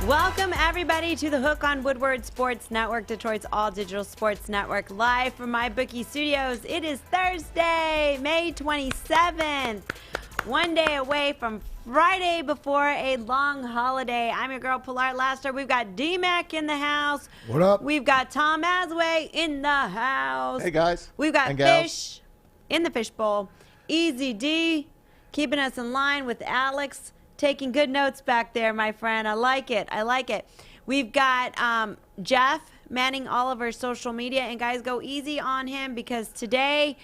Welcome, everybody, to the Hook on Woodward Sports Network, Detroit's all-digital sports network, live from my bookie studios. It is Thursday, May 27th, one day away from Friday before a long holiday. I'm your girl, Pilar Lastra. We've got D-Mac in the house. What up? We've got Tom Mazawey in the house. Hey, guys. We've got and gals. Fish in the fishbowl. Eazy D keeping us in line with Alex. Taking good notes back there, my friend. I like it. I like it. We've got Jeff manning all of our social media. And, guys, go easy on him because today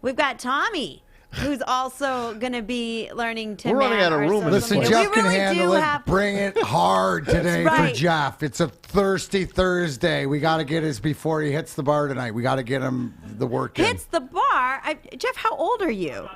we've got Tommy, who's also going to be learning to We're running out of room. Listen, Jeff can handle it. Bring it hard today right. for Jeff. It's a thirsty Thursday. We got to get his before he hits the bar tonight. We got to get him the work in. Hits the bar? Jeff, how old are you?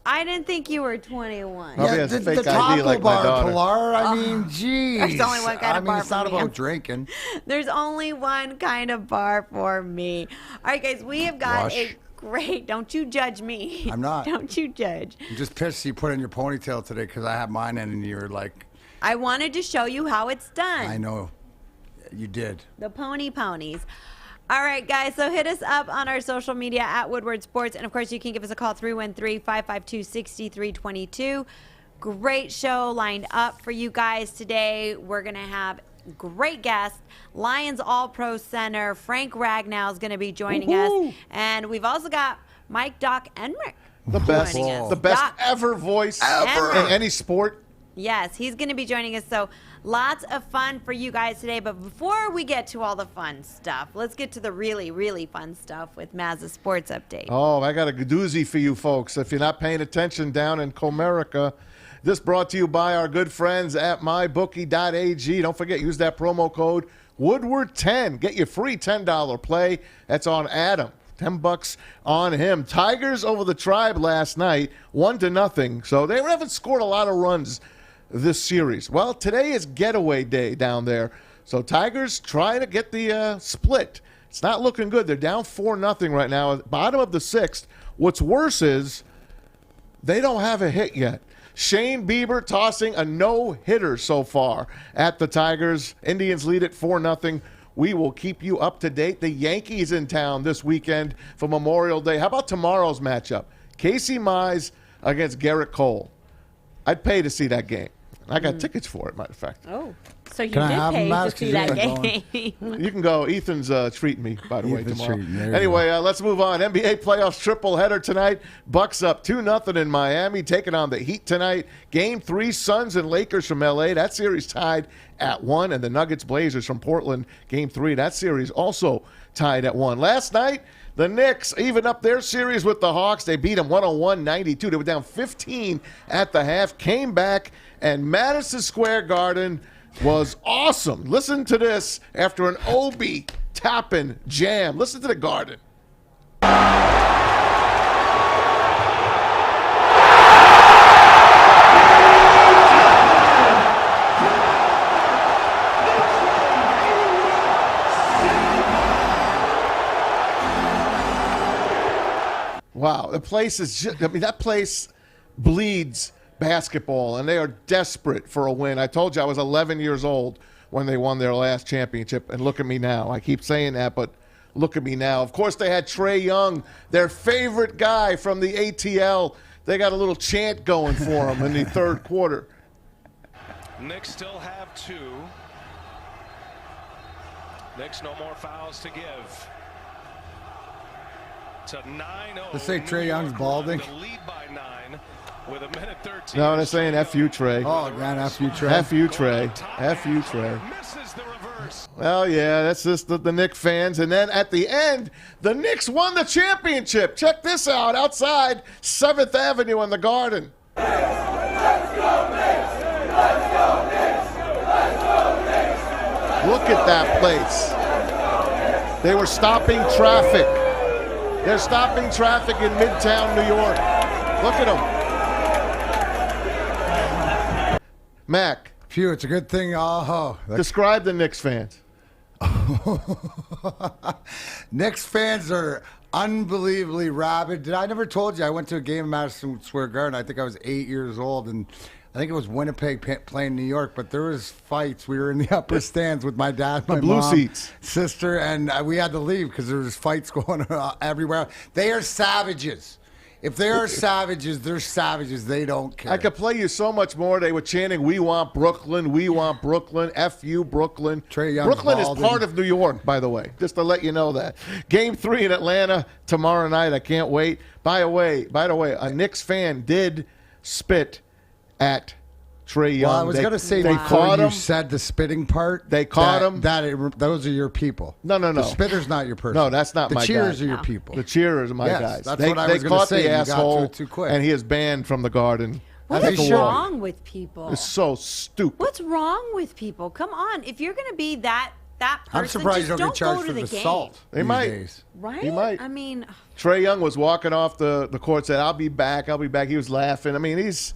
I didn't think you were 21. Probably Yeah, has a the fake taco ID like my bar, daughter. Pilar. I mean, geez. There's only one kind of bar it's not for me. about drinking. There's only one kind of bar for me. All right, guys, we have got Rush. a great, don't you judge me. I'm not. Don't you judge. I'm just pissed you put in your ponytail today because I have mine in and you're like, I wanted to show you how it's done. I know. You did. The ponies. All right, guys, so hit us up on our social media at Woodward Sports. And, of course, you can give us a call, 313-552-6322. Great show lined up for you guys today. We're going to have great guests. Lions All-Pro Center, Frank Ragnow is going to be joining us. And we've also got Mike Doc Emrick The best, joining us. the best Doc ever voice Ever. in any sport. Yes, he's going to be joining us. So lots of fun for you guys today. But before we get to all the fun stuff, let's get to the really, really fun stuff with Maz's Sports Update. Oh, I got a doozy for you folks. If you're not paying attention down in Comerica, this brought to you by our good friends at mybookie.ag. Don't forget, use that promo code Woodward10. Get your free $10 play. That's on Adam. $10 on him. Tigers over the Tribe last night, 1-0. So they haven't scored a lot of runs this series. Well, today is getaway day down there. So Tigers trying to get the split. It's not looking good. They're down 4-0 right now, bottom of the sixth. What's worse is they don't have a hit yet. Shane Bieber tossing a no-hitter so far at the Tigers. Indians lead it 4-0. We will keep you up to date. The Yankees in town this weekend for Memorial Day. How about tomorrow's matchup? Casey Mize against Garrett Cole. I'd pay to see that game. I got tickets for it, matter of fact. Oh, so you Can I did have pay him, to Maz? see 'Cause that you're game. You can go. Ethan's treating me, by the way, Ethan's tomorrow. treating. There you Anyway, let's move on. NBA playoffs triple header tonight. Bucks up 2-0 in Miami, taking on the Heat tonight. Game 3, Suns and Lakers from LA. That series tied at 1. And the Nuggets Blazers from Portland, Game 3. That series also tied at 1. Last night, the Knicks even up their series with the Hawks. They beat them 101-92. They were down 15 at the half, came back, and Madison Square Garden was awesome. Listen to this after an Obi Toppin jam. Listen to the Garden. Wow, the place is just, that place bleeds basketball, and they are desperate for a win. I told you I was 11 years old when they won their last championship, and look at me now. I keep saying that, but look at me now. Of course, they had Trae Young, their favorite guy from the ATL. They got a little chant going for him in the third quarter. Knicks still have 2. Knicks no more fouls to give. To 9-0. Let's say Trae Young's balding. The lead by 9 with a minute 13. No, they're saying F you, Trae. Oh, man, F you, Trey. F you, Trae. F you, Trae. Misses the reverse. Well, yeah, that's just the Knicks fans. And then at the end, the Knicks won the championship. Check this out outside 7th Avenue in the Garden. Let's go, Knicks! Let's go, Knicks! Let's go, Knicks! Look at that place. They were stopping traffic. They're stopping traffic in Midtown New York. Look at them. Mac, Phew, it's a good thing. describe the Knicks fans. Knicks fans are unbelievably rabid. I never told you I went to a game in Madison Square Garden. I think I was 8 years old, and I think it was Winnipeg playing New York, but there was fights. We were in the upper stands with my dad, my blue mom, seats. sister, and we had to leave because there was fights going on everywhere. They are savages. If they are savages, they're savages. They don't care. I could play you so much more. They were chanting, "We want Brooklyn, we want Brooklyn, F you, Brooklyn." Trae Young's Brooklyn is balding. part of New York, by the way, just to let you know that. Game 3 in Atlanta tomorrow night. I can't wait. By the way, a Knicks fan did spit at Trae Young. Well, I was going to say they before caught you him. said the spitting part. They caught him. Those are your people. No. The spitter's not your person. No, that's not the my cheers guy. are your people. The cheerers are my Yes, guys. that's they what I was they gonna caught say. the You got asshole, to it too quick. and he is banned from the Garden. What At is the wall. wrong with people? It's so stupid. What's wrong with people? Come on. If you're going to be that person, I'm surprised you just don't get charged go for to the game. salt. They these might. days. Right? He might. I mean, Trae Young was walking off the court, said, I'll be back. He was laughing. I mean, he's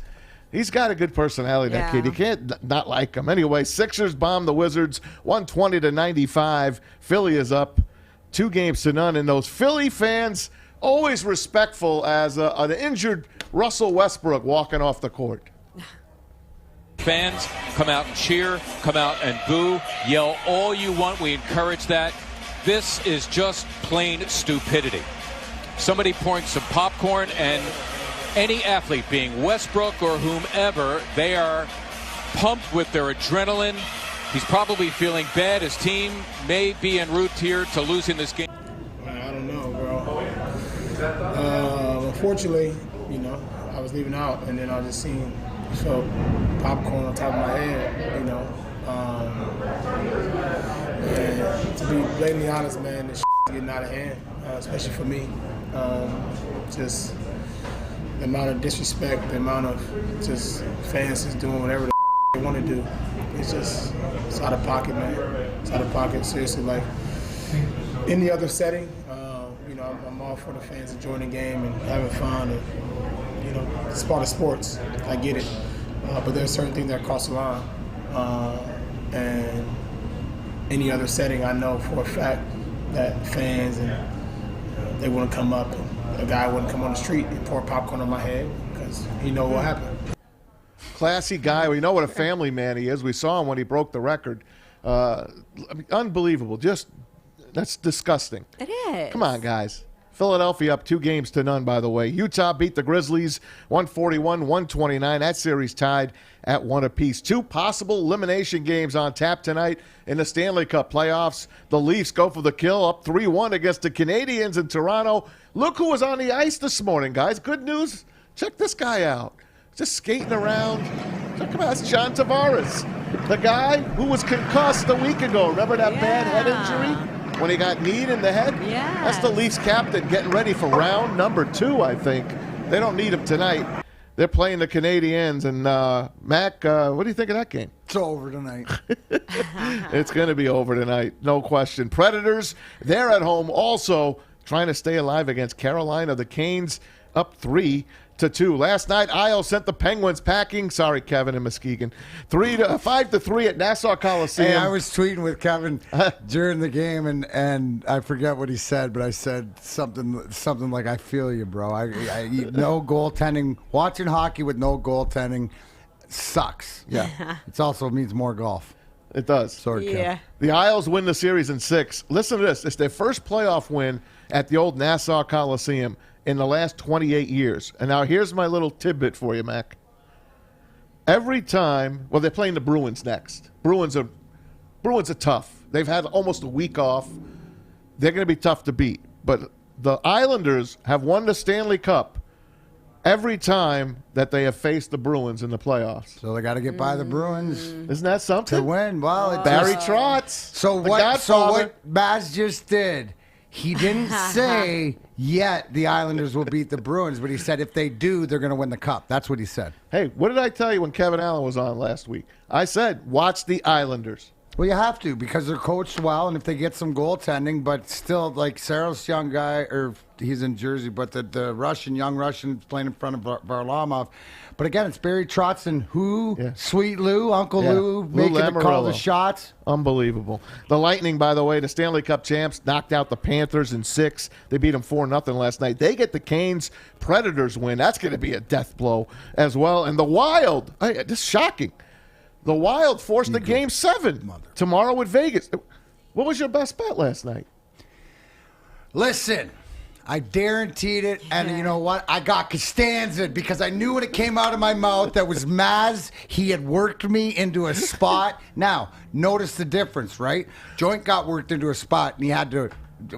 got a good personality, that Yeah. kid. You can't not like him. Anyway, Sixers bomb the Wizards 120-95. Philly is up 2-0. And those Philly fans, always respectful as an injured Russell Westbrook walking off the court. Fans, come out and cheer, come out and boo, yell all you want. We encourage that. This is just plain stupidity. Somebody pouring some popcorn, and any athlete, being Westbrook or whomever, they are pumped with their adrenaline. He's probably feeling bad. His team may be en route here to losing this game. I don't know, bro. Unfortunately, I was leaving out, and then I just felt popcorn on top of my head, And to be blatantly honest, man, this is getting out of hand, especially for me. Just the amount of disrespect, the amount of just fans just doing whatever they want to do. It's out of pocket, man. It's out of pocket, seriously. Like, any other setting, I'm all for the fans enjoying the game and having fun, and it's part of sports. I get it, but there's certain things that cross the line, and any other setting, I know for a fact that fans and they wouldn't come up, and a guy wouldn't come on the street and pour popcorn on my head because he know what happened. Classy guy. We know what a family man he is. We saw him when he broke the record. Unbelievable. That's disgusting. it is. Come on, guys. Philadelphia up 2-0, by the way. Utah beat the Grizzlies 141-129. That series tied at 1 apiece. 2 possible elimination games on tap tonight in the Stanley Cup playoffs. The Leafs go for the kill, up 3-1 against the Canadiens in Toronto. Look who was on the ice this morning, guys. Good news. Check this guy out. Just skating around. Check him out. That's John Tavares, the guy who was concussed a week ago. Remember that bad head injury? When he got kneed in the head? Yeah. That's the Leafs captain getting ready for round number 2, I think. They don't need him tonight. They're playing the Canadiens. And, Mac, what do you think of that game? It's over tonight. It's going to be over tonight, no question. Predators, they're at home also trying to stay alive against Carolina. The Canes up 3-2. Last night, Isles sent the Penguins packing. Sorry, Kevin and Muskegon. 5-3 at Nassau Coliseum. Hey, I was tweeting with Kevin during the game, and I forget what he said, but I said something like, "I feel you, bro. I no goaltending. Watching hockey with no goaltending sucks. Yeah, it also means more golf. It does. Sorry, Yeah. Kev. The Isles win the series in 6. Listen to this. It's their first playoff win at the old Nassau Coliseum in the last 28 years. And now here's my little tidbit for you, Mac. Every time, well, they're playing the Bruins next. Bruins are tough. They've had almost a week off. They're going to be tough to beat. But the Islanders have won the Stanley Cup every time that they have faced the Bruins in the playoffs. So they got to get by the Bruins Isn't that something? to win. Well, it Barry just- Trotz. So the what? So Godfather. what Baz just did? He didn't say yet the Islanders will beat the Bruins, but he said if they do, they're going to win the cup. That's what he said. Hey, what did I tell you when Kevin Allen was on last week? I said, watch the Islanders. Well, you have to because they're coached well, and if they get some goaltending, but still, like Saros young guy, or he's in Jersey, but the young Russian playing in front of Varlamov. But again, it's Barry Trotson, Sweet Lou, Uncle Lou, making the call the shots. Unbelievable. The Lightning, by the way, the Stanley Cup champs, knocked out the Panthers in 6. They beat them 4-0 last night. They get the Canes Predators win. That's going to be a death blow as well. And the Wild, just shocking. The Wild forced the Game 7 tomorrow with Vegas. What was your best bet last night? Listen, I guaranteed it, and you know what? I got Costanza because I knew when it came out of my mouth that was Maz. He had worked me into a spot. Now, notice the difference, right? Joint got worked into a spot, and he had to,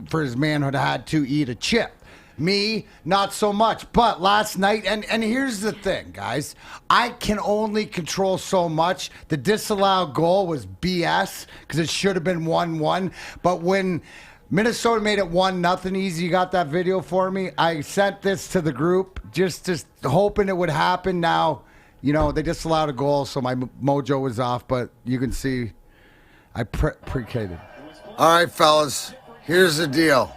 for his manhood, had to eat a chip. Me, not so much. But last night, and here's the thing, guys. I can only control so much. The disallowed goal was BS because it should have been 1-1. But when Minnesota made it 1-0, Eazy, you got that video for me? I sent this to the group just hoping it would happen. Now, they disallowed a goal, so my mojo was off. But you can see I pre-cated. All right, fellas, here's the deal.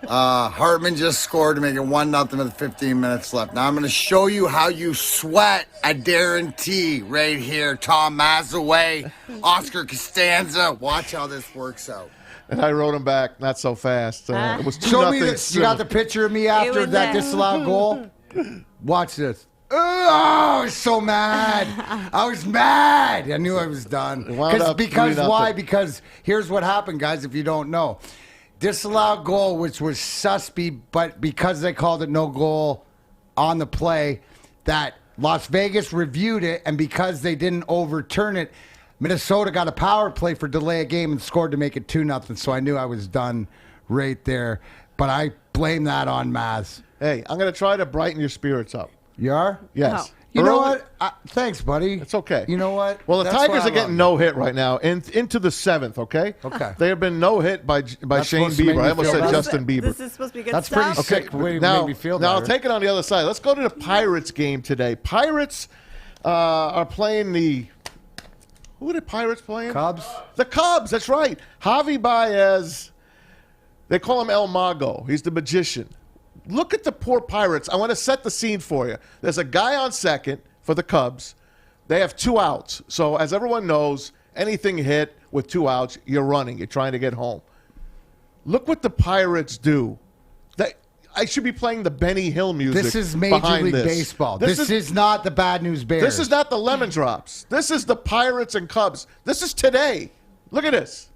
Hartman just scored to make it 1-0 with 15 minutes left. Now I'm going to show you how you sweat a guarantee right here. Tom Mazawey, Oscar Costanza. Watch how this works out. And I wrote him back, not so fast. It was 2-0. Show me this. You got the picture of me after that disallowed goal? Watch this. Oh, I was so mad. I was mad. I knew I was done. Because why? Because here's what happened, guys, if you don't know. Disallowed goal, which was suspect, but because they called it no goal on the play, that Las Vegas reviewed it, and because they didn't overturn it, Minnesota got a power play for delay a game and scored to make it 2-0. So I knew I was done right there. But I blame that on Maz. Hey, I'm going to try to brighten your spirits up. You are? Yes. No. You know what? Thanks, buddy. It's okay. You know what? Well, the Tigers are getting no hit right now into the 7th, okay? Okay. They have been no hit by Shane Bieber. I almost said Justin Bieber. This is supposed to be good That's stuff. pretty sick. Okay. Now, made me feel now better. I'll take it on the other side. Let's go to the Pirates game today. Pirates are playing the... Who are the Pirates playing? Cubs. The Cubs, that's right. Javi Baez, they call him El Mago. He's the magician. Look at the poor Pirates. I want to set the scene for you. There's a guy on second for the Cubs. They have 2 outs. So as everyone knows, anything hit with 2 outs, you're running. You're trying to get home. Look what the Pirates do. I should be playing the Benny Hill music. This is Major League Baseball. This is not the Bad News Bears. This is not the Lemon Drops. This is the Pirates and Cubs. This is today. Look at this.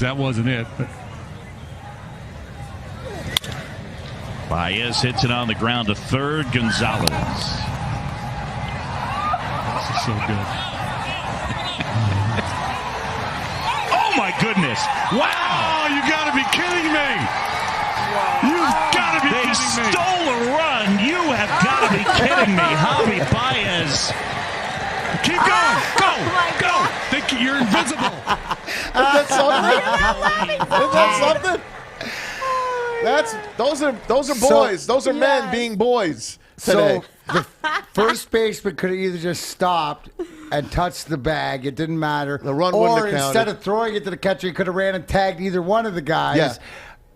That wasn't it. Baez hits it on the ground to third. Gonzalez. This is so good. Oh, my goodness. Wow. Oh, you got to be kidding me. You've got to be kidding me. They stole a run. You have got to be kidding me. Javi Baez. Keep going. Go. Think you're invisible. Isn't that something? Those are boys. Those are men being boys today. So the first baseman could have either just stopped and touched the bag. It didn't matter. The run wouldn't have or counted. instead of throwing it to the catcher, he could have ran and tagged either one of the guys. Yeah.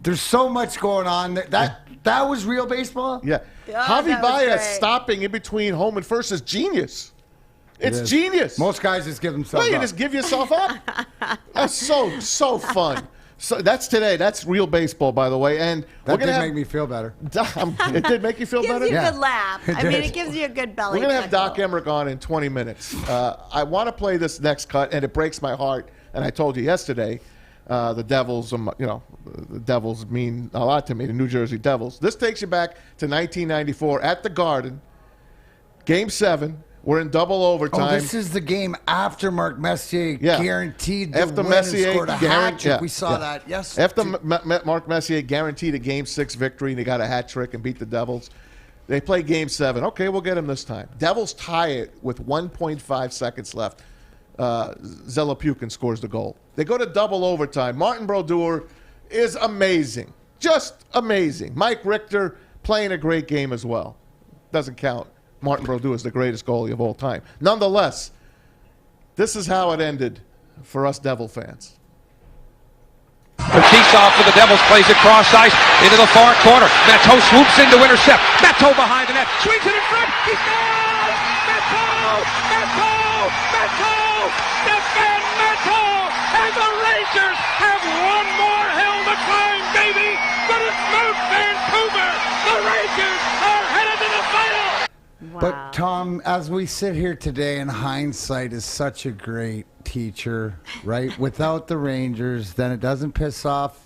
There's so much going on. That was real baseball? Yeah. God, Javi that was Baez great. stopping in between home and first is genius. It's genius. Most guys just give themselves you up. just give yourself up. That's so fun. So that's today. That's real baseball, by the way. And That did make me feel better. It did make you feel Gives better? you a Yeah. good laugh. It I mean, did. it gives you a good belly. We're going to have Doc tickle. Emrick on in 20 minutes. I want to play this next cut, and it breaks my heart. And I told you yesterday, the Devils, the Devils mean a lot to me, the New Jersey Devils. This takes you back to 1994 at the Garden, Game 7. We're in double overtime. Oh, this is the game after Mark Messier guaranteed the After win Messier and scored a hat trick. We saw that yesterday. After Mark Messier guaranteed a Game 6 victory and he got a hat trick and beat the Devils, they play Game 7. Okay, we'll get him this time. Devils tie it with 1.5 seconds left. Zelepukin scores the goal. They go to double overtime. Martin Brodeur is amazing. Just amazing. Mike Richter playing a great game as well. Doesn't count. Martin Brodeur is the greatest goalie of all time. Nonetheless, this is how it ended for us Devil fans. Feast-off for the Devils, plays it cross ice into the far corner. Matteau swoops in to intercept. Matteau behind the net, swings it in front. He scores! Matteau! Matteau! Matteau! Stefan Matteau! And the Rangers have one more hill to climb, baby! But it's Mount Vancouver! The Rangers are headed to the final! Wow. But Tom, as we sit here today, in hindsight, is such a great teacher, right? Without the Rangers, then it doesn't piss off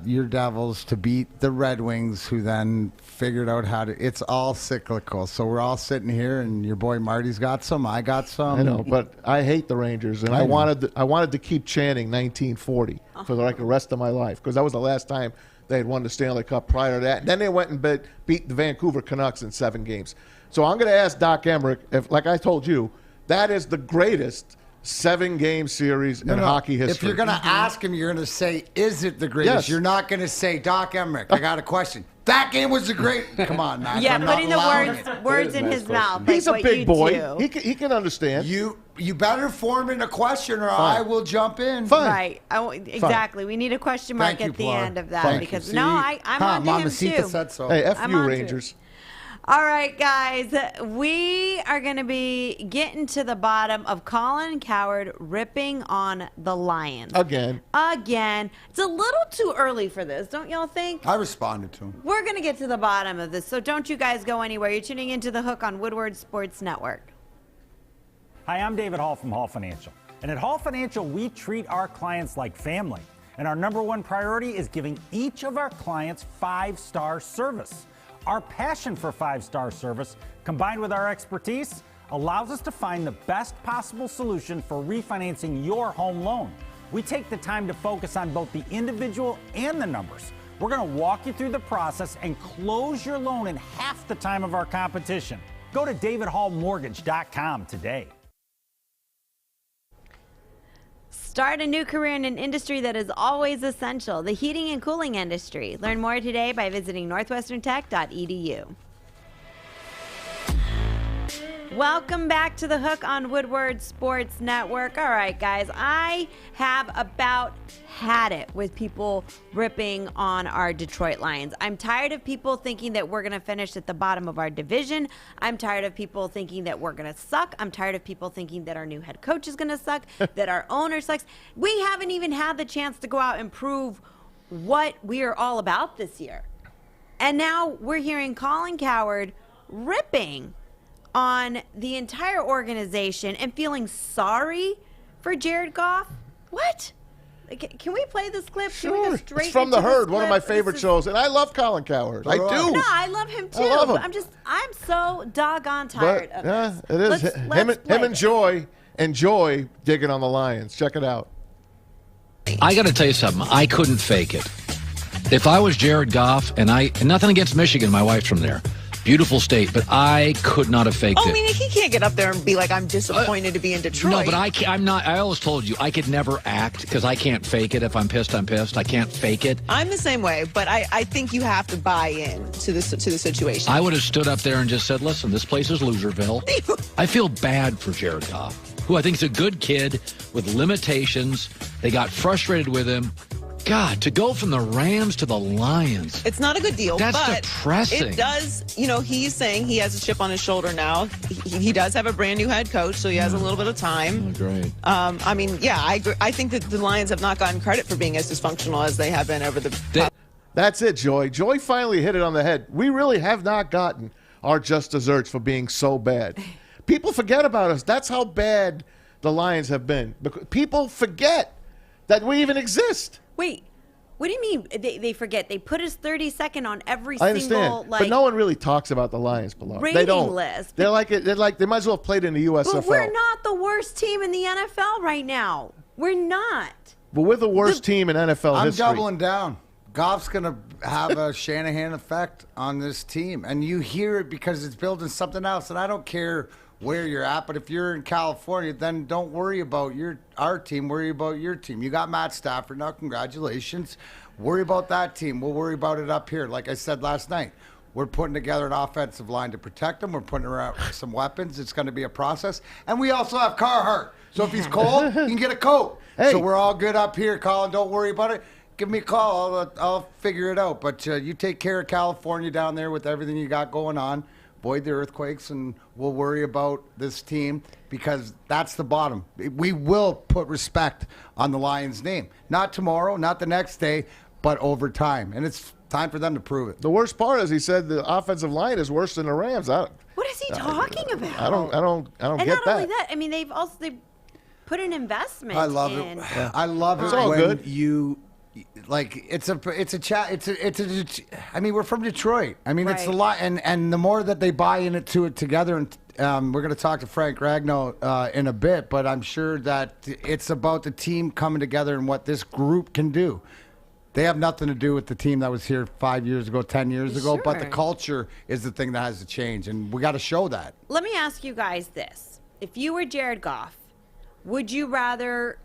your Devils to beat the Red Wings, who then figured out how to. It's all cyclical. So we're all sitting here, and your boy Marty's got some. I got some. I know, but I hate the Rangers, and I wanted to keep chanting 1940 for the rest of my life, because that was the last time they had won the Stanley Cup prior to that. And then they went and beat the Vancouver Canucks in 7 games. So I'm going to ask Doc Emrick, if, like I told you, that is the greatest 7-game series in hockey history. If you're going to ask him, you're going to say, is it the greatest? Yes. You're not going to say, Doc Emrick, I got a question. That game was the great. Come on, man. Yeah, I'm putting not the words in his mouth. He's like a what big you boy. do. He can understand. You better form in a question, or I will jump in. Right. Exactly. We need a question mark at the end of that because I'm on him too. Said so. Hey, F I'm you, onto Rangers. All right, guys, we are going to be getting to the bottom of Colin Cowherd ripping on the Lions. Again. It's a little too early for this, don't y'all think? I responded to him. We're going to get to the bottom of this, so don't you guys go anywhere. You're tuning into The Hook on Woodward Sports Network. Hi, I'm David Hall from Hall Financial. And at Hall Financial, we treat our clients like family. And our number one priority is giving each of our clients 5-star service. Our passion for 5-star service, combined with our expertise, allows us to find the best possible solution for refinancing your home loan. We take the time to focus on both the individual and the numbers. We're going to walk you through the process and close your loan in half the time of our competition. Go to davidhallmortgage.com today. Start a new career in an industry that is always essential, the heating and cooling industry. Learn more today by visiting northwesterntech.edu. Welcome back to The Hook on Woodward Sports Network. All right, guys, I have about had it with people ripping on our Detroit Lions. I'm tired of people thinking that we're going to finish at the bottom of our division. I'm tired of people thinking that we're going to suck. I'm tired of people thinking that our new head coach is going to suck, that our owner sucks. We haven't even had the chance to go out and prove what we are all about this year. And now we're hearing Colin Cowherd ripping on the entire organization and feeling sorry for Jared Goff. What? Can we play this clip? Sure. It's from The Herd, one of my favorite shows, and I love Colin Cowherd. I do. No, I love him too. I love him. I'm so doggone tired of this. It is. Him and Joy digging on the Lions. Check it out. I got to tell you something. I couldn't fake it. If I was Jared Goff, and nothing against Michigan, my wife's from there. Beautiful state, but I could not have faked it. I mean, he can't get up there and be like, I'm disappointed to be in Detroit. No, but I'm not. I always told you, I could never act because I can't fake it. If I'm pissed, I'm pissed. I can't fake it. I'm the same way, but I think you have to buy in to the situation. I would have stood up there and just said, listen, this place is Loserville. I feel bad for Jared Goff, who I think is a good kid with limitations. They got frustrated with him. God, to go from the Rams to the Lions. It's not a good deal. That's but depressing. It does, he's saying he has a chip on his shoulder now. He does have a brand new head coach, so he has a little bit of time. Oh, great. I mean, yeah, I agree. I think that the Lions have not gotten credit for being as dysfunctional as they have been over the... That's it, Joy. Joy finally hit it on the head. We really have not gotten our just desserts for being so bad. People forget about us. That's how bad the Lions have been. People forget that we even exist. Wait, what do you mean they forget? They put us 32nd on every I understand, single but no one really talks about the Lions, Pilar. rating They don't. list. They're like they might as well have played in the USFL. But we're not the worst team in the NFL right now. We're not. But we're the worst team in NFL history. I'm doubling down. Goff's going to have a Shanahan effect on this team. And you hear it because it's building something else. And I don't care where you're at, but if you're in California, then don't worry about our team. Worry about your team. You got Matt Stafford now. Congratulations. Worry about that team. We'll worry about it up here. Like I said last night, we're putting together an offensive line to protect them. We're putting around some weapons. It's going to be a process. And we also have Cowherd. So if he's cold, he can get a coat. Hey. So we're all good up here, Colin. Don't worry about it. Give me a call. I'll figure it out. But you take care of California down there with everything you got going on. Avoid the earthquakes, and we'll worry about this team because that's the bottom. We will put respect on the Lions' name. Not tomorrow, not the next day, but over time. And it's time for them to prove it. The worst part is he said the offensive line is worse than the Rams. What is he talking about? I don't And get not that. only that, I mean, they put an investment. I love in. it. I love It's it all when good. you like. It's a chat. I mean, we're from Detroit. I mean, it's a Right. lot, and the more that they buy into it together, and we're going to talk to Frank Ragnow in a bit, but I'm sure that it's about the team coming together and what this group can do. They have nothing to do with the team that was here 5 years ago, 10 years ago, but the Sure. culture is the thing that has to change, and we got to show that. Let me ask you guys this. If you were Jared Goff, would you rather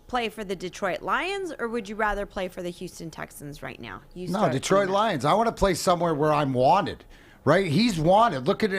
play for the Detroit Lions or would you rather play for the Houston Texans right now? You No, start Detroit thinking. Lions. I want to play somewhere where I'm wanted, right? He's wanted. Look at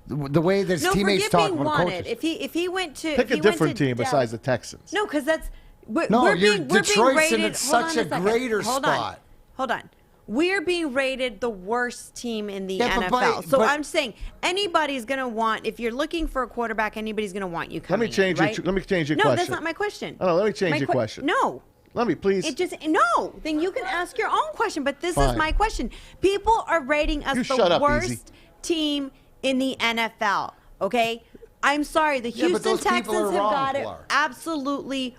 the way his No, teammates forget talk being when wanted. coaches. If he went to Pick a different team besides the Texans. No, because that's we're Detroit's being rated. in hold such on a second. greater Hold spot. On. Hold on. We're being rated the worst team in the Yeah, NFL. So but- I'm saying anybody's going to want. If you're looking for a quarterback, anybody's going to want you Let coming. me change in, your. right? Let me change your No, question. that's not my question. Oh, no, let me change your question. No. Let me please. It just no. Then you can ask your own question. But this Fine. is my question. People are rating us You the shut up, worst Eazy. team in the NFL. Okay, I'm sorry. The Yeah, but Houston those people Texans are have wrong, got it Pilar. absolutely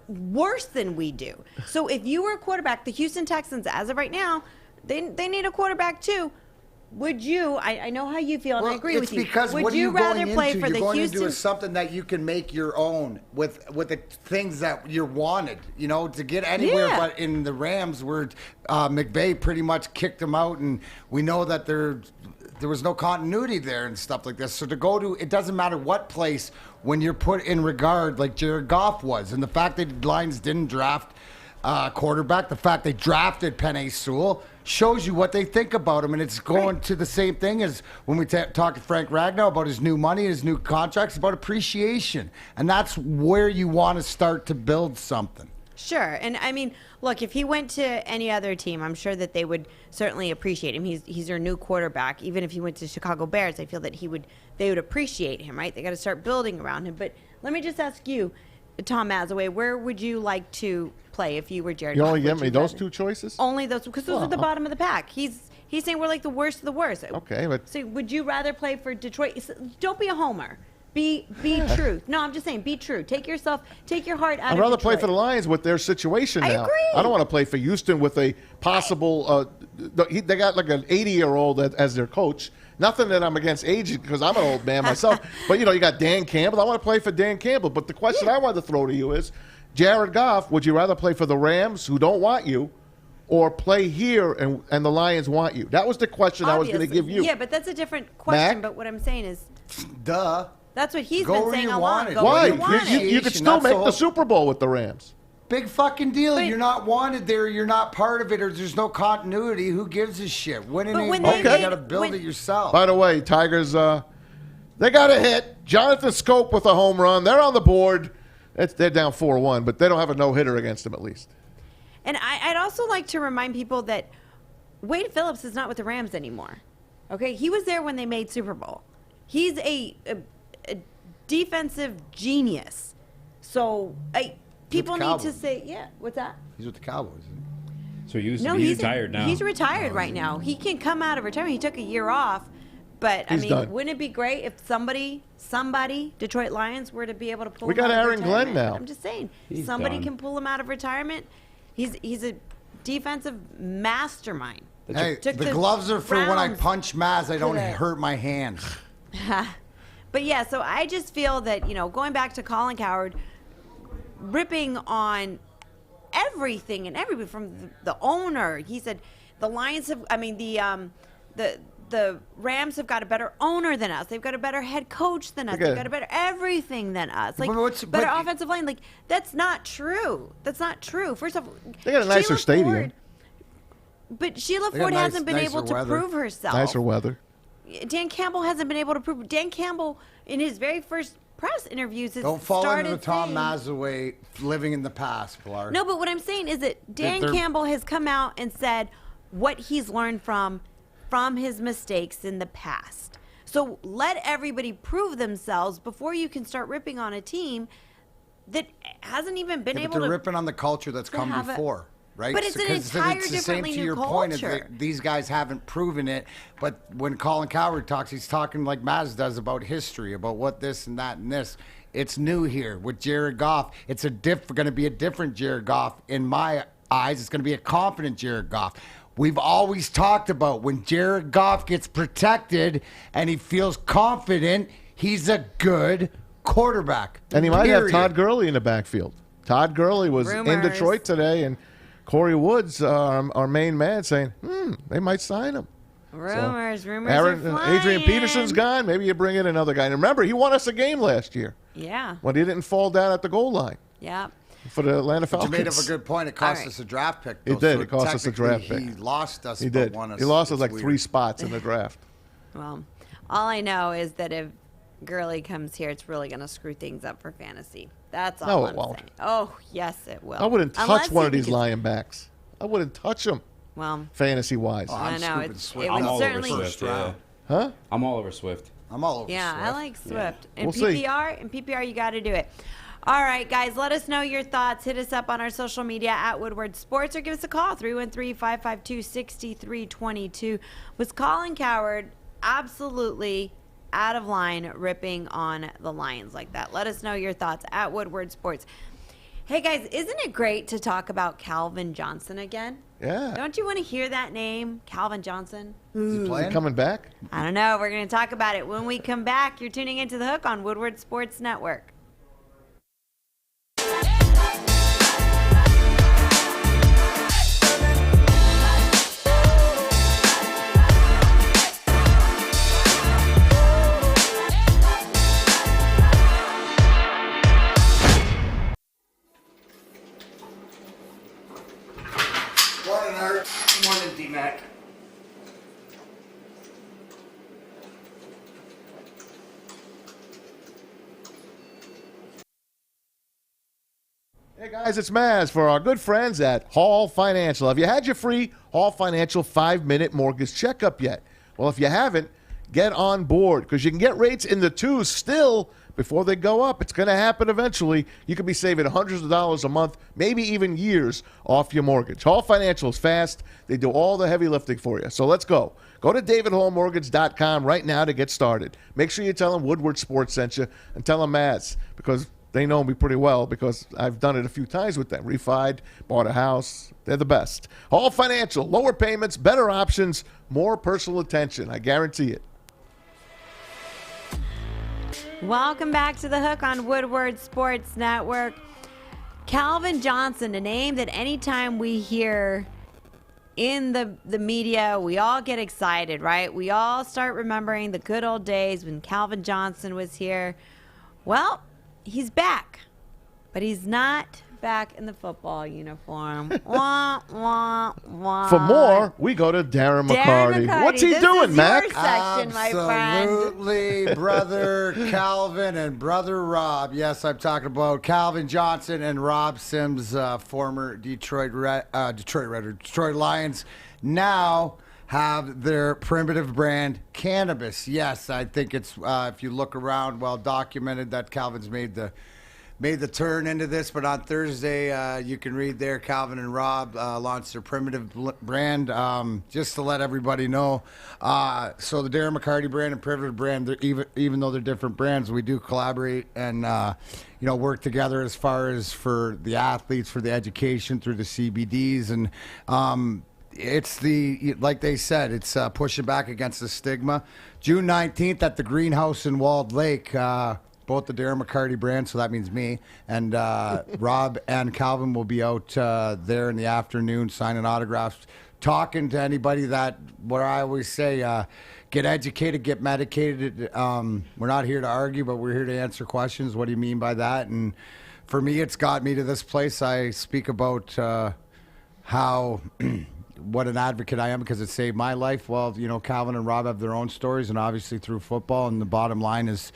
worse than we do. So if you were a quarterback, the Houston Texans, as of right now, they need a quarterback too. Would you? I know how you feel, and I agree with you. It's because Would what are you you rather going play into? for You're the going Houston? into something that you can make your own with the things that you're wanted. You know, to get anywhere. Yeah. But in the Rams, where McVay pretty much kicked them out, and we know that there was no continuity there and stuff like this. So to go to, it doesn't matter what place when you're put in regard like Jared Goff was, and the fact that Lions didn't draft quarterback, the fact they drafted Penei Sewell shows you what they think about him, and it's going to the same thing as when we talk to Frank Ragnow about his new money, his new contracts, about appreciation, and that's where you want to start to build something. Sure. And I mean, look, if he went to any other team, I'm sure that they would certainly appreciate him. He's their new quarterback. Even if he went to Chicago Bears, I feel that they would appreciate him, right? They got to start building around him. But let me just ask you, Tom Mazawey, where would you like to play if you were Jared You Goff? only Would give me you those rather- two choices? Only those, because those are the Well, bottom of the pack. He's saying we're like the worst of the worst. Okay, but So would you rather play for Detroit? Don't be a homer. Be true. No, I'm just saying, be true. Take your heart out I'd of rather Detroit. play for the Lions with their situation I now. agree. I don't want to play for Houston with a possible. They got like an 80-year-old as their coach. Nothing that I'm against age because I'm an old man myself. But you got Dan Campbell. I want to play for Dan Campbell. But the question I wanted to throw to you is, Jared Goff, would you rather play for the Rams, who don't want you, or play here and the Lions want you? That was the question I was going to Obviously. give you. Yeah, but that's a different question. Mac? But what I'm saying is, Duh. that's what he's Go been where saying you all want along. it. Go Why? where you want it. You could still That's the make the whole- Super Bowl with the Rams. Big fucking deal. But- You're not wanted there. You're not part of it, or there's no continuity. Who gives a shit? Winning But ain't when winning. they You made- got to build when- it yourself. By the way, Tigers, they got a hit. Jonathan Scope with a home run. They're on the board. They're down 4-1, but they don't have a no-hitter against them at least. And I'd also like to remind people that Wade Phillips is not with the Rams anymore. Okay, he was there when they made Super Bowl. He's a defensive genius. So people the need to Cowboys. say, yeah. What's that? He's with the Cowboys. Isn't he? So he's He's retired now. He's retired right now. He can come out of retirement. He took a year off. But, He's done. wouldn't it be great if somebody, Detroit Lions, were to be able to pull We him got out of Aaron Glenn retirement? now. I'm just saying. He's somebody done. can pull him out of retirement. He's a defensive mastermind. Hey, Took the the gloves are for when I Browns punch Maz. I don't to the- hurt my hands. But, yeah, so I just feel that, going back to Colin Cowherd, ripping on everything and everybody from the owner. He said the Lions have, the Rams have got a better owner than us. They've got a better head coach than us. Okay. They've got a better everything than us. Like, But better offensive line. Like, that's not true. That's not true. First off, They got a nicer Sheila stadium. Ford- but Sheila They got Ford nice- hasn't been able nicer to weather. prove herself. Nicer weather. Dan Campbell hasn't been able to prove. Dan Campbell, in his very first press interviews has Don't fall into the started Tom saying- Mazawey living in the past, Pilar. No, but what I'm saying is that Dan Campbell has come out and said what he's learned from his mistakes in the past. So let everybody prove themselves before you can start ripping on a team that hasn't even been Yeah, able but they're to ripping on the culture that's come have before, right? But it's an Because entire it's the same differently to new your point is culture. that these guys haven't proven it. But when Colin Cowherd talks, he's talking like Maz does about history, about what this and that and this. It's new here with Jared Goff. It's going to be a different Jared Goff in my eyes. It's going to be a confident Jared Goff. We've always talked about when Jared Goff gets protected and he feels confident, he's a good quarterback. And he might have Period. Todd Gurley in the backfield. Todd Gurley was in Rumors. Detroit today, and Corey Woods, our main man, saying, they might sign him. rumors are flying. Adrian Peterson's gone. Maybe you bring in another guy. And remember, he won us a game last year Yeah. when he didn't fall down at the goal line Yeah. for the Atlanta You Falcons. made up a good point. It cost All right. us a draft pick. It Though, did. so It cost us a draft technically pick. He lost us, He but did. won us. He lost us It's like weird. 3 spots in the draft. Well, all I know is that if Gurley comes here, it's really going to screw things up for fantasy. That's all No, I'm it won't. saying. Oh, yes, it will. I wouldn't touch Unless one he of these gets- lion backs. I wouldn't touch him, Well, fantasy-wise. Oh, I I'm know. scooping It Swift. would I'm all certainly. over Swift. Yeah. Huh? I'm all over Swift. I'm all over Yeah, Swift. I like Swift. In We'll see. PPR, you got to do it. All right, guys, let us know your thoughts. Hit us up on our social media at Woodward Sports or give us a call, 313-552-6322. Was Colin Cowherd absolutely out of line ripping on the Lions like that? Let us know your thoughts at Woodward Sports. Hey, guys, isn't it great to talk about Calvin Johnson again? Yeah. Don't you want to hear that name, Calvin Johnson? Is he Is playing? he coming back? I don't know. We're going to talk about it when we come back. You're tuning into The Hook on Woodward Sports Network. Morning, Art. Morning, D-Mac. Hey guys, it's Maz for our good friends at Hall Financial. Have you had your free Hall Financial 5-minute mortgage checkup yet? Well, if you haven't, get on board because you can get rates in the 2s still before they go up. It's going to happen eventually. You could be saving hundreds of dollars a month, maybe even years off your mortgage. Hall Financial is fast. They do all the heavy lifting for you. So let's go. Go to davidhallmortgage.com right now to get started. Make sure you tell them Woodward Sports sent you and tell them Maz because they know me pretty well because I've done it a few times with them. Refied, bought a house. They're the best. Hall Financial, lower payments, better options, more personal attention. I guarantee it. Welcome back to The Hook on Woodward Sports Network. Calvin Johnson, a name that anytime we hear in the media, we all get excited, right? We all start remembering the good old days when Calvin Johnson was here. Well, he's back, but he's not back in the football uniform. Wah, wah, wah. For more, we go to Darren McCarty. What's he this doing, is Mac? Your section, my friend. Absolutely, brother Calvin and brother Rob. Yes, I'm talking about Calvin Johnson and Rob Sims, former Detroit Lions. Now have their primitive brand Cannabis. Yes, I think it's if you look around, well documented that Calvin's made the turn into this. But on Thursday, you can read there, Calvin and Rob launched their primitive brand. Just to let everybody know, so the Darren McCarty brand and primitive brand, even though they're different brands, we do collaborate and work together as far as for the athletes, for the education through the CBDs and. It's like they said, it's pushing back against the stigma. June 19th at the Greenhouse in Walled Lake, both the Darren McCarty brand, so that means me, and Rob and Calvin will be out there in the afternoon signing autographs, talking to anybody that, what I always say, get educated, get medicated. We're not here to argue, but we're here to answer questions. What do you mean by that? And for me, it's got me to this place. I speak about how... what an advocate I am because it saved my life. Well, you know, Calvin and Rob have their own stories, and obviously through football. And the bottom line is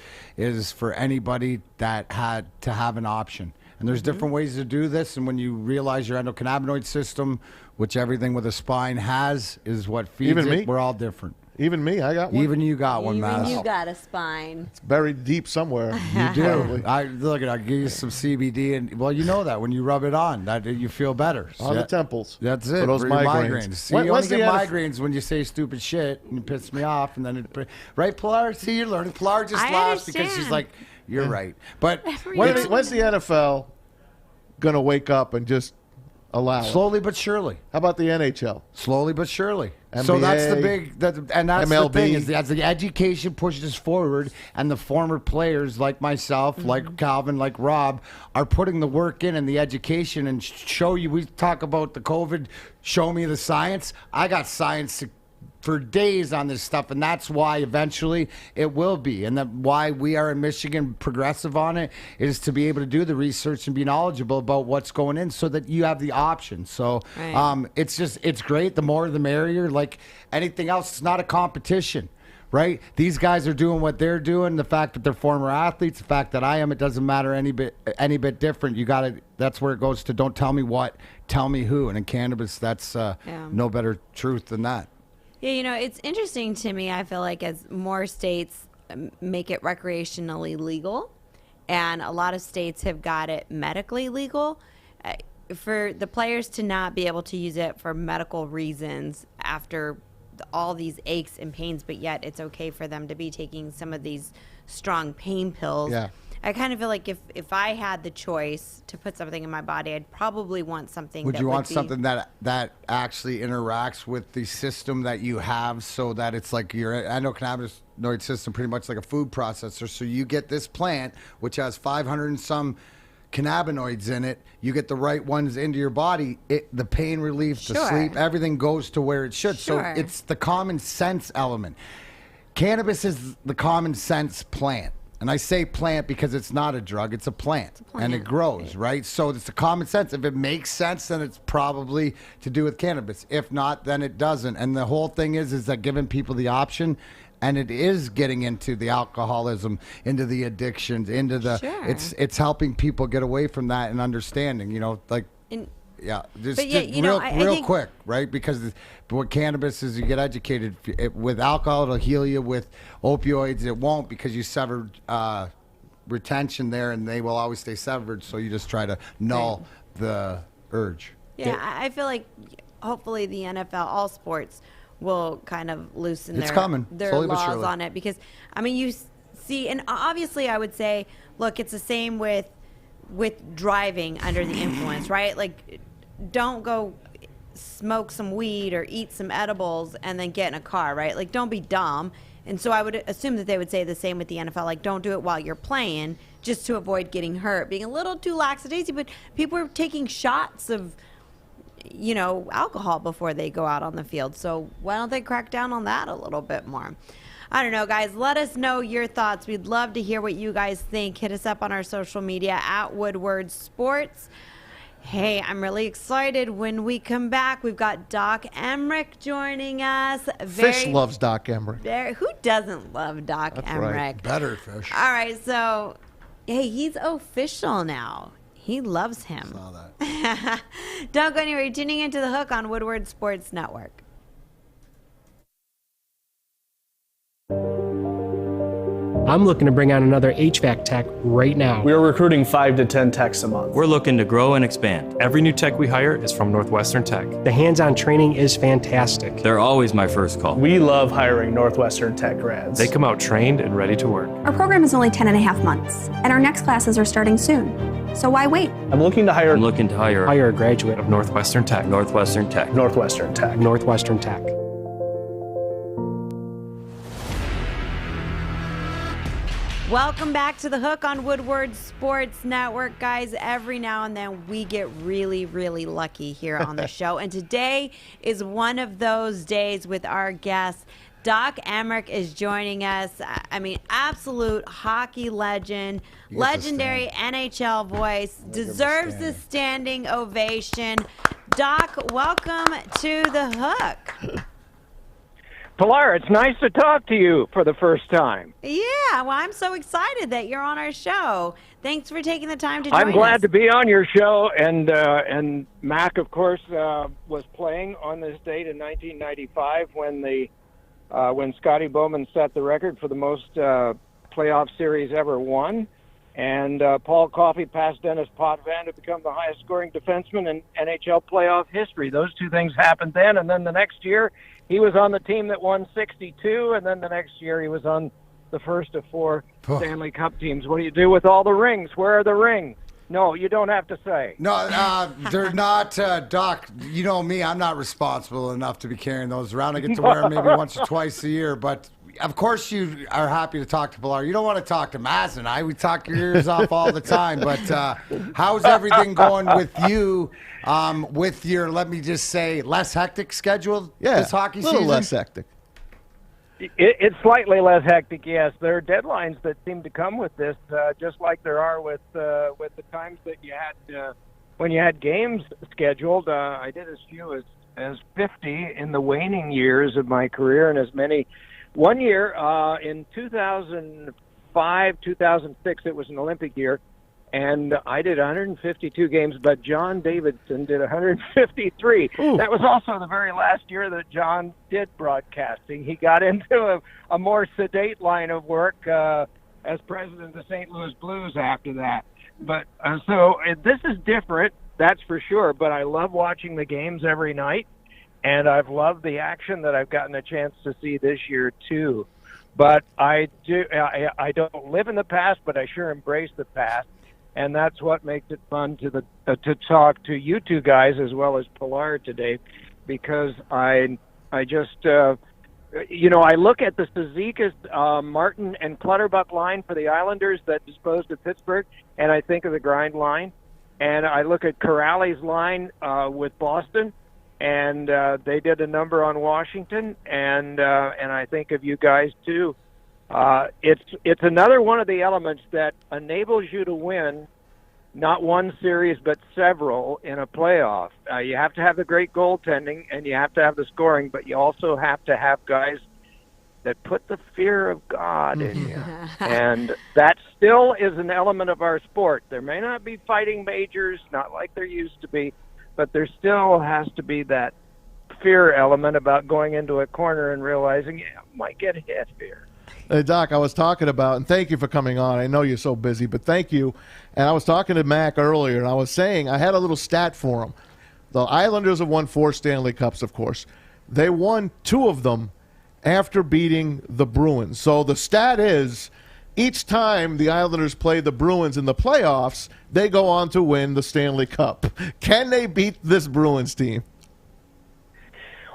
for anybody that had to have an option. And there's different ways to do this. And when you realize your endocannabinoid system, which everything with a spine has, is what feeds Even it, me? we're all different. Even me, I got one. Even you got one, Even Maz. you got a spine. It's buried deep somewhere. You do. I'll give you some CBD, and well, you know that when you rub it on, that you feel better. On the temples. That's it. For those your migraines. See, you only get migraines when you say stupid shit and you piss me off, and then right, Pilar? See, you're learning. Pilar just laughs because she's like, "You're right." But when's the NFL gonna wake up and just allow slowly it? but surely? How about the NHL? Slowly but surely. NBA, so that's the big, and that's MLB. the thing is as the education pushes forward, and the former players like myself, like Calvin, like Rob, are putting the work in and the education and show you. We talk about the COVID. Show me the science. I got science for days on this stuff, and that's why eventually it will be, and that why we are in Michigan progressive on it is to be able to do the research and be knowledgeable about what's going in so that you have the option. So it's great. The more the merrier. Like anything else, it's not a competition, right? These guys are doing what they're doing. The fact that they're former athletes, the fact that I am, it doesn't matter any bit different. You got to. That's where it goes to don't tell me what, tell me who. And in cannabis, that's no better truth than that. Yeah, you know, it's interesting to me, I feel like, as more states make it recreationally legal, and a lot of states have got it medically legal, for the players to not be able to use it for medical reasons after all these aches and pains, but yet it's okay for them to be taking some of these strong pain pills. Yeah. I kind of feel like if I had the choice to put something in my body, I'd probably want something. Would you want something that actually interacts with the system that you have, so that it's like your endocannabinoid system, pretty much like a food processor. So you get this plant, which has 500 and some cannabinoids in it. You get the right ones into your body. The pain relief, the sleep, everything goes to where it should. So it's the common sense element. Cannabis is the common sense plant. And I say plant because it's not a drug, it's a plant. And it grows, right? So it's a common sense. If it makes sense, then it's probably to do with cannabis. If not, then it doesn't. And the whole thing is that giving people the option, and it is getting into the alcoholism, into the addictions, into the it's helping people get away from that and understanding, you know, like real quick, right? Because what cannabis is, you get educated. With alcohol, it'll heal you. With opioids, it won't, because you severed retention there, and they will always stay severed. So you just try to null the urge. Yeah, I feel like hopefully the NFL, all sports, will kind of loosen their laws on it. Because, I mean, you see, and obviously I would say, look, it's the same with driving under the influence, right? Like, don't go smoke some weed or eat some edibles and then get in a car, right? Like, don't be dumb. And so I would assume that they would say the same with the NFL. Like, don't do it while you're playing, just to avoid getting hurt, being a little too lackadaisy. But people are taking shots of, you know, alcohol before they go out on the field. So why don't they crack down on that a little bit more? I don't know, guys. Let us know your thoughts. We'd love to hear what you guys think. Hit us up on our social media at Woodward Sports. Hey, I'm really excited. When we come back, we've got Doc Emrick joining us. Fish loves Doc Emrick. Who doesn't love Doc Emrick? Right. Better Fish. All right, so, hey, he's official now. He loves him. Saw that. Don't go anywhere. You're tuning into The Hook on Woodward Sports Network. I'm looking to bring on another HVAC tech right now. We're recruiting 5 to 10 techs a month. We're looking to grow and expand. Every new tech we hire is from Northwestern Tech. The hands-on training is fantastic. They're always my first call. We love hiring Northwestern Tech grads. They come out trained and ready to work. Our program is only 10 and a half months, and our next classes are starting soon. So why wait? I'm looking to hire a graduate of Northwestern Tech. Northwestern Tech. Northwestern Tech. Northwestern Tech. Welcome back to The Hook on Woodward Sports Network. Guys, every now and then we get really, really lucky here on the show. And today is one of those days with our guest. Doc Emrick is joining us. I mean, absolute hockey legend, legendary NHL voice, deserves the standing ovation. Doc, welcome to the Hook. Pilar, it's nice to talk to you for the first time. Yeah, well, I'm so excited that you're on our show. Thanks for taking the time to join us. I'm glad to be on your show, and Mac, of course, was playing on this date in 1995 when Scotty Bowman set the record for the most playoff series ever won, and Paul Coffey passed Dennis Potvin to become the highest-scoring defenseman in NHL playoff history. Those two things happened then, and then the next year he was on the team that won 62, and then the next year he was on the first of 4 Stanley Cup teams. What do you do with all the rings? Where are the rings? No, you don't have to say. No, they're not, Doc. You know me, I'm not responsible enough to be carrying those around. I get to wear them maybe once or twice a year, but of course you are happy to talk to Pilar. You don't want to talk to Maz and I. We talk your ears off all the time, but how's everything going with you with your, let me just say, less hectic schedule this hockey season? A little less hectic. It's slightly less hectic, yes. There are deadlines that seem to come with this, just like there are with the times that you had when you had games scheduled. I did as few as 50 in the waning years of my career, and as many. One year in 2005, 2006, it was an Olympic year, and I did 152 games, but John Davidson did 153. Ooh. That was also the very last year that John did broadcasting. He got into a more sedate line of work as president of the St. Louis Blues after that. But so this is different, that's for sure, but I love watching the games every night, and I've loved the action that I've gotten a chance to see this year, too. But I don't live in the past, but I sure embrace the past. And that's what makes it fun to talk to you two guys as well as Pilar today, because I just I look at the Cizikas, Martin, and Clutterbuck line for the Islanders that disposed of Pittsburgh, and I think of the grind line, and I look at Corrales' line with Boston, and they did a number on Washington, and I think of you guys too. It's another one of the elements that enables you to win not one series but several in a playoff. You have to have the great goaltending and you have to have the scoring, but you also have to have guys that put the fear of God in you. And that still is an element of our sport. There may not be fighting majors, not like there used to be, but there still has to be that fear element about going into a corner and realizing, I might get hit here. Hey, Doc, I was talking about, and thank you for coming on. I know you're so busy, but thank you. And I was talking to Mac earlier, and I was saying I had a little stat for him. The Islanders have won 4 Stanley Cups, of course. They won 2 of them after beating the Bruins. So the stat is each time the Islanders play the Bruins in the playoffs, they go on to win the Stanley Cup. Can they beat this Bruins team?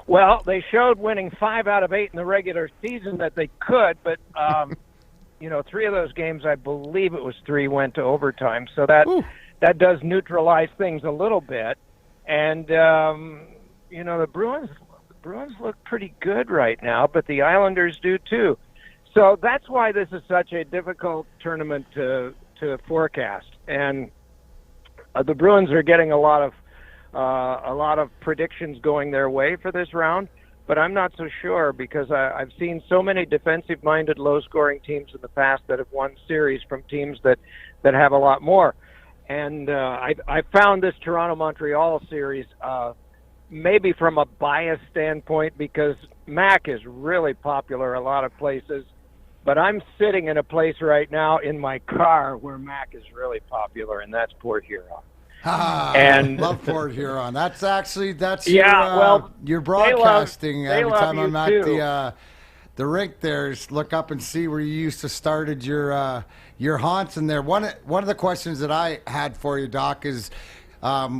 Well, they showed winning 5 out of 8 in the regular season that they could, but 3 of those games, I believe it was 3, went to overtime. So that does neutralize things a little bit. And the Bruins look pretty good right now, but the Islanders do too. So that's why this is such a difficult tournament to forecast. And the Bruins are getting a lot of predictions going their way for this round, but I'm not so sure because I've seen so many defensive-minded, low-scoring teams in the past that have won series from teams that have a lot more. And I found this Toronto-Montreal series maybe from a bias standpoint because Mac is really popular a lot of places, but I'm sitting in a place right now in my car where Mac is really popular, and that's Port Huron. And love Port Huron. That's your broadcasting. Every time I'm at the rink there, look up and see where you used to started your haunts in there. One of the questions that I had for you, Doc, is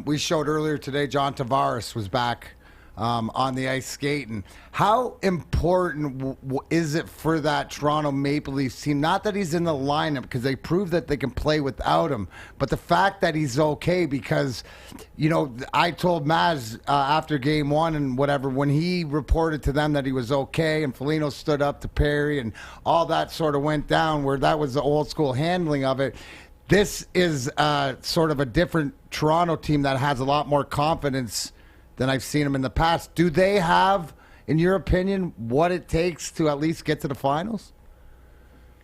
we showed earlier today John Tavares was back on the ice skating. How important is it for that Toronto Maple Leafs team? Not that he's in the lineup because they proved that they can play without him, but the fact that he's okay because, I told Maz after game 1 and whatever, when he reported to them that he was okay and Foligno stood up to Perry and all that sort of went down where that was the old school handling of it. This is sort of a different Toronto team that has a lot more confidence than I've seen them in the past. Do they have, in your opinion, what it takes to at least get to the finals?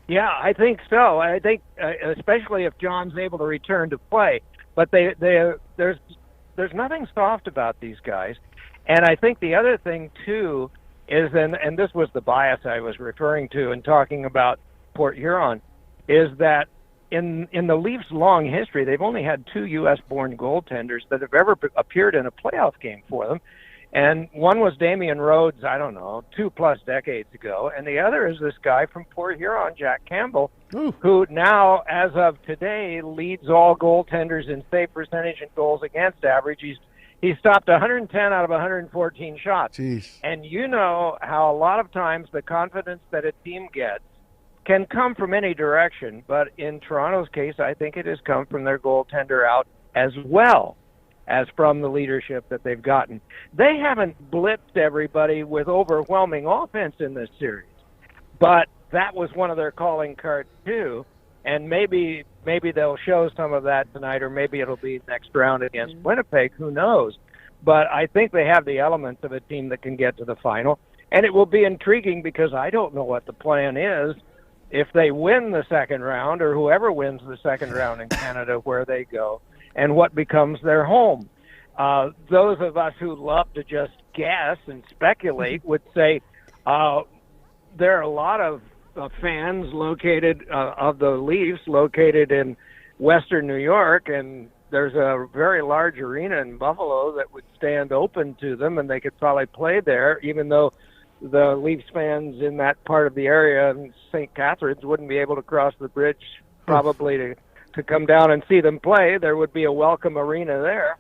Yeah, I think so. I think especially if John's able to return to play. But there's nothing soft about these guys. And I think the other thing, too, is, and this was the bias I was referring to in talking about Port Huron, is that in the Leafs' long history, they've only had 2 U.S.-born goaltenders that have ever appeared in a playoff game for them. And one was Damian Rhodes, I don't know, 2+ decades ago. And the other is this guy from Port Huron, Jack Campbell, who now, as of today, leads all goaltenders in save percentage and goals against average. He's stopped 110 out of 114 shots. Jeez. And you know how a lot of times the confidence that a team gets can come from any direction. But in Toronto's case, I think it has come from their goaltender out as well as from the leadership that they've gotten. They haven't blitzed everybody with overwhelming offense in this series, but that was one of their calling cards too. And maybe they'll show some of that tonight, or maybe it'll be next round against Winnipeg. Who knows? But I think they have the elements of a team that can get to the final, and it will be intriguing because I don't know what the plan is if they win the second round, or whoever wins the second round in Canada, where they go and what becomes their home. Those of us who love to just guess and speculate would say there are a lot of fans located of the Leafs located in Western New York, and there's a very large arena in Buffalo that would stand open to them, and they could probably play there, even though the Leafs fans in that part of the area in St. Catharines wouldn't be able to cross the bridge probably to come down and see them play. There would be a welcome arena there.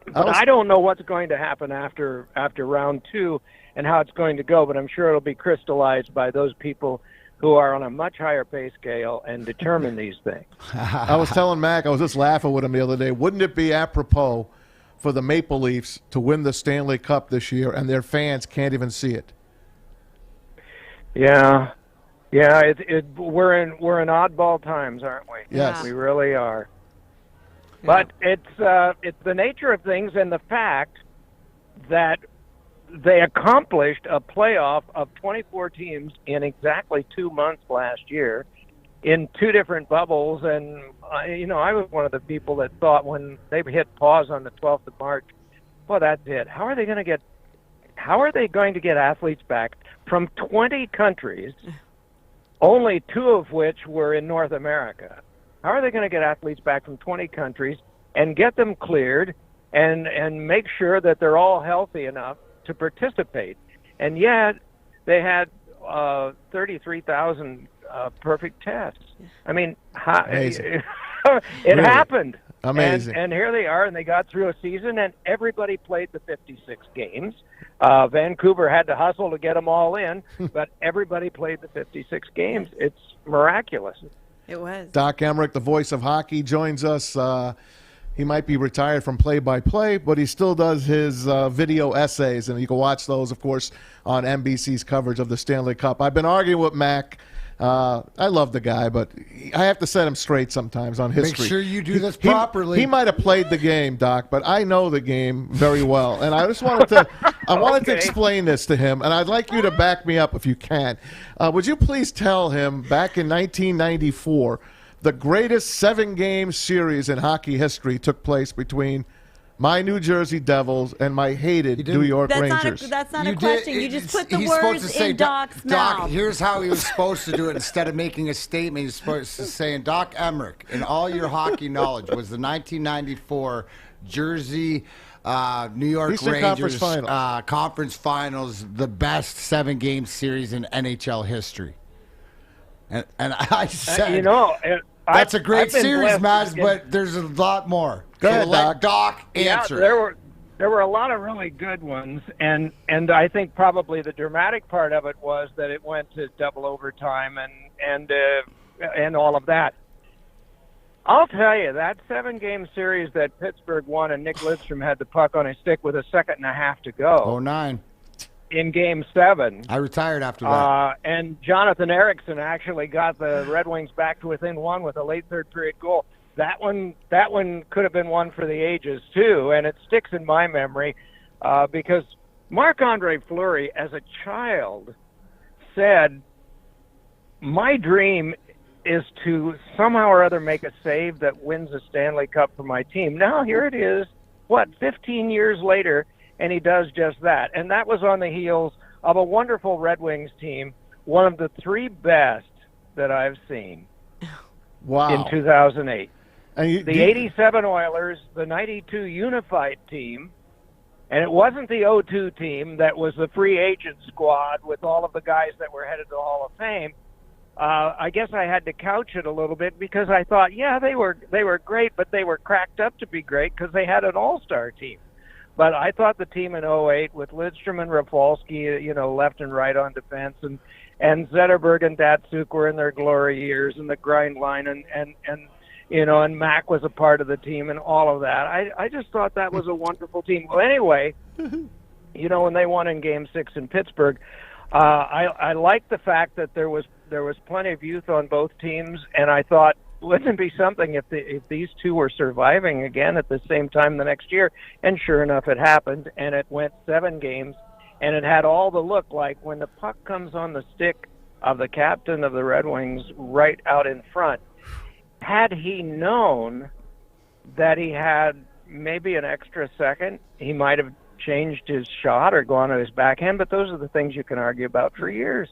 But I don't know what's going to happen after round 2 and how it's going to go, but I'm sure it'll be crystallized by those people who are on a much higher pay scale and determine these things. I was telling Mac, I was just laughing with him the other day, wouldn't it be apropos for the Maple Leafs to win the Stanley Cup this year and their fans can't even see it? Yeah. We're in oddball times, aren't we? Yes, we really are. But it's the nature of things, and the fact that they accomplished a playoff of 24 teams in exactly 2 months last year, in 2 different bubbles. And I was one of the people that thought when they hit pause on the 12th of March, well, that's it. How are they going to get athletes back from 20 countries? Only 2 of which were in North America. How are they going to get athletes back from 20 countries and get them cleared and make sure that they're all healthy enough to participate? And yet they had 33,000 perfect tests. I mean, it Really? happened. Amazing. And here they are, and they got through a season, and everybody played the 56 games. Vancouver had to hustle to get them all in, but everybody played the 56 games. It's miraculous. It was. Doc Emrick, the voice of hockey, joins us. He might be retired from play-by-play, but he still does his video essays, and you can watch those, of course, on NBC's coverage of the Stanley Cup. I've been arguing with Mac. I love the guy, but I have to set him straight sometimes on history. Make sure you do this properly. He might have played the game, Doc, but I know the game very well, and I just wanted to explain this to him, and I'd like you to back me up if you can. Would you please tell him, back in 1994, the greatest 7-game series in hockey history took place between my New Jersey Devils and my hated New York Rangers. That's not a question. You just put the words in Doc's mouth. Doc, here's how he was supposed to do it. Instead of making a statement, he was supposed to say, Doc Emrick, in all your hockey knowledge, was the 1994 Jersey New York Eastern Rangers Conference Finals the best 7-game series in NHL history? And I said, that's a great series, Maz, but there's a lot more. Go ahead, let Doc answer. There were a lot of really good ones, and I think probably the dramatic part of it was that it went to double overtime and all of that. I'll tell you, that 7-game series that Pittsburgh won and Nick Lidstrom had the puck on his stick with a second and a half to go. 09. In Game 7. I retired after that. And Jonathan Ericsson actually got the Red Wings back to within 1 with a late third period goal. That one could have been one for the ages too, and it sticks in my memory. because Marc-Andre Fleury, as a child, said, my dream is to somehow or other make a save that wins a Stanley Cup for my team. Now here it is, 15 years later, and he does just that. And that was on the heels of a wonderful Red Wings team, one of the 3 best that I've seen in 2008. And the 87 Oilers, the 92 Unified team, and it wasn't the 02 team that was the free agent squad with all of the guys that were headed to the Hall of Fame. I guess I had to couch it a little bit because I thought, yeah, they were great, but they were cracked up to be great because they had an all-star team. But I thought the team in 08 with Lidstrom and Rafalski, left and right on defense, and Zetterberg and Datsuk were in their glory years, and the grind line, and Mac was a part of the team and all of that. I just thought that was a wonderful team. Well, anyway, when they won in Game 6 in Pittsburgh, I liked the fact that there was plenty of youth on both teams, and I thought, wouldn't it be something if these two were surviving again at the same time the next year? And sure enough, it happened, and it went 7 games, and it had all the look like when the puck comes on the stick of the captain of the Red Wings right out in front. Had he known that he had maybe an extra second, he might have changed his shot or gone to his backhand, but those are the things you can argue about for years.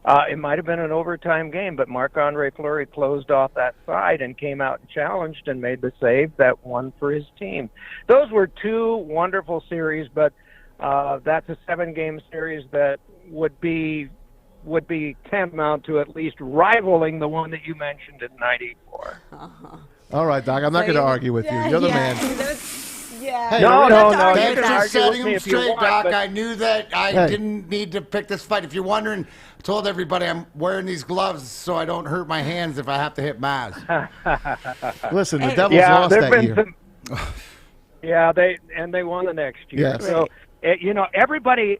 It might have been an overtime game, but Marc-Andre Fleury closed off that side and came out and challenged and made the save that won for his team. Those were 2 wonderful series, but that's a 7-game series that would be tantamount to at least rivaling the one that you mentioned in '94. All right, Doc, I'm not going to argue with you. You're the man. Yeah. No. Thanks for setting him straight, Doc. I knew that I didn't need to pick this fight. If you're wondering, I told everybody I'm wearing these gloves so I don't hurt my hands if I have to hit Maz. Listen, the Devils lost that year. They won the next year. Yes. So, everybody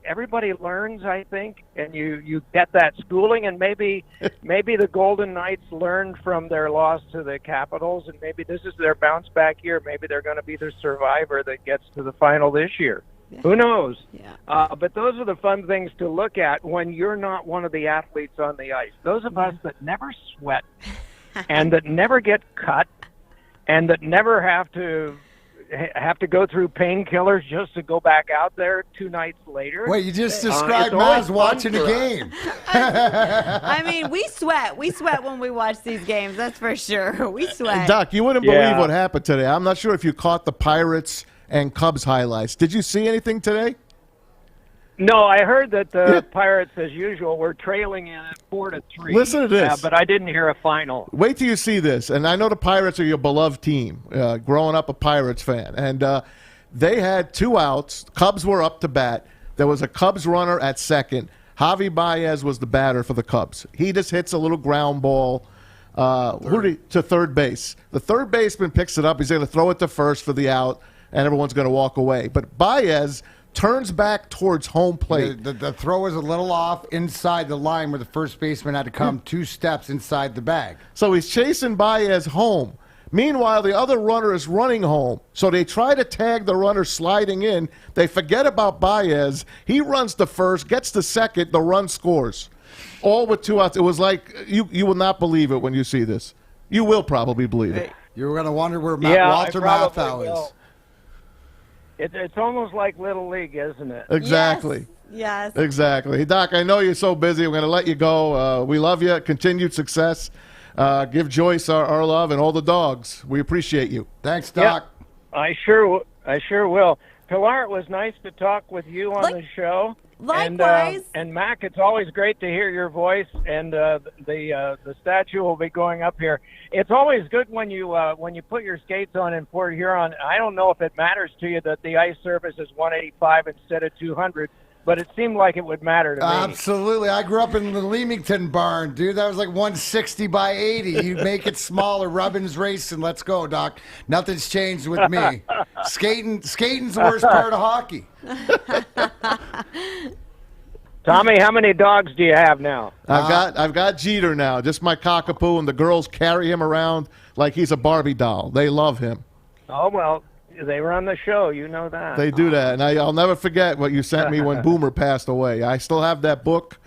learns, I think, and you get that schooling, and maybe the Golden Knights learned from their loss to the Capitals, and maybe this is their bounce back year. Maybe they're going to be the survivor that gets to the final this year. Yeah. Who knows? Yeah. But those are the fun things to look at when you're not one of the athletes on the ice. Those of us that never sweat and that never get cut and that never have to go through painkillers just to go back out there 2 nights later. Wait, you just described Maz watching a game. I mean, we sweat. We sweat when we watch these games. That's for sure. We sweat. Doc, you wouldn't believe what happened today. I'm not sure if you caught the Pirates and Cubs highlights. Did you see anything today? No, I heard that the Pirates, as usual, were trailing in at 4-3. Listen to this. But I didn't hear a final. Wait till you see this. And I know the Pirates are your beloved team, growing up a Pirates fan. And they had 2 outs. Cubs were up to bat. There was a Cubs runner at second. Javi Baez was the batter for the Cubs. He just hits a little ground ball to third base. The third baseman picks it up. He's going to throw it to first for the out, and everyone's going to walk away. But Baez turns back towards home plate. The throw was a little off inside the line where the first baseman had to come 2 steps inside the bag. So he's chasing Baez home. Meanwhile, the other runner is running home. So they try to tag the runner sliding in. They forget about Baez. He runs to first, gets to second, the run scores. All with 2 outs. It was like, you will not believe it when you see this. You will probably believe it. You're going to wonder where Walter Matthau is. It's almost like Little League, isn't it? Exactly. Yes. Exactly. Hey, Doc, I know you're so busy. We're going to let you go. We love you. Continued success. Give Joyce our love and all the dogs. We appreciate you. Thanks, Doc. Yeah, I sure will. Pilar, it was nice to talk with you on the show. Likewise. And Mac, it's always great to hear your voice. And the statue will be going up here. It's always good when you put your skates on in Port Huron. I don't know if it matters to you that the ice surface is 185 instead of 200, but it seemed like it would matter to me. Absolutely. I grew up in the Leamington barn, dude. That was like 160 by 80. You make it smaller, Rubbins racing. Let's go, Doc. Nothing's changed with me. Skating's the worst part of hockey. Tommy, how many dogs do you have now? I've got Jeter now, just my cockapoo, and the girls carry him around like he's a Barbie doll. They love him. Oh, well, They run the show. You know that. They do that, and I'll never forget what you sent me when Boomer passed away. I still have that book,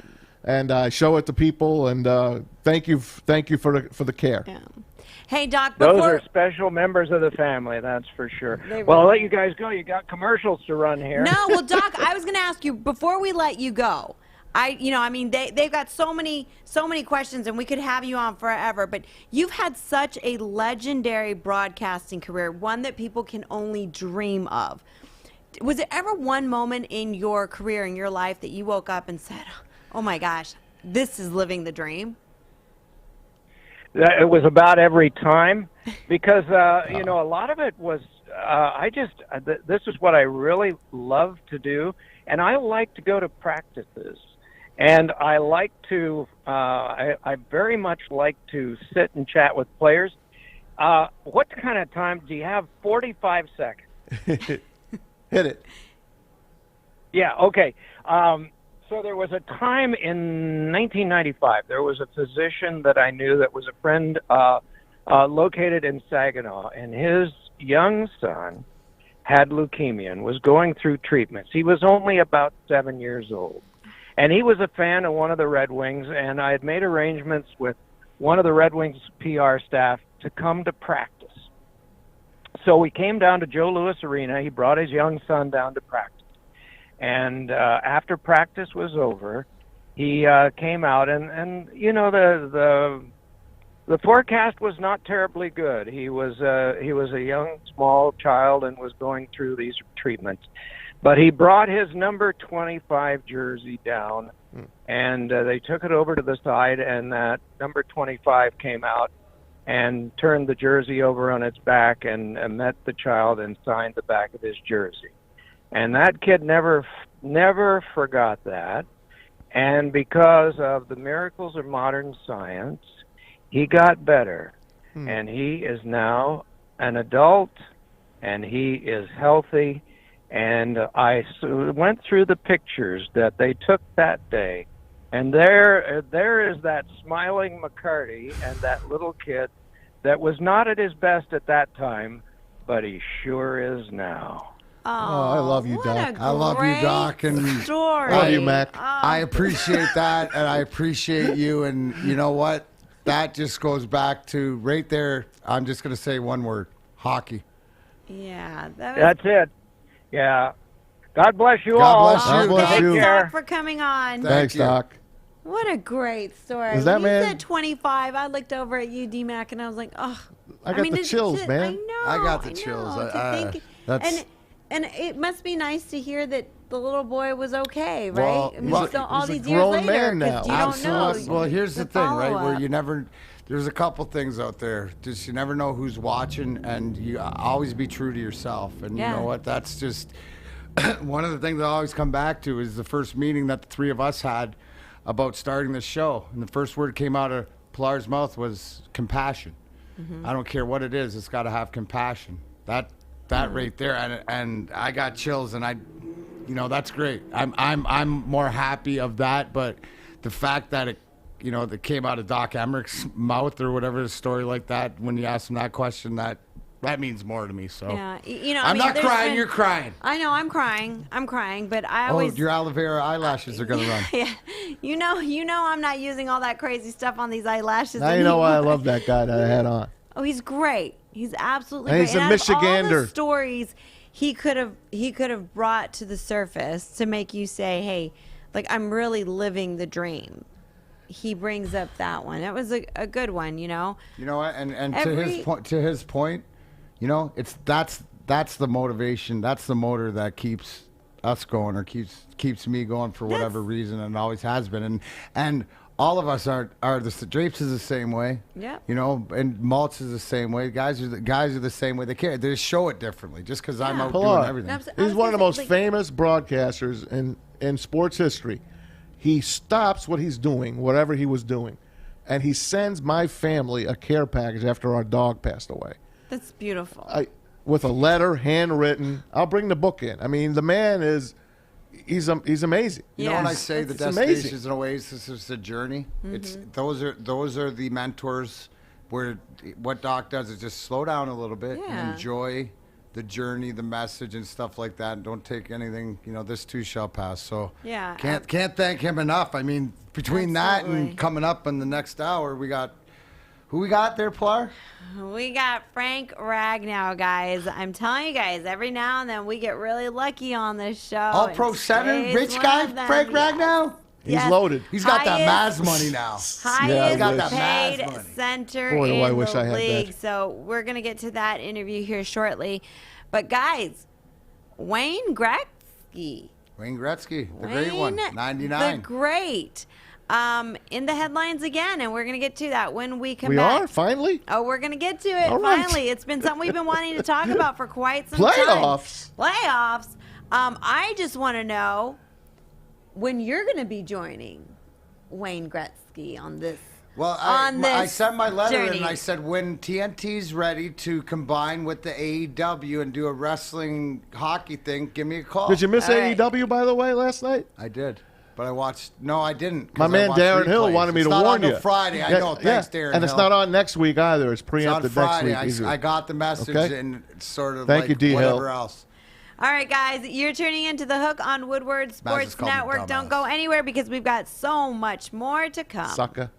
and I show it to people. And thank you for the care. Yeah. Hey, Doc. Those are special members of the family, that's for sure. Well, I'll let you guys go. You got commercials to run here. No, well, Doc, I was going to ask you before we let you go. They've got so many questions, and we could have you on forever. But you've had such a legendary broadcasting career, one that people can only dream of. Was there ever one moment in your career, in your life, that you woke up and said, "Oh my gosh, this is living the dream"? It was about every time, because a lot of it was. This is what I really love to do, and I like to go to practices. And I like to, I very much like to sit and chat with players. What kind of time do you have? 45 seconds. Hit it. Yeah, okay. So there was a time in 1995, there was a physician that I knew that was a friend located in Saginaw, and his young son had leukemia and was going through treatments. He was only about 7 years old. And he was a fan of one of the Red Wings, and I had made arrangements with one of the Red Wings PR staff to come to practice. So we came down to Joe Louis Arena. He brought his young son down to practice. And after practice was over, he came out, and the forecast was not terribly good. He was a young, small child and was going through these treatments. But he brought his number 25 jersey down, and they took it over to the side, and that number 25 came out and turned the jersey over on its back and met the child and signed the back of his jersey. And that kid never forgot that. And because of the miracles of modern science, he got better. And he is now an adult, and he is healthy. And I went through the pictures that they took that day, and there is that smiling McCarty and that little kid that was not at his best at that time, but he sure is now. Oh, I love you, Doc. I love you, Doc, and story. Love you, Mac. I appreciate that, and I appreciate you. And you know what? That just goes back to right there. I'm just going to say one word: hockey. Yeah, that's it. Yeah. God bless you God all. bless you. God bless you. Thanks, Doc, for coming on. Thanks, Doc. What a great story. Is that when you man? said 25, I looked over at you, D-Mac, and I was like, oh. I got the chills, man. I know. I got the chills. And it must be nice to hear that the little boy was okay, right? Well, I mean, well, so all he's a these years grown later, man now. 'cause you don't know. Well, here's the thing, right? Where follow-up. you never. There's a couple things out there. Just you never know who's watching, and you always be true to yourself. And Yeah. you know what? That's just one of the things I always come back to is the first meeting that the three of us had about starting the show, and the first word came out of Pilar's mouth was compassion. I don't care what it is; it's got to have compassion. That right there, and I got chills, and that's great. I'm more happy of that, but the fact that it, that came out of Doc Emrick's mouth or whatever, a story like that, when you ask him that question, that means more to me. So yeah, I'm not crying. You're crying. I know I'm crying, but I Oh, always. your aloe vera eyelashes are gonna run. Yeah, you know I'm not using all that crazy stuff on these eyelashes. Now you know why I love that guy that I had on. Oh, he's great. He's absolutely And great. he's a and out of all Michigander. the stories he could have brought to the surface to make you say, "Hey, like I'm really living the dream." He brings up that one. That was a good one, You know what? And to his point, that's the motivation. That's the motor that keeps us going, or keeps me going for whatever reason, and always has been. And all of us are the Drapes is the same way. Yeah. And Maltz is the same way. Guys are the same way. They just show it differently. Just because I'm out Pilar, doing everything. He's one of the most famous broadcasters in sports history. He stops what he's doing, whatever he was doing, and he sends my family a care package after our dog passed away. That's beautiful. With a letter, handwritten. I'll bring the book in. I mean, the man he's amazing. You know when I say the destination is an oasis, it's a journey. It's those are the mentors where what Doc does is just slow down a little bit and enjoy the journey, the message, and stuff like that. And don't take anything. This too shall pass. So Yeah. can't thank him enough. I mean, between that and coming up in the next hour, we got who we got there, Pilar? We got Frank Ragnow, guys. I'm telling you guys, every now and then we get really lucky on this show. All pro center, Today's rich one guy, of them. Frank Ragnow. He's loaded. He's got that Maz money now. Highest got that paid Maz money. center Boy, do I in wish the I had league. that. So we're going to get to that interview here shortly. But, guys, Wayne Gretzky. Wayne Gretzky, the great one, 99. The great. In the headlines again, and we're going to get to that when we come We back. are? Finally? Oh, we're going to get to it All right. finally. It's been something we've been wanting to talk about for quite some time. Playoffs. I just want to know when you're going to be joining Wayne Gretzky on this. Well, I sent my letter and I said when TNT's ready to combine with the AEW and do a wrestling hockey thing, give me a call. Did you miss AEW, by the way, last night? I did. But I watched. No, I didn't. 'cause My I man watched Darren Hill replays. wanted me It's to not warn on till you. Friday. I know. Thanks, Darren And it's Hill. not on next week either. It's It's on preempted Friday. next week. I got the message Okay. and it's sort of Thank like you, D. Hill. whatever else. All right, guys, you're tuning into The Hook on Woodward Sports called me Network. Don't go anywhere because we've got so much more to come. Sucker.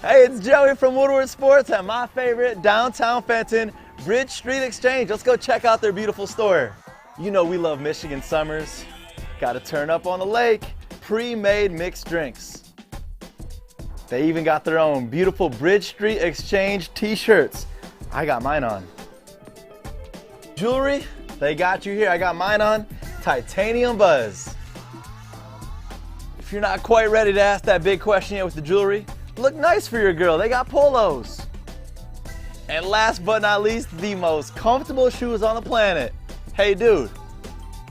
Hey, it's Joey from Woodward Sports at my favorite downtown Fenton, Bridge Street Exchange. Let's go check out their beautiful store. You know we love Michigan summers. Got to turn up on the lake. Pre-made mixed drinks. They even got their own beautiful Bridge Street Exchange t-shirts. I got mine on. Jewelry, they got you here. I got mine on. Titanium Buzz. If you're not quite ready to ask that big question yet with the jewelry, look nice for your girl. They got polos. And last but not least, the most comfortable shoes on the planet. Hey Dude.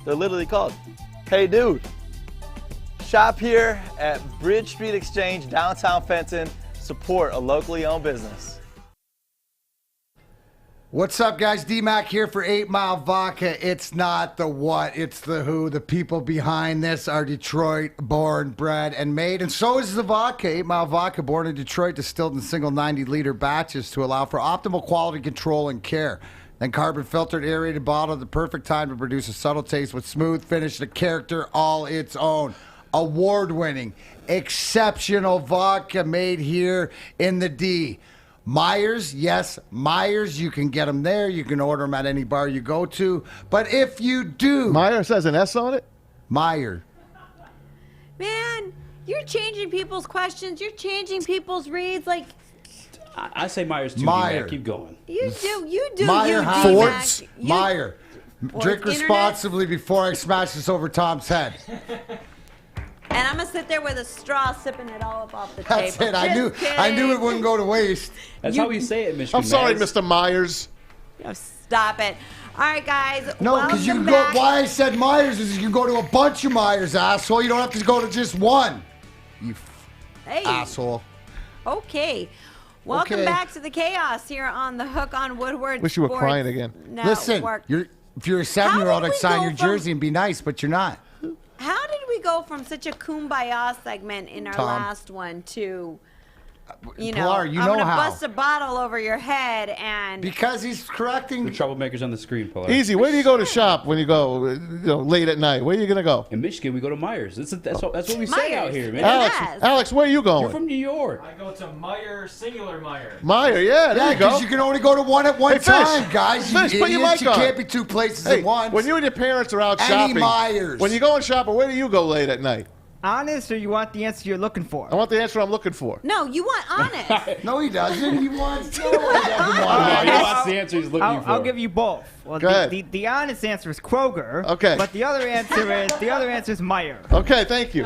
They're literally called Hey Dude. Shop here at Bridge Street Exchange, downtown Fenton. Support a locally owned business. What's up, guys? D-Mac here for 8 Mile Vodka. It's not the what, it's the who. The people behind this are Detroit born, bred, and made. And so is the vodka. 8 Mile Vodka, born in Detroit, distilled in single 90-liter batches to allow for optimal quality control and care. Then carbon-filtered, aerated bottle at the perfect time to produce a subtle taste with smooth finish and a character all its own. Award-winning, exceptional vodka made here in the D. Myers, yes, Myers, you can get them there. You can order them at any bar you go to. But if you do... Myers has an S on it? Meyer. Man, you're changing people's questions. You're changing people's reads. Like, I say Myers too. Meyer. D-Mac. Keep going. you do. Meyer, you, Fords, D-Mac. You- Meyer. Drink Internet? responsibly before I smash this over Tom's head. And I'm going to sit there with a straw sipping it all up off the That's table. it. I knew it wouldn't go to waste. That's how we say it in Michigan. I'm sorry, Mass. Mr. Myers. Oh, stop it. All right, guys. No, because you welcome can go. back. Why I said Myers is you can go to a bunch of Myers, asshole. You don't have to go to just one. You Hey. asshole. Okay. Welcome Okay. back to the chaos here on The Hook on Woodward. Wish you were Sports crying again. Listen, Network. if you're a 7-year-old, did I'd we sign go your from- jersey and be nice, but you're not. How did we go from such a kumbaya segment in our Tom. last one to, you know, Pilar, you I'm know gonna how. bust a bottle over your head and Because he's correcting. The troublemakers on the screen, Pilar. Easy. Where do you go to shop when you go late at night? Where are you going to go? In Michigan, we go to Myers. That's what we say out here, man. Alex, where are you going? You're from New York. I go to Meyer, singular Meyer. Meyer, yeah, there you go. because you can only go to one at one Hey, Fish. time, guys. You Fish, put your idiots. mic You on. can't be two places Hey, at once. when you and your parents are out Any shopping, Myers. when you go and shopping, where do you go late at night? Honest, or you want the answer you're looking for? I want the answer I'm looking for. no, you want honest. No, he doesn't. He wants. No, he doesn't No, want he wants the answer he's looking for. I'll give you both. Well, Go ahead. the honest answer is Kroger. Okay. But the other answer is Meyer. Okay, thank you.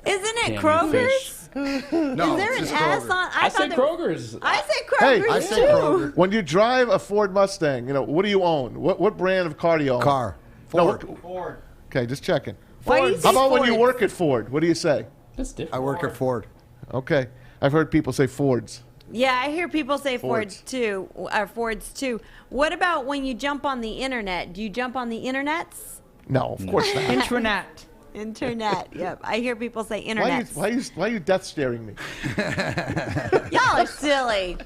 Isn't it Damn you, Kroger's? No, Is there an just S Kroger. on? I thought said there- Kroger's. I say Hey, Kroger's I too. said Kroger. When you drive a Ford Mustang, what do you own? What brand of car do you own? Car. No, Ford. Ford. okay, just checking. Why do you How say about when you Fords? work at Ford? What do you say? That's different. I work at Ford. Okay, I've heard people say Fords. Yeah, I hear people say Fords. Fords too. What about when you jump on the internet? Do you jump on the internets? No, of course not. Intranet. Internet. Yep. I hear people say internet. Why are you death staring me? Y'all are silly.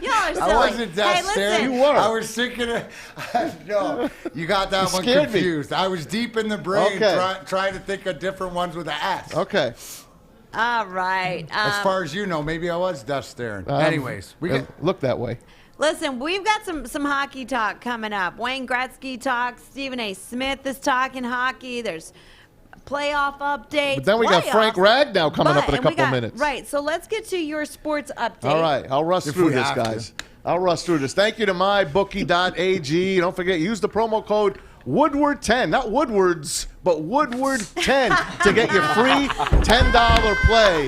Y'all are silly. I wasn't that Hey, staring. listen. You were. I was thinking no, you got that one scared me. confused. I was deep in the brain Okay. trying to think of different ones with an S. Okay. All right. As far as you know, maybe I was death staring. Anyways, we it looked that way. Listen, we've got some hockey talk coming up. Wayne Gretzky talks. Stephen A. Smith is talking hockey. There's playoff updates. But then we got Frank Ragnow coming up in a and we couple got- minutes. Right. So let's get to your sports update. All right, I'll rush If through we this, have to. guys. I'll rush through this. Thank you to mybookie.ag. Don't forget, use the promo code Woodward10, not Woodwards, but Woodward10 to get your free $10 play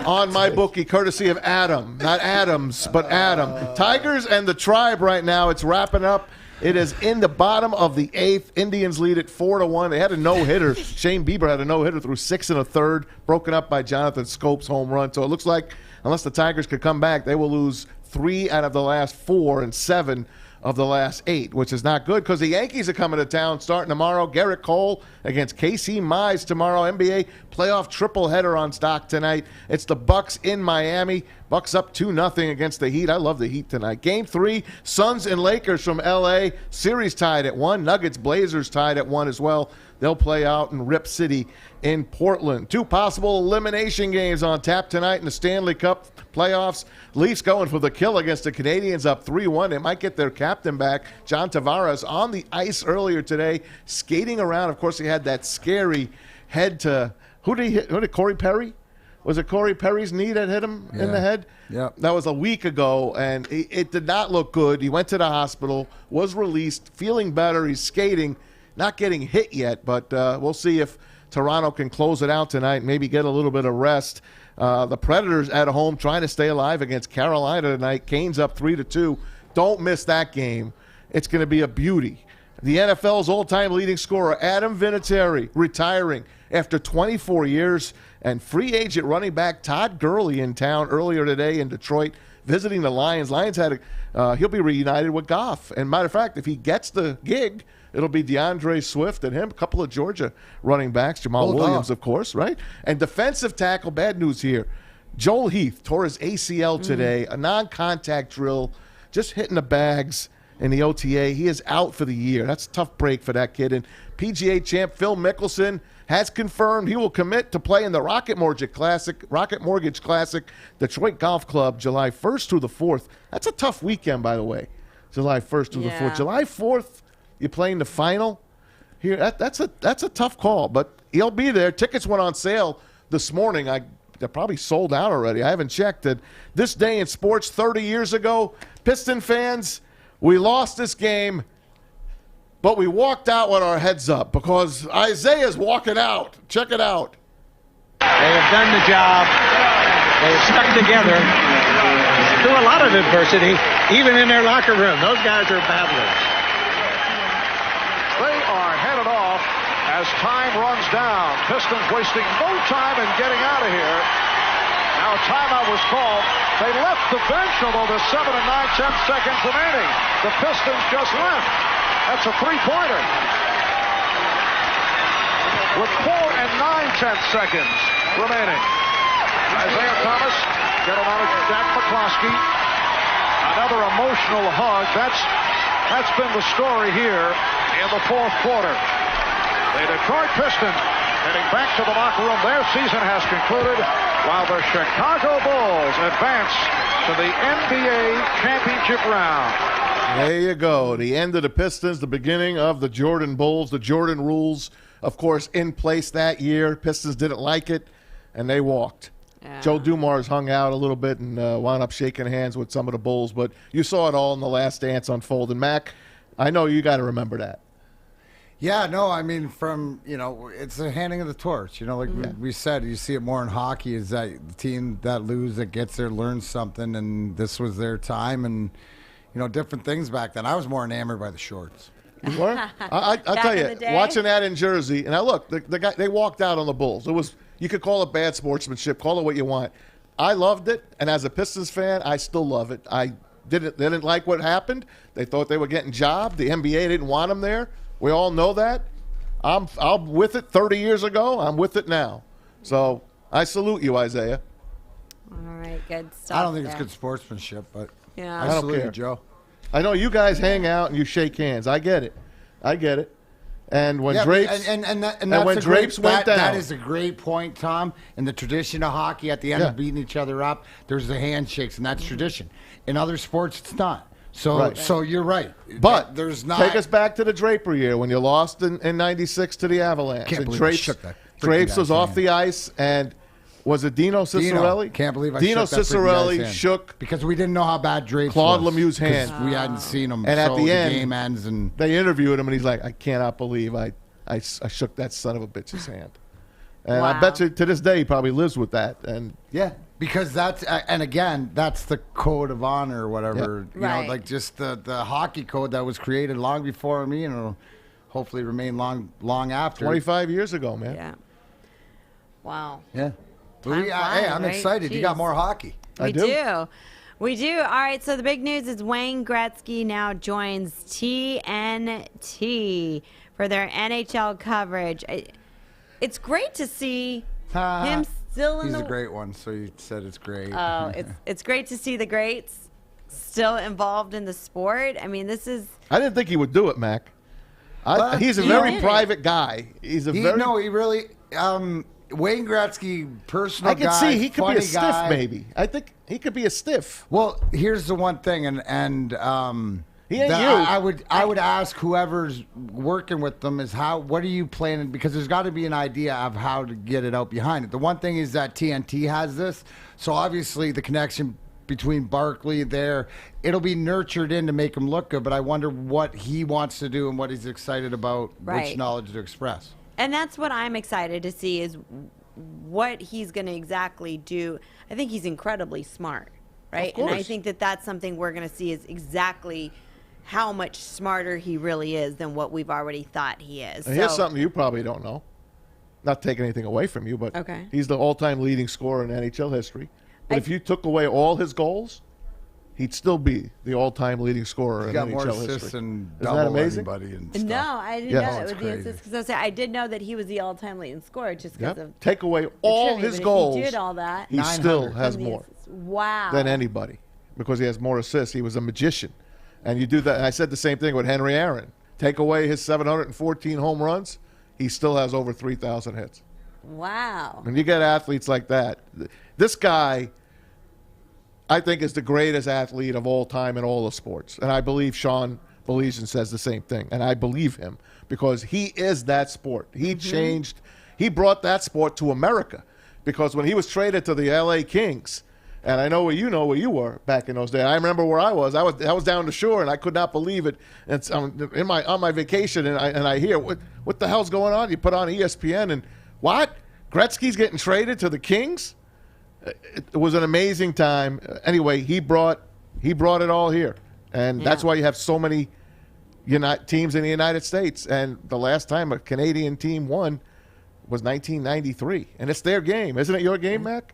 on MyBookie, courtesy of Adam. Not Adams, but Adam. Tigers and the Tribe right now. It's wrapping up. It is in the bottom of the 8th. Indians lead it 4-1. They had a no-hitter. Shane Bieber had a no-hitter through 6 1/3, broken up by Jonathan Scope's home run. So it looks like unless the Tigers could come back, they will lose 3 out of the last 4 and 7 of the last 8, which is not good because the Yankees are coming to town starting tomorrow. Garrett Cole against KC Mize tomorrow. NBA playoff triple header on stock tonight. It's the Bucks in Miami. Bucks up 2-0 against the Heat. I love the Heat tonight. Game 3, Suns and Lakers from LA. Series tied at 1. Nuggets Blazers tied at 1 as well. They'll play out in Rip City in Portland. 2 possible elimination games on tap tonight in the Stanley Cup Playoffs. Leafs going for the kill against the Canadians, up 3-1. They might get their captain back. John Tavares on the ice earlier today, skating around. Of course, he had that scary head to who did he hit? Who did Corey Perry? Was it Corey Perry's knee that hit him in the head? Yeah. That was a week ago, and it did not look good. He went to the hospital, was released, feeling better. He's skating, not getting hit yet, but we'll see if Toronto can close it out tonight, maybe get a little bit of rest. The Predators at home trying to stay alive against Carolina tonight. Canes up 3-2. Don't miss that game. It's going to be a beauty. The NFL's all-time leading scorer, Adam Vinatieri, retiring after 24 years. And free agent running back Todd Gurley in town earlier today in Detroit, visiting the Lions. Lions he'll be reunited with Goff. And matter of fact, if he gets the gig, it'll be DeAndre Swift and him, a couple of Georgia running backs, Jamal Williams, of course, right? And defensive tackle, bad news here. Joel Heath tore his ACL today, a non-contact drill, just hitting the bags in the OTA. He is out for the year. That's a tough break for that kid. And PGA champ Phil Mickelson has confirmed he will commit to play in the Rocket Mortgage Classic, Detroit Golf Club, July 1st through the 4th. That's a tough weekend, by the way, July 1st through the 4th. July 4th, you're playing the final here. That's a tough call, but he'll be there. Tickets went on sale this morning. They're probably sold out already. I haven't checked it. This day in sports 30 years ago, Piston fans, we lost this game, but we walked out with our heads up because Isaiah's walking out. Check it out. They have done the job. They have stuck together through a lot of adversity, even in their locker room. Those guys are battlers. They are headed off as time runs down. Pistons wasting no time in getting out of here. Now a timeout was called. They left the bench, although there's 7 and 9/10 seconds remaining. The Pistons just left. That's a three-pointer. With 4 and 9/10 seconds remaining. Isaiah Thomas, get him out of Jack McCloskey. Another emotional hug. That's been the story here in the fourth quarter. The Detroit Pistons heading back to the locker room. Their season has concluded, while the Chicago Bulls advance to the NBA championship round. There you go. The end of the Pistons, the beginning of the Jordan Bulls. The Jordan rules, of course, in place that year. Pistons didn't like it, and they walked. Yeah. Joe Dumars hung out a little bit and wound up shaking hands with some of the Bulls, but you saw it all in the Last Dance unfold. And, Mac, I know you got to remember that. Yeah, no, I mean, it's the handing of the torch. Like we said, you see it more in hockey, is that the team that loses, that gets there, learns something, and this was their time, and, different things back then. I was more enamored by the shorts. You were? I'll tell you, watching that in Jersey, and look, the guy, they walked out on the Bulls. It was, you could call it bad sportsmanship, call it what you want. I loved it, and as a Pistons fan, I still love it. They didn't like what happened. They thought they were getting jobbed. The NBA didn't want them there. We all know that. I'm with it 30 years ago. I'm with it now. So I salute you, Isaiah. All right, good stuff. I don't think it's good sportsmanship, but Yeah. I don't Absolutely, care. Joe. I know you guys hang out and you shake hands. I get it. And when Drapes and when that's Drapes went down, that is a great point, Tom. In the tradition of hockey, at the end of beating each other up, there's the handshakes, and that's tradition. In other sports, it's not. So, so you're right. But there's not. Take us back to the Draper year when you lost in '96 to the Avalanche. Can't and believe Drapes, I shook that freaking Drapes was guy's off hand. the ice, and was it Dino Ciccarelli? Can't believe I Dino shook that freaking guy's Ciccarelli hand. shook because we didn't know how bad Drapes Claude was. Lemieux's 'cause hand. We hadn't seen him. And at so the end, game ends, and they interviewed him, and he's like, "I cannot believe I shook that son of a bitch's hand." And I bet you to this day he probably lives with that. And yeah, because that's and again, that's the code of honor or whatever. Yeah. You Right. know, like just the hockey code that was created long before me, and it'll hopefully remain long after. 25 years ago, man. Yeah. Wow. Yeah. But Time hey, flies, I'm right? excited. You got Jeez. more hockey. We do. We do. All right, so the big news is Wayne Gretzky now joins TNT for their NHL coverage. It's great to see him still in He's the... a great one, so you said it's great. Oh, it's great to see the greats still involved in the sport. I mean, this is... I didn't think he would do it, Mac. He's a he very did private guy. He's a very. No, he really. Wayne Gretzky, personal I can guy, see he could be a funny stiff, guy. maybe. I think he could be a stiff. Well, here's the one thing, and he ain't that I would ask whoever's working with them is what are you planning? Because there's got to be an idea of how to get it out behind it. The one thing is that TNT has this, so obviously the connection between Barkley there, it'll be nurtured in to make him look good. But I wonder what he wants to do and what he's excited about, Right. which knowledge to express. And that's what I'm excited to see is what he's going to exactly do. I think he's incredibly smart, right? And I course. think that that's something we're going to see is exactly how much smarter he really is than what we've already thought he is. And here's something you probably don't know. Not taking anything away from you, but Okay. he's the all-time leading scorer in NHL history. But if you took away all his goals, he'd still be the all-time leading scorer He's in got NHL more history. assists and Isn't that double amazing? everybody and stuff. No, I didn't Yeah. know Oh, that it's was the crazy. insist because I did know that he was the all-time leading scorer just because Yep. of Take away the all trivia, his but goals, If he did all that, he still has And the more assists. Wow. than anybody because he has more assists. He was a magician. And you do that. And I said the same thing with Henry Aaron. Take away his 714 home runs, he still has over 3,000 hits. Wow. When you get athletes like that, this guy, I think, is the greatest athlete of all time in all the sports. And I believe Sean Baligian says the same thing. And I believe him because he is that sport. He he brought that sport to America because when he was traded to the LA Kings, and I know where you were back in those days. I remember where I was. I was down the shore, and I could not believe it. It's on my vacation, and I hear what the hell's going on? You put on ESPN, and what? Gretzky's getting traded to the Kings? It was an amazing time. Anyway, he brought it all here, and that's why you have so many teams in the United States. And the last time a Canadian team won was 1993, and it's their game, isn't it? Your game, Mac?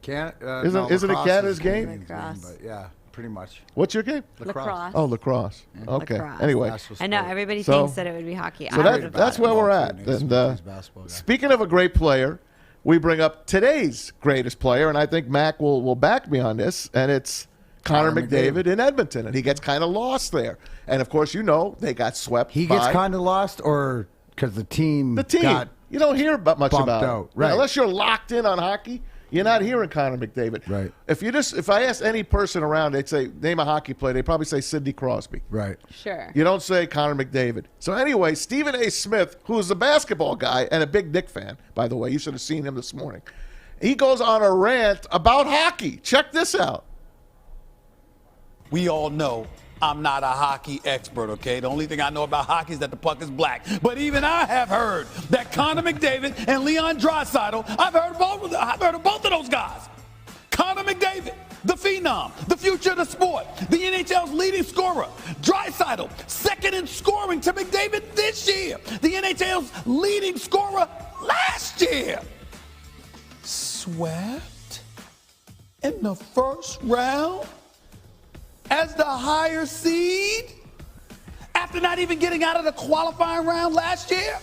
Isn't it Canada's game? But yeah, pretty much. What's your game? Lacrosse. Oh, lacrosse. Okay. Lacrosse. Anyway, I know everybody So- thinks that it would be hockey. So that's where we're at. And speaking of a great player, we bring up today's greatest player, and I think Mac will back me on this, and it's Connor McDavid in Edmonton, and he gets kind of lost there. And of course, they got swept. He gets kind of lost, or because the team got you don't hear much bumped about out. it. Right. Unless you're locked in on hockey, you're not hearing Connor McDavid. Right. If I asked any person around, they'd say name a hockey player. They'd probably say Sidney Crosby. Right. Sure. You don't say Connor McDavid. So anyway, Stephen A. Smith, who is a basketball guy and a big Knicks fan, by the way, you should have seen him this morning. He goes on a rant about hockey. Check this out. We all know I'm not a hockey expert, okay? The only thing I know about hockey is that the puck is black. But even I have heard that Connor McDavid and Leon Draisaitl, I've heard of both of those guys. Connor McDavid, the phenom, the future of the sport, the NHL's leading scorer. Draisaitl, second in scoring to McDavid this year. The NHL's leading scorer last year. Swept in the first round as the higher seed after not even getting out of the qualifying round last year?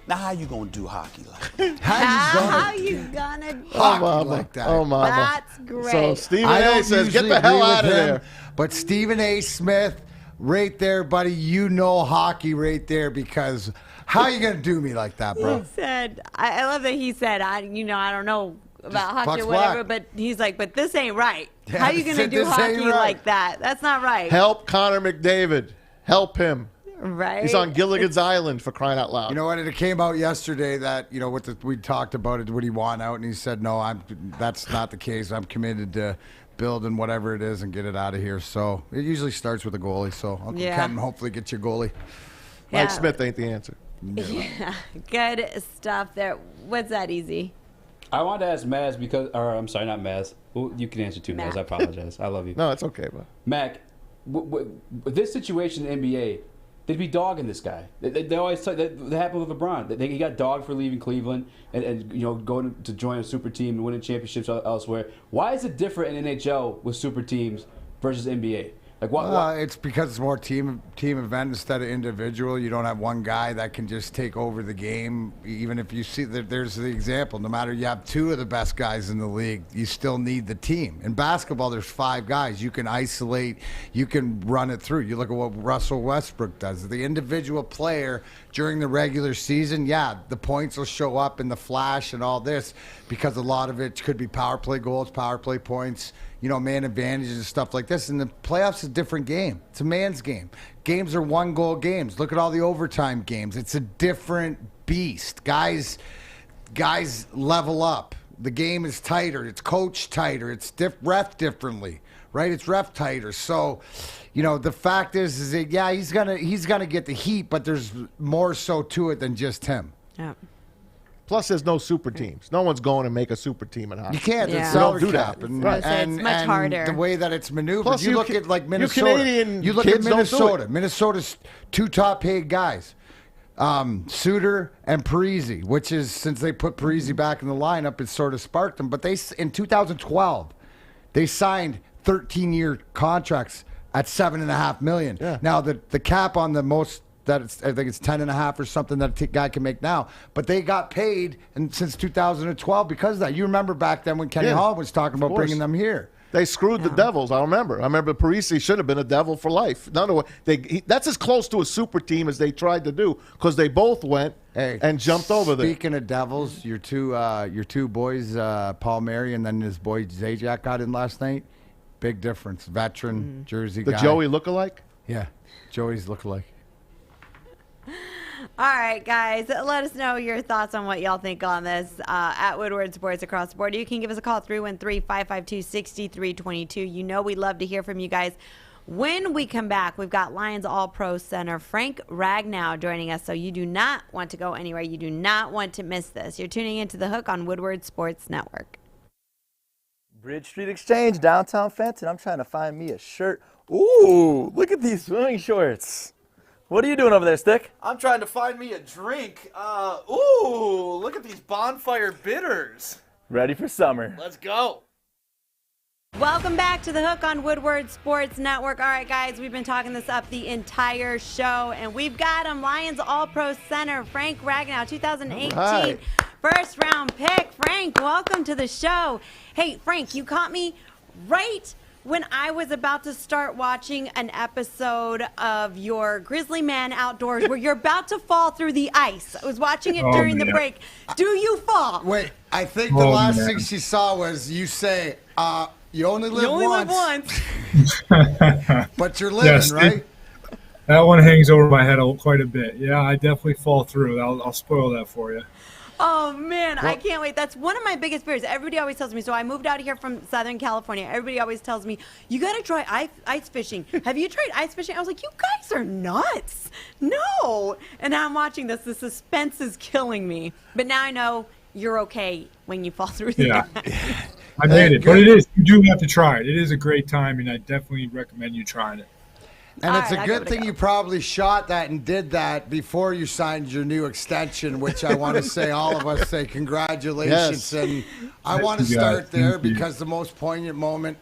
Now, how you going to do hockey like that? How you gonna do Mama. like that? Oh, Mama. That's great. So Stephen I A. don't says, get usually the hell agree out of with him, there. But Stephen A. Smith, right there, buddy, you know hockey right there because how you going to do me like that, bro? He said, I love that he said, I don't know about hockey Puck's or whatever, black. but he's like, but this ain't right. Yeah, How you going to do this ain't hockey right. like that? That's not right. Help Connor McDavid. Help him. Right? He's on Gilligan's Island, for crying out loud. You know what? It came out yesterday that we talked about it. Would he want out? And he said, "No, that's not the case. I'm committed to building whatever it is and get it out of here." So it usually starts with a goalie. So Uncle Ken hopefully get your goalie. Mike Yeah. Smith ain't the answer. Yeah, good stuff there. What's that, Easy? I wanted to ask Maz because, or I'm sorry, not Maz. Well, you can answer too, Maz. I apologize. I love you. No, it's okay, bro. Mac, this situation in the NBA, they'd be dogging this guy. They always talk, that happened with LeBron. He got dogged for leaving Cleveland and going to join a super team and winning championships elsewhere. Why is it different in NHL with super teams versus NBA? Like what? It's because it's more team event instead of individual. You don't have one guy that can just take over the game. Even if you see that, there's the example. No matter you have two of the best guys in the league, you still need the team. In basketball, there's 5 guys. You can isolate. You can run it through. You look at what Russell Westbrook does. The individual player during the regular season, the points will show up in the flash and all this because a lot of it could be power play goals, power play points, man advantages and stuff like this. And the playoffs is a different game. It's a man's game. Games are 1-goal games. Look at all the overtime games. It's a different beast. Guys level up. The game is tighter. It's coached tighter. It's ref differently, right? It's ref tighter. So, the fact is that he's gonna get the heat, but there's more so to it than just him. Yeah. Plus, there's no super teams. No one's going to make a super team in hockey. You can't. Yeah. It's You don't salary do that. cap. And, Right. and, It's much and harder. the way that it's maneuvered. Plus, you look at like Minnesota. Canadian You look at kids don't do Minnesota. it. Minnesota's 2 top-paid guys, Suter and Parise, which is since they put Parise back in the lineup, it sort of sparked them. But in 2012, they signed 13-year contracts at $7.5 million. Yeah. Now the cap on the most. I think it's 10.5 or something that a guy can make now. But they got paid since 2012 because of that. You remember back then when Kenny Hall was talking about bringing them here. They screwed the Devils. I remember. Parise should have been a Devil for life. That's as close to a super team as they tried to do because they both went and jumped over there. Speaking of Devils, your two boys, Paul Mary and then his boy Zajac got in last night. Big difference. Veteran Jersey guy. The Joey lookalike? Yeah, Joey's lookalike. All right, guys, let us know your thoughts on what y'all think on this at Woodward Sports across the board. You can give us a call, 313-552-6322. We love to hear from you guys. When we come back, we've got Lions All-Pro center Frank Ragnow joining us, so you do not want to go anywhere. You do not want to miss this. You're tuning into The Hook on Woodward Sports Network. Bridge Street Exchange, downtown Fenton. I'm trying to find me a shirt. Ooh, look at these swimming shorts. What are you doing over there, Stick? I'm trying to find me a drink. Ooh, look at these bonfire bitters. Ready for summer. Let's go. Welcome back to The Hook on Woodward Sports Network. All right, guys, we've been talking this up the entire show, and we've got him, Lions All-Pro center, Frank Ragnow, 2018 first-round pick. Frank, welcome to the show. Hey, Frank, you caught me right when I was about to start watching an episode of your Grizzly Man Outdoors where you're about to fall through the ice. I was watching it during the break. Do you fall? Wait, I think the last thing she saw was you say, you only live once. But you're living, right? That one hangs over my head quite a bit. Yeah, I definitely fall through. I'll spoil that for you. Oh, man, I can't wait. That's one of my biggest fears. Everybody always tells me, so I moved out here from Southern California. Everybody always tells me, you got to try ice fishing. Have you tried ice fishing? I was like, you guys are nuts. No. And now I'm watching this. The suspense is killing me. But now I know you're okay when you fall through the ice. I made it. But you do have to try it. It is a great time, and I definitely recommend you trying it. And it's a good thing you probably shot that and did that before you signed your new extension, which I want to say, all of us say congratulations. Yes. And I want to start there because the most poignant moment,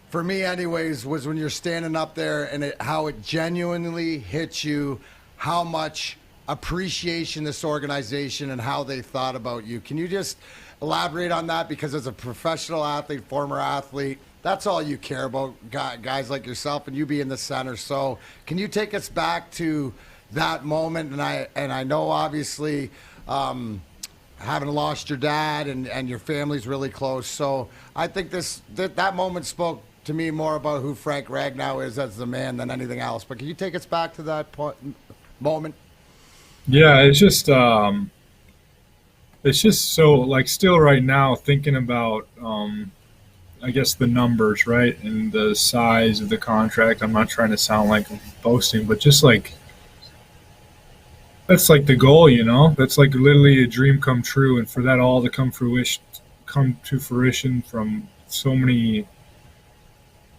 for me anyways, was when you're standing up there and how it genuinely hits you how much appreciation, this organization, and how they thought about you. Can you just elaborate on that? Because as a professional athlete, former athlete, that's all you care about, guys like yourself, and you be in the center. So can you take us back to that moment? And I know, obviously, having lost your dad and your family's really close. So I think that moment spoke to me more about who Frank Ragnow is as the man than anything else. But can you take us back to that moment? Yeah, it's just so, like, still right now thinking about, I guess, the numbers, right, and the size of the contract. I'm not trying to sound like I'm boasting, but just like, that's like the goal, you know? That's like literally a dream come true, and for that all to come to fruition from so many.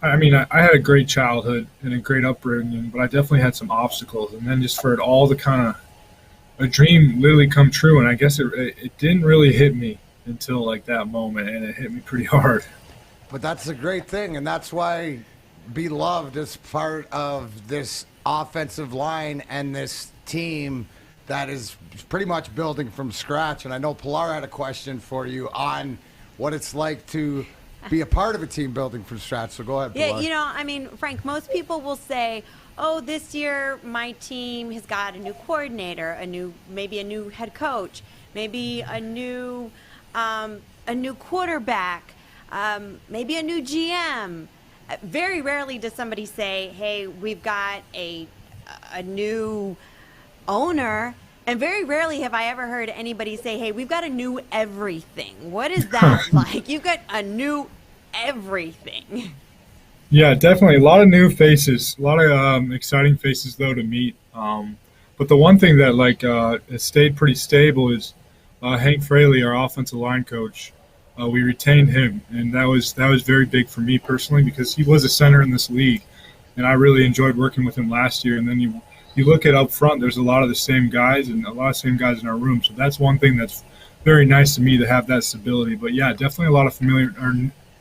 I mean, I had a great childhood and a great upbringing, but I definitely had some obstacles, and then just for it all to kind of a dream literally come true, and I guess it didn't really hit me until like that moment, and it hit me pretty hard. But that's a great thing, and that's why Beloved is part of this offensive line and this team that is pretty much building from scratch. And I know Pilar had a question for you on what it's like to be a part of a team building from scratch. So go ahead, Pilar. Yeah, I mean, Frank, most people will say, oh, this year my team has got a new coordinator, maybe a new head coach, maybe a new quarterback, maybe a new GM. Very rarely does somebody say, hey, we've got a new owner. And very rarely have I ever heard anybody say, hey, we've got a new everything. What is that like? You've got a new everything. Yeah, definitely. A lot of new faces, a lot of exciting faces, though, to meet. But the one thing that has stayed pretty stable is Hank Fraley, our offensive line coach. We retained him, and that was very big for me personally because he was a center in this league, and I really enjoyed working with him last year. And then you look at up front, there's a lot of the same guys and a lot of same guys in our room. So that's one thing that's very nice to me to have that stability. But yeah, definitely a lot of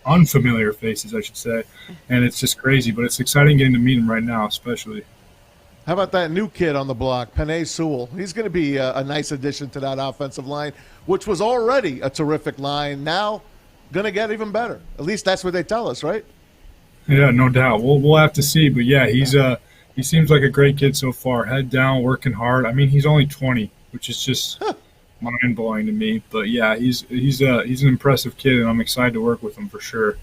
unfamiliar faces, I should say. And it's just crazy, but it's exciting getting to meet them right now, especially. How about that new kid on the block, Penei Sewell? He's going to be a nice addition to that offensive line, which was already a terrific line. Now going to get even better. At least that's what they tell us, right? Yeah, no doubt. We'll have to see. But yeah, he seems like a great kid so far. Head down, working hard. I mean, he's only 20, which is just mind-blowing to me. But yeah, he's an impressive kid, and I'm excited to work with him for sure.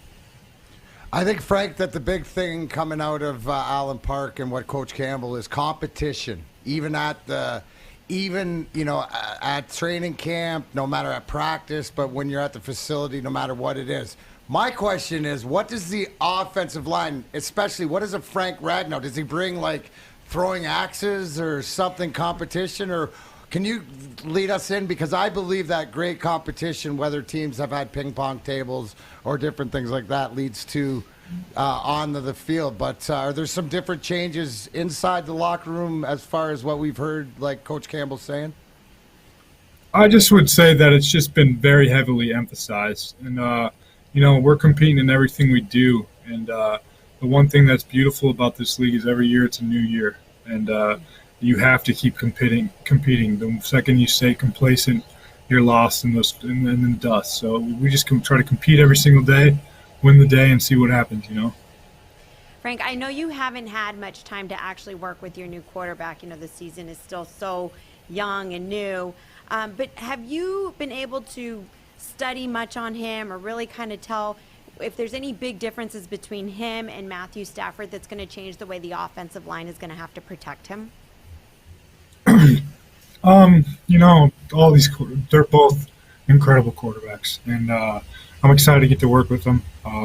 I think, Frank, that the big thing coming out of Allen Park and what Coach Campbell is competition. Even at training camp, no matter at practice, but when you're at the facility, no matter what it is. My question is, what does the offensive line, especially, what is a Frank Ragnow? Does he bring, like, throwing axes or something, competition? Or can you lead us in? Because I believe that great competition, whether teams have had ping pong tables or different things like that, leads to onto the field. But are there some different changes inside the locker room as far as what we've heard, like Coach Campbell saying? I just would say that it's just been very heavily emphasized. And, we're competing in everything we do. And the one thing that's beautiful about this league is every year it's a new year. And you have to keep competing. The second you stay complacent, you're lost in the dust. So we just try to compete every single day, win the day, and see what happens, Frank, I know you haven't had much time to actually work with your new quarterback. The season is still so young and new. But have you been able to study much on him or really kind of tell if there's any big differences between him and Matthew Stafford that's going to change the way the offensive line is going to have to protect him? All these, they're both incredible quarterbacks, and I'm excited to get to work with them.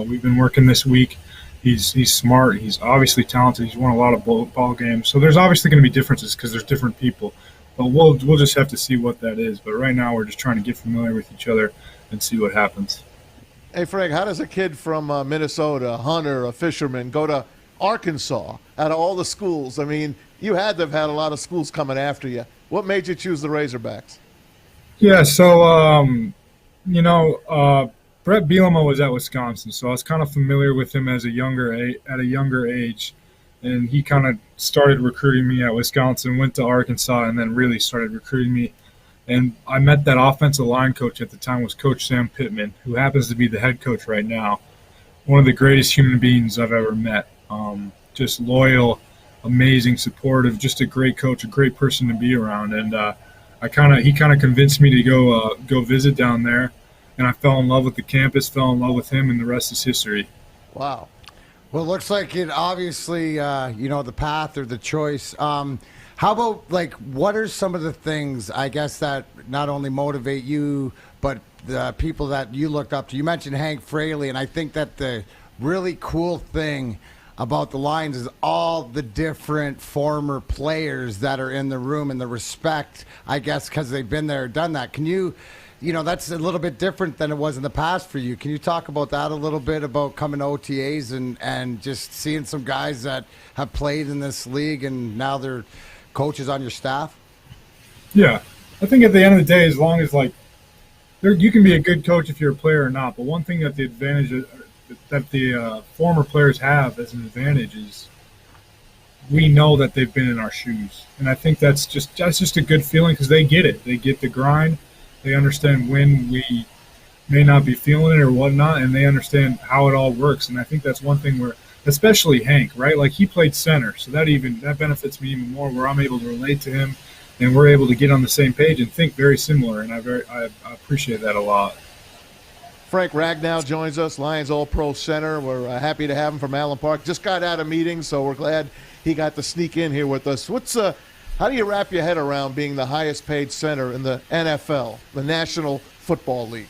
We've been working this week. He's smart. He's obviously talented. He's won a lot of ball games. So there's obviously going to be differences because there's different people. But we'll just have to see what that is. But right now we're just trying to get familiar with each other and see what happens. Hey, Frank, how does a kid from Minnesota, a hunter, a fisherman, go to Arkansas out of all the schools? I mean, you had to have had a lot of schools coming after you. What made you choose the Razorbacks? Yeah, so, Brett Bielema was at Wisconsin, so I was kind of familiar with him at a younger age. and he kind of started recruiting me at Wisconsin, went to Arkansas, and then really started recruiting me. And I met that offensive line coach at the time was Coach Sam Pittman, who happens to be the head coach right now. One of the greatest human beings I've ever met. Just loyal, amazing, supportive, just a great coach, a great person to be around. And he kind of convinced me to go visit down there, and I fell in love with the campus, fell in love with him, and the rest is history. Wow. Well, it looks like it obviously, the path or the choice. How about, like, what are some of the things, I guess, that not only motivate you, but the people that you looked up to? You mentioned Hank Fraley, and I think that the really cool thing about the Lions is all the different former players that are in the room and the respect, I guess, because they've been there, done that. Can you, that's a little bit different than it was in the past for you. Can you talk about that a little bit, about coming to OTAs and just seeing some guys that have played in this league and now they're coaches on your staff? Yeah. I think at the end of the day, as long as, you can be a good coach if you're a player or not, but one thing that the former players have as an advantage is we know that they've been in our shoes. And I think that's just a good feeling because they get it. They get the grind. They understand when we may not be feeling it or whatnot, and they understand how it all works. And I think that's one thing where, especially Hank, right? Like, he played center, so that benefits me even more, where I'm able to relate to him and we're able to get on the same page and think very similar, and I appreciate that a lot. Frank Ragnow joins us, Lions All-Pro Center. We're happy to have him from Allen Park. Just got out of meetings, so we're glad he got to sneak in here with us. How do you wrap your head around being the highest-paid center in the NFL, the National Football League?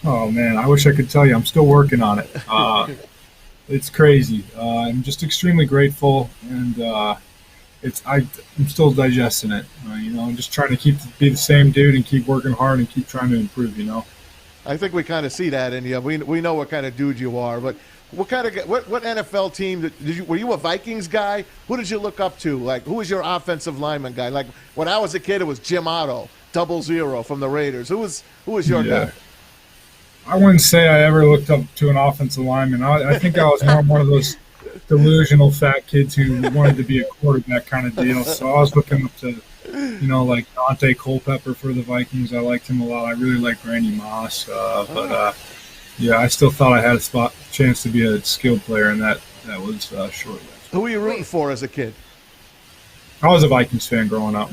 Oh, man, I wish I could tell you. I'm still working on it. It's crazy. I'm just extremely grateful, and I'm still digesting it. I'm just trying to be the same dude and keep working hard and keep trying to improve, I think we kind of see that in you. We know what kind of dude you are, but what NFL team were you a Vikings guy? Who did you look up to? Like, who was your offensive lineman guy? Like, when I was a kid, it was Jim Otto, 00 from the Raiders. Who was your guy? I wouldn't say I ever looked up to an offensive lineman. I think I was more one of those delusional fat kids who wanted to be a quarterback kind of deal. So I was looking up to, like Dante Culpepper for the Vikings. I liked him a lot. I really liked Randy Moss. I still thought I had a chance to be a skilled player, and that was short-lived. Who were you rooting for as a kid? I was a Vikings fan growing up.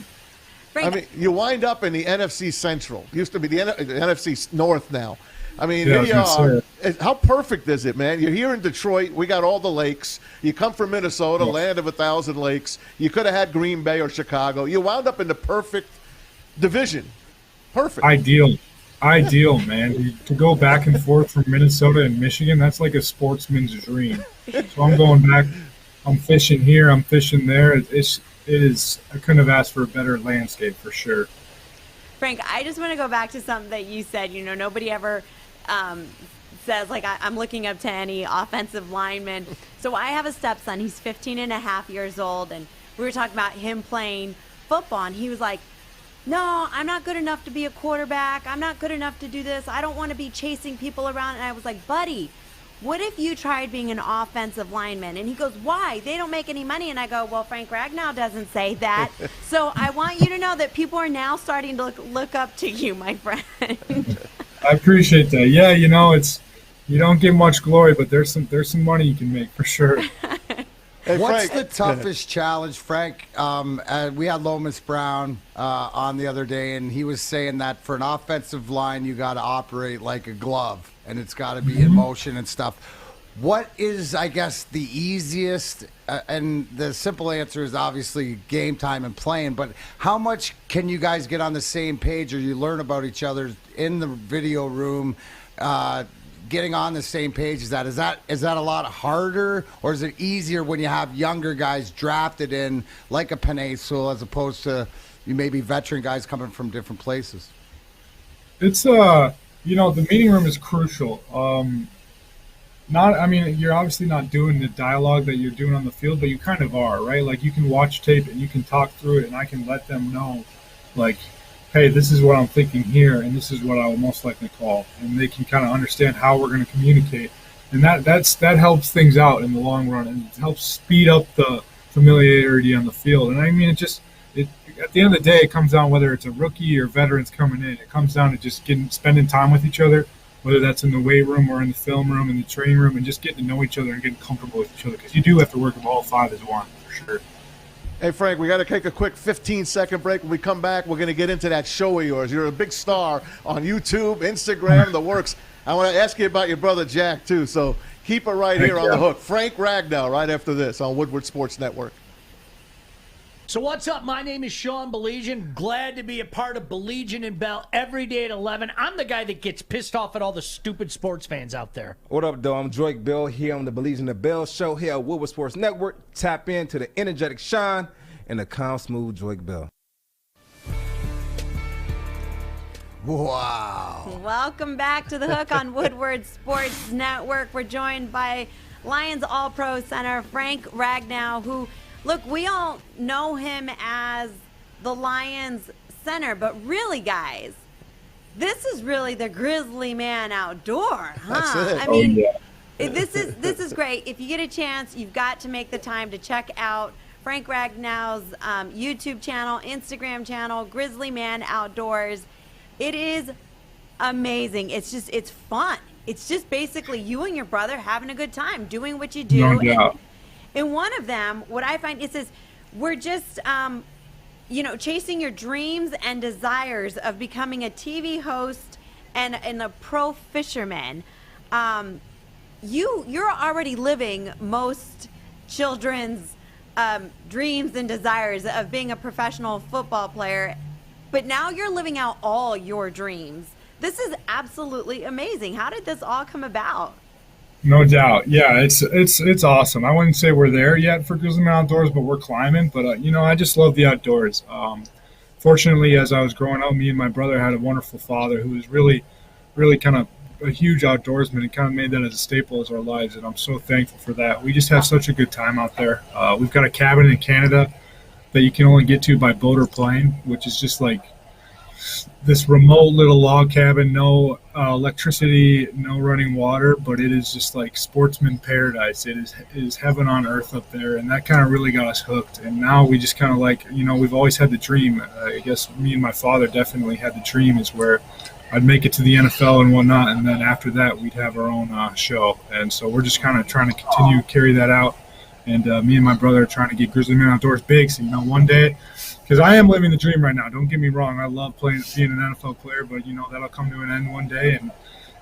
I mean, you wind up in the NFC Central. Used to be the NFC North now. I mean, how perfect is it, man? You're here in Detroit. We got all the lakes. You come from Minnesota, land of 1,000 lakes. You could have had Green Bay or Chicago. You wound up in the perfect division. Perfect. Ideal, man. To go back and forth from Minnesota and Michigan, that's like a sportsman's dream. So I'm going back. I'm fishing here. I'm fishing there. It is. I couldn't have asked for a better landscape for sure. Frank, I just want to go back to something that you said. Nobody ever says, like, I'm looking up to any offensive lineman. So I have a stepson. He's 15 and a half years old, and we were talking about him playing football, and he was like, no, I'm not good enough to be a quarterback. I'm not good enough to do this. I don't want to be chasing people around. And I was like, buddy, what if you tried being an offensive lineman? And he goes, why? They don't make any money. And I go, well, Frank Ragnow doesn't say that. So I want you to know that people are now starting to look up to you, my friend. I appreciate that. Yeah, you don't get much glory, but there's some money you can make for sure. What's the toughest challenge, Frank? We had Lomas Brown on the other day, and he was saying that for an offensive line, you got to operate like a glove, and it's got to be in motion and stuff. What is, I guess, the easiest? And the simple answer is obviously game time and playing. But how much can you guys get on the same page, or you learn about each other in the video room? Getting on the same page, is that a lot harder, or is it easier when you have younger guys drafted in like a Penei Sewell as opposed to maybe veteran guys coming from different places? It's the meeting room is crucial. You're obviously not doing the dialogue that you're doing on the field, but you kind of are, right? Like, you can watch tape and you can talk through it, and I can let them know, like, hey, this is what I'm thinking here, and this is what I will most likely call. And they can kind of understand how we're going to communicate. And that helps things out in the long run, and it helps speed up the familiarity on the field. And I mean, at the end of the day, it comes down whether it's a rookie or veterans coming in. It comes down to just spending time with each other, whether that's in the weight room or in the film room, in the training room, and just getting to know each other and getting comfortable with each other. Because you do have to work with all five as one, for sure. Hey, Frank, we got to take a quick 15-second break. When we come back, we're going to get into that show of yours. You're a big star on YouTube, Instagram, the works. I want to ask you about your brother Jack, too, so keep it right here on the hook. Frank Ragnow right after this on Woodward Sports Network. So what's up? My name is Sean Baligian. Glad to be a part of Baligian and Bell every day at 11. I'm the guy that gets pissed off at all the stupid sports fans out there. What up, though? I'm Drake Bell here on the Baligian and Bell show here at Woodward Sports Network. Tap into the energetic Sean and the calm, smooth Drake Bell. Wow. Welcome back to The Hook on Woodward Sports Network. We're joined by Lions All-Pro center Frank Ragnow, who, look, we all know him as the Lions center, but really, guys, this is really the Grizzly Man Outdoors, huh? That's it. I mean, this is great. If you get a chance, you've got to make the time to check out Frank Ragnow's YouTube channel, Instagram channel, Grizzly Man Outdoors. It is amazing. It's fun. It's just basically you and your brother having a good time, doing what you do. No doubt. And one of them, what I find, it says, we're just, chasing your dreams and desires of becoming a TV host and a pro fisherman. You're already living most children's dreams and desires of being a professional football player, but now you're living out all your dreams. This is absolutely amazing. How did this all come about? No doubt. Yeah, it's awesome. I wouldn't say we're there yet for Grizzly Man Outdoors, but we're climbing. But, I just love the outdoors. Fortunately, as I was growing up, me and my brother had a wonderful father who was really, really kind of a huge outdoorsman and kind of made that as a staple of our lives, and I'm so thankful for that. We just have such a good time out there. We've got a cabin in Canada that you can only get to by boat or plane, which is just like this remote little log cabin, no electricity, no running water, but it is just like sportsman paradise. It is heaven on earth up there, and that kind of really got us hooked. And now we just kind of we've always had the dream. I guess me and my father definitely had the dream, is where I'd make it to the NFL and whatnot, and then after that we'd have our own show. And so we're just kind of trying to continue to carry that out. And me and my brother are trying to get Grizzly Man Outdoors big. So, one day, because I am living the dream right now. Don't get me wrong. I love being an NFL player, but, that'll come to an end one day. And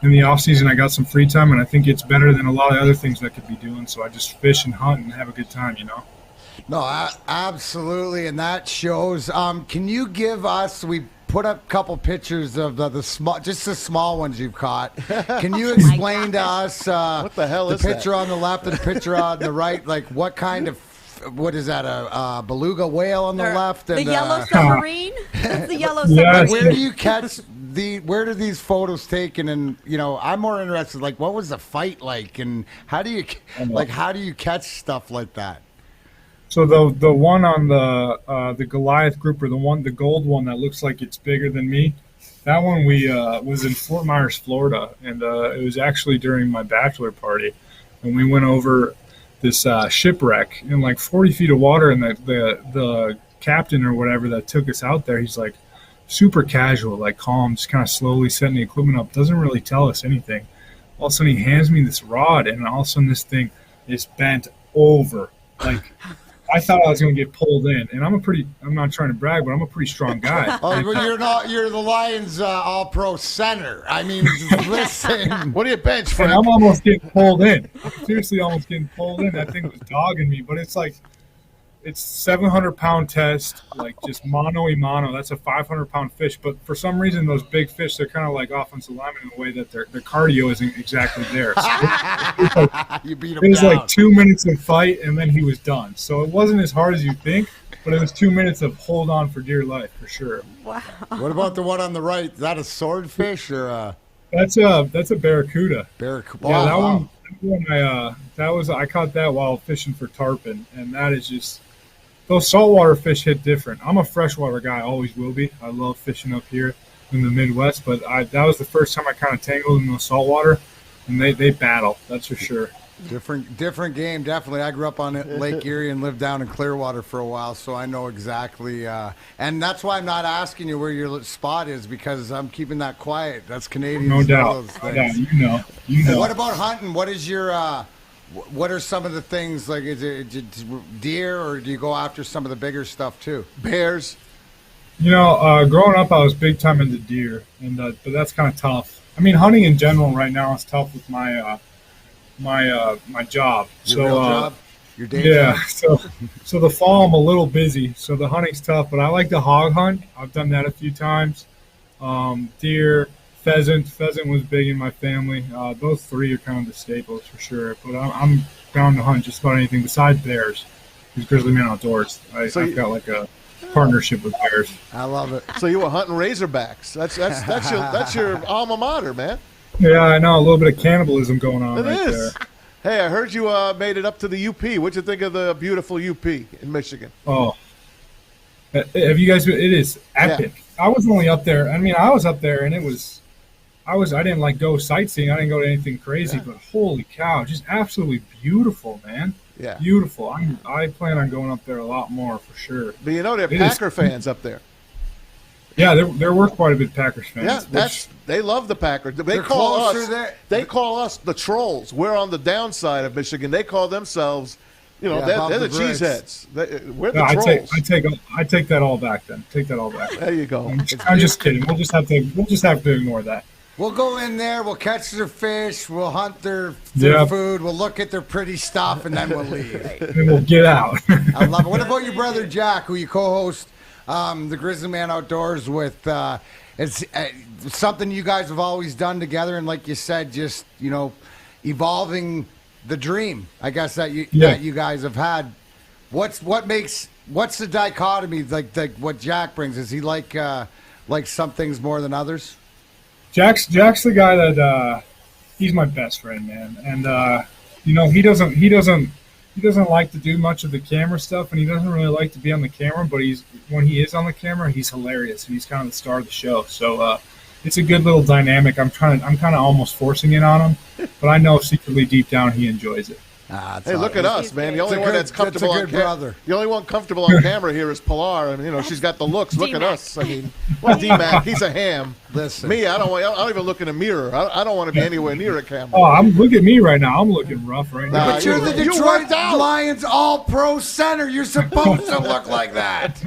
in the off season, I got some free time, and I think it's better than a lot of other things I could be doing. So I just fish and hunt and have a good time, No, absolutely. And that shows. Can you give us, we put up a couple pictures of the small, just the small ones you've caught. Can you explain to us what the hell is the picture on the left and the picture on the right? Like what kind of, what is that, a beluga whale on the left? And the yellow submarine? That's the yellow submarine. Where do you catch where do these photos taken? And, I'm more interested, like, what was the fight like? And how do you catch stuff like that? So the one on the Goliath grouper, the gold one that looks like it's bigger than me, that one we was in Fort Myers, Florida, and it was actually during my bachelor party, and we went over this shipwreck in like 40 feet of water, and the captain or whatever that took us out there, he's like super casual, like calm, just kind of slowly setting the equipment up, doesn't really tell us anything. All of a sudden he hands me this rod, and all of a sudden this thing is bent over, like. I thought I was going to get pulled in, and I'm not trying to brag, but I'm a pretty strong guy. Oh, but you're the Lions All-Pro center. I mean, listen. What do you bench, Frank? And I'm almost getting pulled in. I'm seriously almost getting pulled in. That thing was dogging me, but it's 700-pound test, like just mano-a-mano. That's a 500-pound fish, but for some reason, those big fish, they're kind of like offensive linemen in a way that their cardio isn't exactly there. So you beat him it was down. like 2 minutes of fight, and then he was done. So it wasn't as hard as you think, but it was 2 minutes of hold on for dear life, for sure. Wow. What about the one on the right? Is that a swordfish or a? That's a barracuda. Barracuda. Yeah, that wow. one. I caught that while fishing for tarpon, and that is just. Those saltwater fish hit different. I'm a freshwater guy, always will be. I love fishing up here in the Midwest, but that was the first time I kind of tangled in the saltwater. and they battle. That's for sure. Different game, definitely. I grew up on Lake Erie and lived down in Clearwater for a while, so I know exactly. And that's why I'm not asking you where your spot is, because I'm keeping that quiet. That's Canadian. No doubt. You know. What about hunting? What is your? What are some of the things, like? Is it deer, or do you go after some of the bigger stuff too? Bears. Growing up, I was big time into deer, and but that's kind of tough. I mean, hunting in general right now is tough with my my job. Your real job? Your day job? So the fall I'm a little busy, so the hunting's tough, but I like to hog hunt. I've done that a few times. Deer, pheasant was big in my family. Those three are kind of the staples for sure, but I'm down to hunt just about anything besides bears. Because Grizzly Man Outdoors, I've got like a partnership with bears. I love it. So you were hunting razorbacks. That's your alma mater, man. Yeah, I know. A little bit of cannibalism going on It right is. there. Hey, I heard you made it up to the UP. What'd you think of the beautiful UP in Michigan? Oh, have you guys? It is epic. Yeah. I was only up there. I mean, I was up there, and it was. I didn't like go sightseeing. I didn't go to anything crazy, but holy cow, just absolutely beautiful, man. Yeah, beautiful. I plan on going up there a lot more for sure. But they're Packer fans up there. Yeah, there were quite a bit of Packers fans. Yeah, they love the Packers. They call us the trolls. We're on the downside of Michigan. They call themselves, they're the cheeseheads. We're the trolls. I take that all back. Then take that all back. There you go. I'm just kidding. We'll just have to ignore that. We'll go in there. We'll catch their fish. We'll hunt their food. We'll look at their pretty stuff, and then we'll leave. And we'll get out. I love it. What about your brother Jack, who you co-host the Grizzly Man Outdoors with? It's something you guys have always done together, and like you said, just evolving the dream. I guess that you guys have had. What's the dichotomy like what Jack brings? Is he like some things more than others? Jack's the guy that he's my best friend, man, and he doesn't like to do much of the camera stuff, and he doesn't really like to be on the camera. But when he is on the camera, he's hilarious, and he's kind of the star of the show. So it's a good little dynamic. I'm kind of almost forcing it on him, but I know secretly deep down he enjoys it. Hey, look at us, man. The only one that's comfortable on camera. The only one comfortable on camera here is Pilar. I mean, she's got the looks. Look at us. I mean, D-Mac, he's a ham. Listen. Me, I don't even look in a mirror. I don't want to be anywhere near a camera. Oh, look at me right now. I'm looking rough right now. But you're the Detroit Lions All-Pro center. You're supposed to look like that.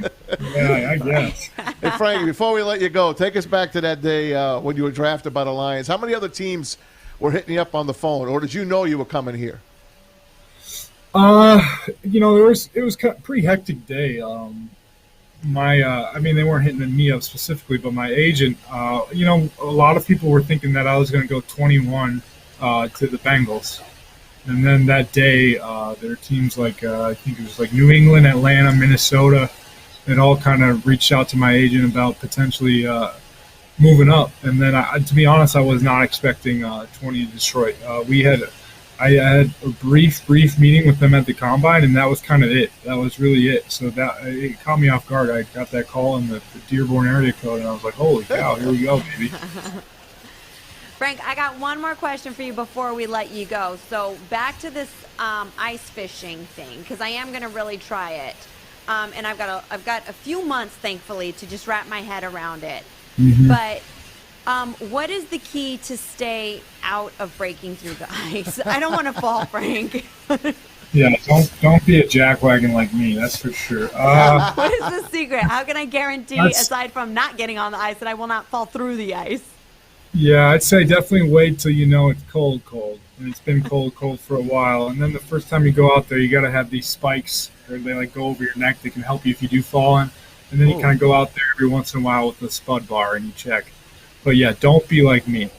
Yeah, I guess. Hey, Frank, before we let you go, take us back to that day when you were drafted by the Lions. How many other teams were hitting you up on the phone, or did you know you were coming here? It was a pretty hectic day. I mean, they weren't hitting me up specifically, but my agent, a lot of people were thinking that I was going to go 21 to the Bengals. And then that day, there were teams like, I think it was like New England, Atlanta, Minnesota, that all kind of reached out to my agent about potentially moving up. And then, to be honest, I was not expecting 20 to Detroit. I had a brief meeting with them at the Combine, and that was kind of it. That was really it. So it caught me off guard. I got that call in the Dearborn area code, and I was like, holy cow, here we go, baby. Frank, I got one more question for you before we let you go. So back to this ice fishing thing, because I am going to really try it. And I've got a few months, thankfully, to just wrap my head around it. Mm-hmm. But what is the key to stay out of breaking through the ice? I don't want to fall, Frank. Yeah, don't be a jackwagon like me, that's for sure. What is the secret? How can I guarantee, aside from not getting on the ice, that I will not fall through the ice? Yeah, I'd say definitely wait till you know it's cold. And it's been cold for a while. And then the first time you go out there, you got to have these spikes, or they go over your neck. They can help you if you do fall in. And then you kind of go out there every once in a while with the spud bar and you check. But yeah, don't be like me.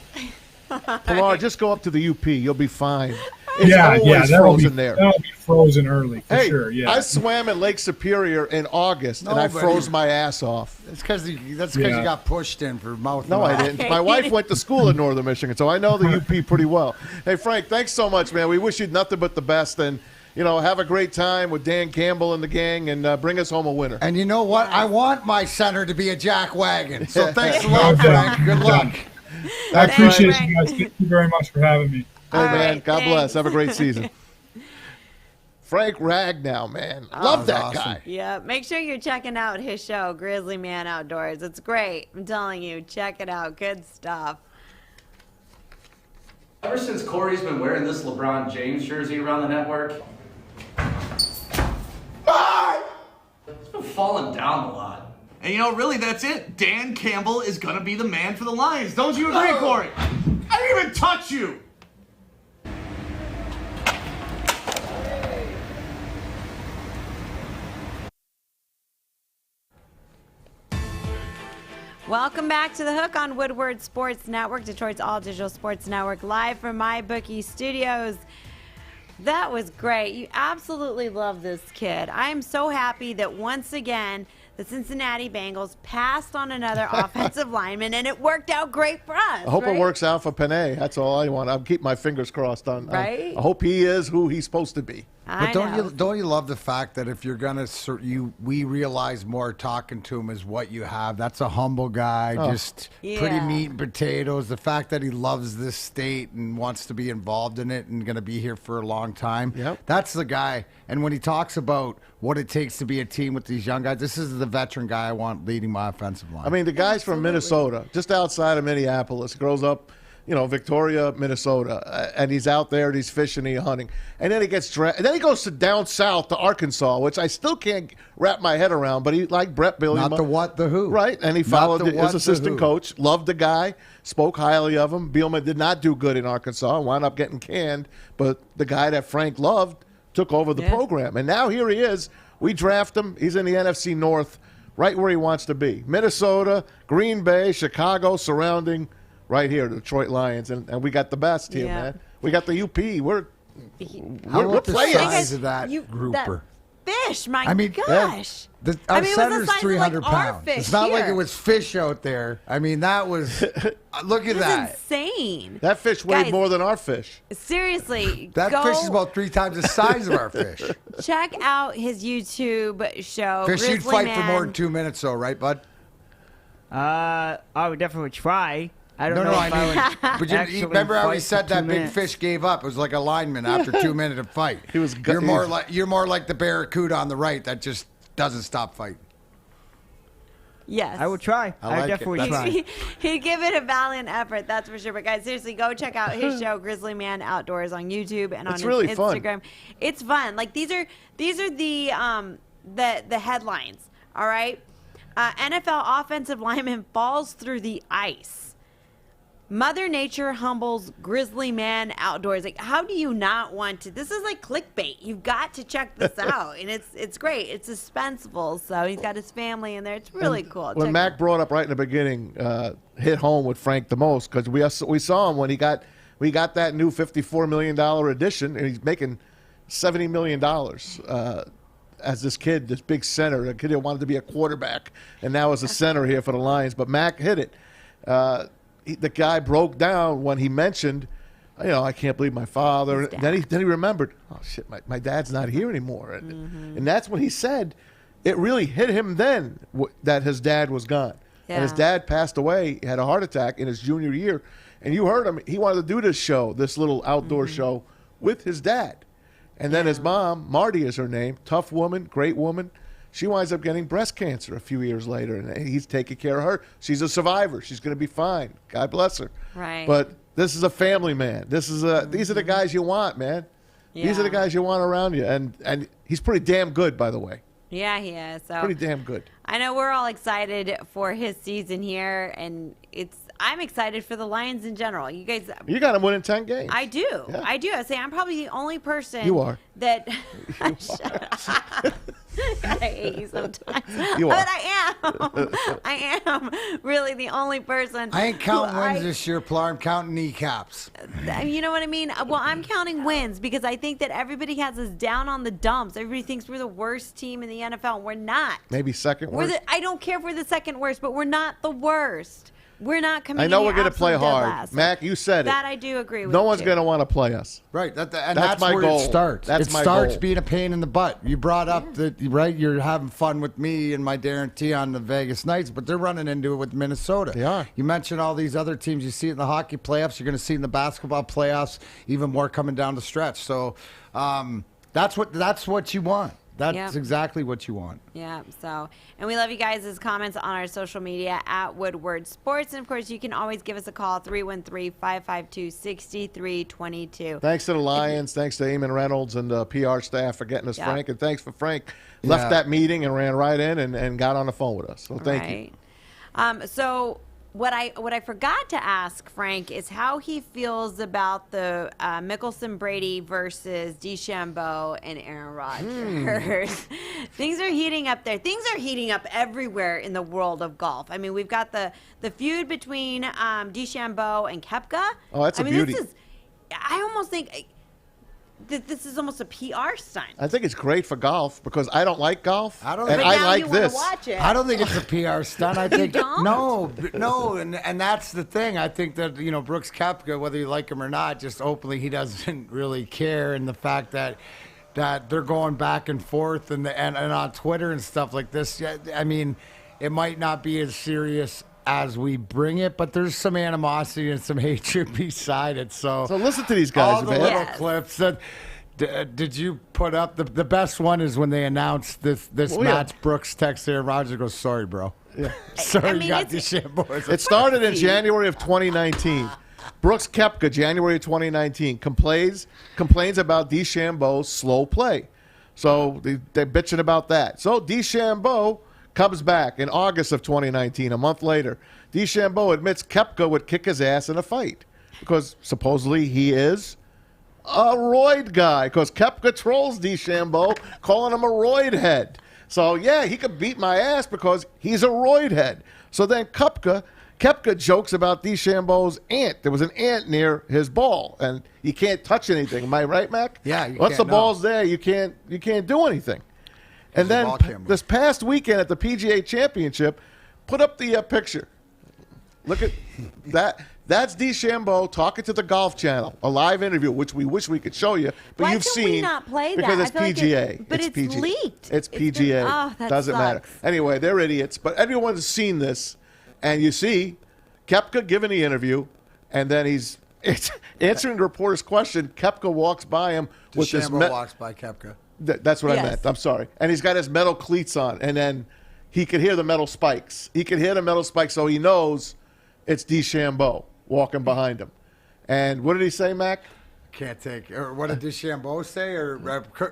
Pilar, just go up to the UP. You'll be fine. It's always frozen there. That'll be frozen early, for sure, yeah. I swam in Lake Superior in August, and I froze my ass off. That's because you got pushed in for mouth. No, I didn't. My wife went to school in Northern Michigan, so I know the UP pretty well. Hey, Frank, thanks so much, man. We wish you nothing but the best, and have a great time with Dan Campbell and the gang, and bring us home a winner. And you know what? I want my center to be a jack wagon. So thanks a lot, Frank. Good luck. I appreciate you guys. Thank you very much for having me. Hey, man. God bless. Have a great season. Frank Ragnow, man. Love that awesome. guy. Yeah, make sure you're checking out his show, Grizzly Man Outdoors. It's great. I'm telling you, check it out. Good stuff. Ever since Corey's been wearing this LeBron James jersey around the network, it's been falling down a lot. And really, that's it. Dan Campbell is going to be the man for the Lions. Don't you agree, Corey? I didn't even touch you. Welcome back to The Hook on Woodward Sports Network, Detroit's all-digital sports network, live from MyBookie Studios. That was great. You absolutely love this kid. I am so happy that once again the Cincinnati Bengals passed on another offensive lineman, and it worked out great for us. I hope right? it works out for Panay. That's all I want. I'll keep my fingers crossed on. Right? I hope he is who he's supposed to be. But don't you love the fact that if you're gonna we realize more talking to him is what you have. That's a humble guy, just pretty meat and potatoes. The fact that he loves this state and wants to be involved in it and gonna be here for a long time. Yep. That's the guy. And when he talks about what it takes to be a team with these young guys, this is the veteran guy I want leading my offensive line. I mean, the guy's from Minnesota, just outside of Minneapolis. Grows up, Victoria, Minnesota, and he's out there and he's fishing and he's hunting. And then he gets drafted. And then he goes to down south to Arkansas, which I still can't wrap my head around. But he like Brett Bielema. Not the what, the who. Right, and he followed his assistant coach, loved the guy, spoke highly of him. Bielema did not do good in Arkansas, wound up getting canned. But the guy that Frank loved took over the program. And now here he is. We draft him. He's in the NFC North, right where he wants to be. Minnesota, Green Bay, Chicago, surrounding right here, the Detroit Lions. And we got the best here, man. We got the UP. We're the playing. size of that grouper. Fish, my Our gosh. center's it was the size 300 of, like, our pounds. fish It's not like here. it was fish out there. I mean, that was look at that. Insane. That fish weighed Guys, more than our fish. Seriously, That go fish is about 3 times the size of our fish. check out his YouTube show. Fish, you'd Grizzly fight Man. for more than 2 minutes, though, right, bud? I would definitely try. I don't know No, if I mean, would but you actually remember how he fight said for that 2 big minutes. fish gave up? It was like a lineman after 2 minutes of fight. He was. You're more like the barracuda on the right that just doesn't stop fighting. Yes. I would try. I I like definitely it. try. He'd give it a valiant effort, that's for sure. But guys, seriously, go check out his show, Grizzly Man Outdoors, on YouTube and on It's his really fun. Instagram. It's fun. Like these are the headlines. All right. NFL offensive lineman falls through the ice. Mother Nature humbles Grizzly Man Outdoors. Like, how do you not want to? This is like clickbait. You've got to check this out, and it's great. It's suspenseful. So he's got his family in there. It's really cool. When Check Mac brought up right in the beginning, hit home with Frank the most because we saw him when we got that new $54 million addition, and he's making $70 million as this kid, this big center, a kid who wanted to be a quarterback, and now is a center here for the Lions. But Mac hit it. The guy broke down when he mentioned, I can't believe my father. Then he remembered, oh shit, my dad's not here anymore, and that's when he said, it really hit him then that his dad was gone, and his dad passed away, had a heart attack in his junior year, and you heard him. He wanted to do this little outdoor show with his dad, and then his mom, Marty is her name, tough woman, great woman. She winds up getting breast cancer a few years later, and he's taking care of her. She's a survivor. She's going to be fine. God bless her. Right. But this is a family man. These are the guys you want, man. These are the guys you want around you, and he's pretty damn good, by the way. Yeah, he is. So Pretty damn good. I know we're all excited for his season here, and I'm excited for the Lions in general. You guys, You got him winning 10 games. I do. Yeah. I do. I say I'm probably the only person. You are. That. I hate you sometimes. You are. But I am really the only person. I ain't counting who wins this year, Pilar. I'm counting kneecaps. You know what I mean? Well, I'm counting wins because I think that everybody has us down on the dumps. Everybody thinks we're the worst team in the NFL. We're not. Maybe second worst. I don't care if we're the second worst, but we're not the worst. We're not coming I know in we're here going to play absolute dead hard. last. Mac, you said it. That I do agree with. No one's too. going to want to play us. Right. And that's my where goal. it starts. That's it my starts goal. being a pain in the butt. You brought up that, right? You're having fun with me and my Darren T on the Vegas Knights, but they're running into it with Minnesota. They are. You mentioned all these other teams. You see it in the hockey playoffs. You're going to see it in the basketball playoffs, even more coming down the stretch. So that's what you want. That's Yep. exactly what you want. Yeah, so, and we love you guys' comments on our social media at Woodward Sports. And, of course, you can always give us a call, 313-552-6322. Thanks to the Lions. Thanks to Eamon Reynolds and the PR staff for getting us Yeah. Frank. And thanks for Frank. Left that meeting and ran right in and got on the phone with us. So thank you. So what I forgot to ask Frank is how he feels about the Mickelson Brady versus DeChambeau and Aaron Rodgers. Things are heating up there. Things are heating up everywhere in the world of golf. I mean, we've got the feud between DeChambeau and Koepka. Oh, that's a beauty. I almost think that this is almost a PR stunt. I think it's great for golf because I don't like golf. I But now like you wanna this. watch it. I don't think it's a PR stunt. I think don't? no, and that's the thing. I think that Brooks Koepka, whether you like him or not, just openly he doesn't really care, and the fact that they're going back and forth and on Twitter and stuff like this. Yeah, I mean, it might not be as serious as we bring it, but there's some animosity and some hatred beside it. So listen to these guys, all the man. little clips that. Did you put up the best one is when they announced this match? Brooks texts Aaron Rodgers, goes, "Sorry, bro. Yeah. Sorry, you got DeChambeau." It started in January of 2019. Brooks Koepka, January of 2019, complains about DeChambeau's slow play. So they're bitching about that. So DeChambeau comes back in August of 2019, a month later. DeChambeau admits Koepka would kick his ass in a fight because supposedly he is a roid guy, because Koepka trolls DeChambeau, calling him a roid head. So, yeah, he could beat my ass because he's a roid head. So then Koepka jokes about DeChambeau's ant. There was an ant near his ball, and you can't touch anything. Am I right, Mac? Yeah. Once the ball's there, you can't do anything. And then this past weekend at the PGA Championship, put up the picture. Look at that. That's DeChambeau talking to the Golf Channel, a live interview, which we wish we could show you, but Why you've can seen we not play that? because it's I feel like PGA. but it's PGA. leaked. It's It's PGA. been- that Doesn't matter. sucks. Anyway, they're idiots, but everyone's seen this, and you see Koepka giving the interview, and then he's answering the reporter's question. Koepka walks by him with this. DeChambeau walks by Koepka. That's what I Yes. meant. I'm sorry. And he's got his metal cleats on, and then he could hear the metal spikes. He could hear the metal spikes, so he knows it's DeChambeau walking behind him. And what did he say, Mac? Can't take. Or what did DeChambeau say? Or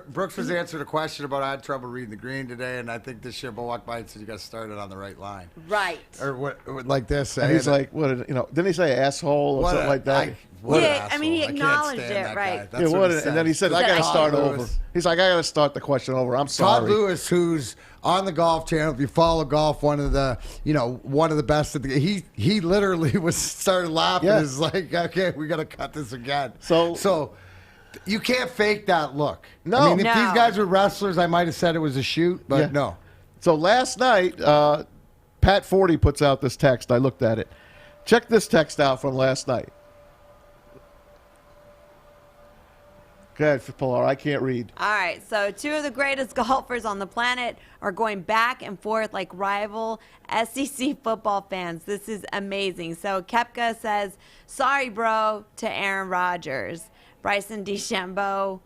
Brooks was answering a question about I had trouble reading the green today, and I think DeChambeau walked by and said you got started on the right line. Right. Or what? Like this. And he's like, "What? Didn't he say asshole or something like that?" I mean, he acknowledged it, right? Yeah, and then he said, "I got to start over." He's like, "I got to start the question over." I'm sorry. Todd Lewis, who's on the Golf Channel, if you follow golf, one of the best. He literally started laughing. Yeah. Is like, okay, we got to cut this again. So you can't fake that look. No. I mean, if No. these guys were wrestlers, I might have said it was a shoot, but Yeah. no. So last night, Pat 40 puts out this text. I looked at it. Check this text out from last night. Go ahead, Pilar. I can't read. All right, so two of the greatest golfers on the planet are going back and forth like rival SEC football fans. This is amazing. So Koepka says, "Sorry, bro," to Aaron Rodgers. Bryson DeChambeau,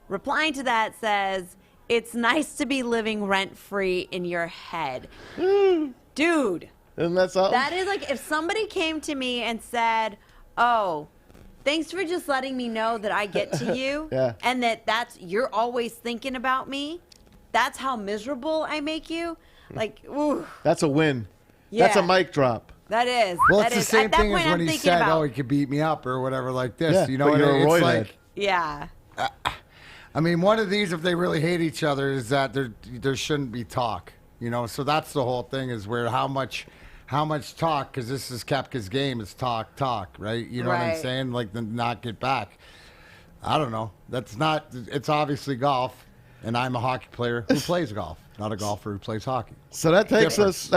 replying to that, says, "It's nice to be living rent-free in your head." Dude. Isn't that something? That is like if somebody came to me and said, "Oh, thanks for just letting me know that I get to you Yeah. and that's you're always thinking about me. That's how miserable I make you." Like, ooh, That's a win. That's a Yeah. mic drop. that is. Well, that it's the is. same At that thing point, as when I'm he thinking said, about, "Oh, he could beat me up" or whatever like this. Yeah, You know but what you're I a mean? roid It's head. like, yeah. I mean, one of these, if they really hate each other, is that there shouldn't be talk. So that's the whole thing, is where how much talk, because this is Koepka's game, is talk, right? You know what I'm Right. saying? Like, the not get back. I don't know. It's obviously golf. And I'm a hockey player who plays golf, not a golfer who plays hockey. So that takes Difference.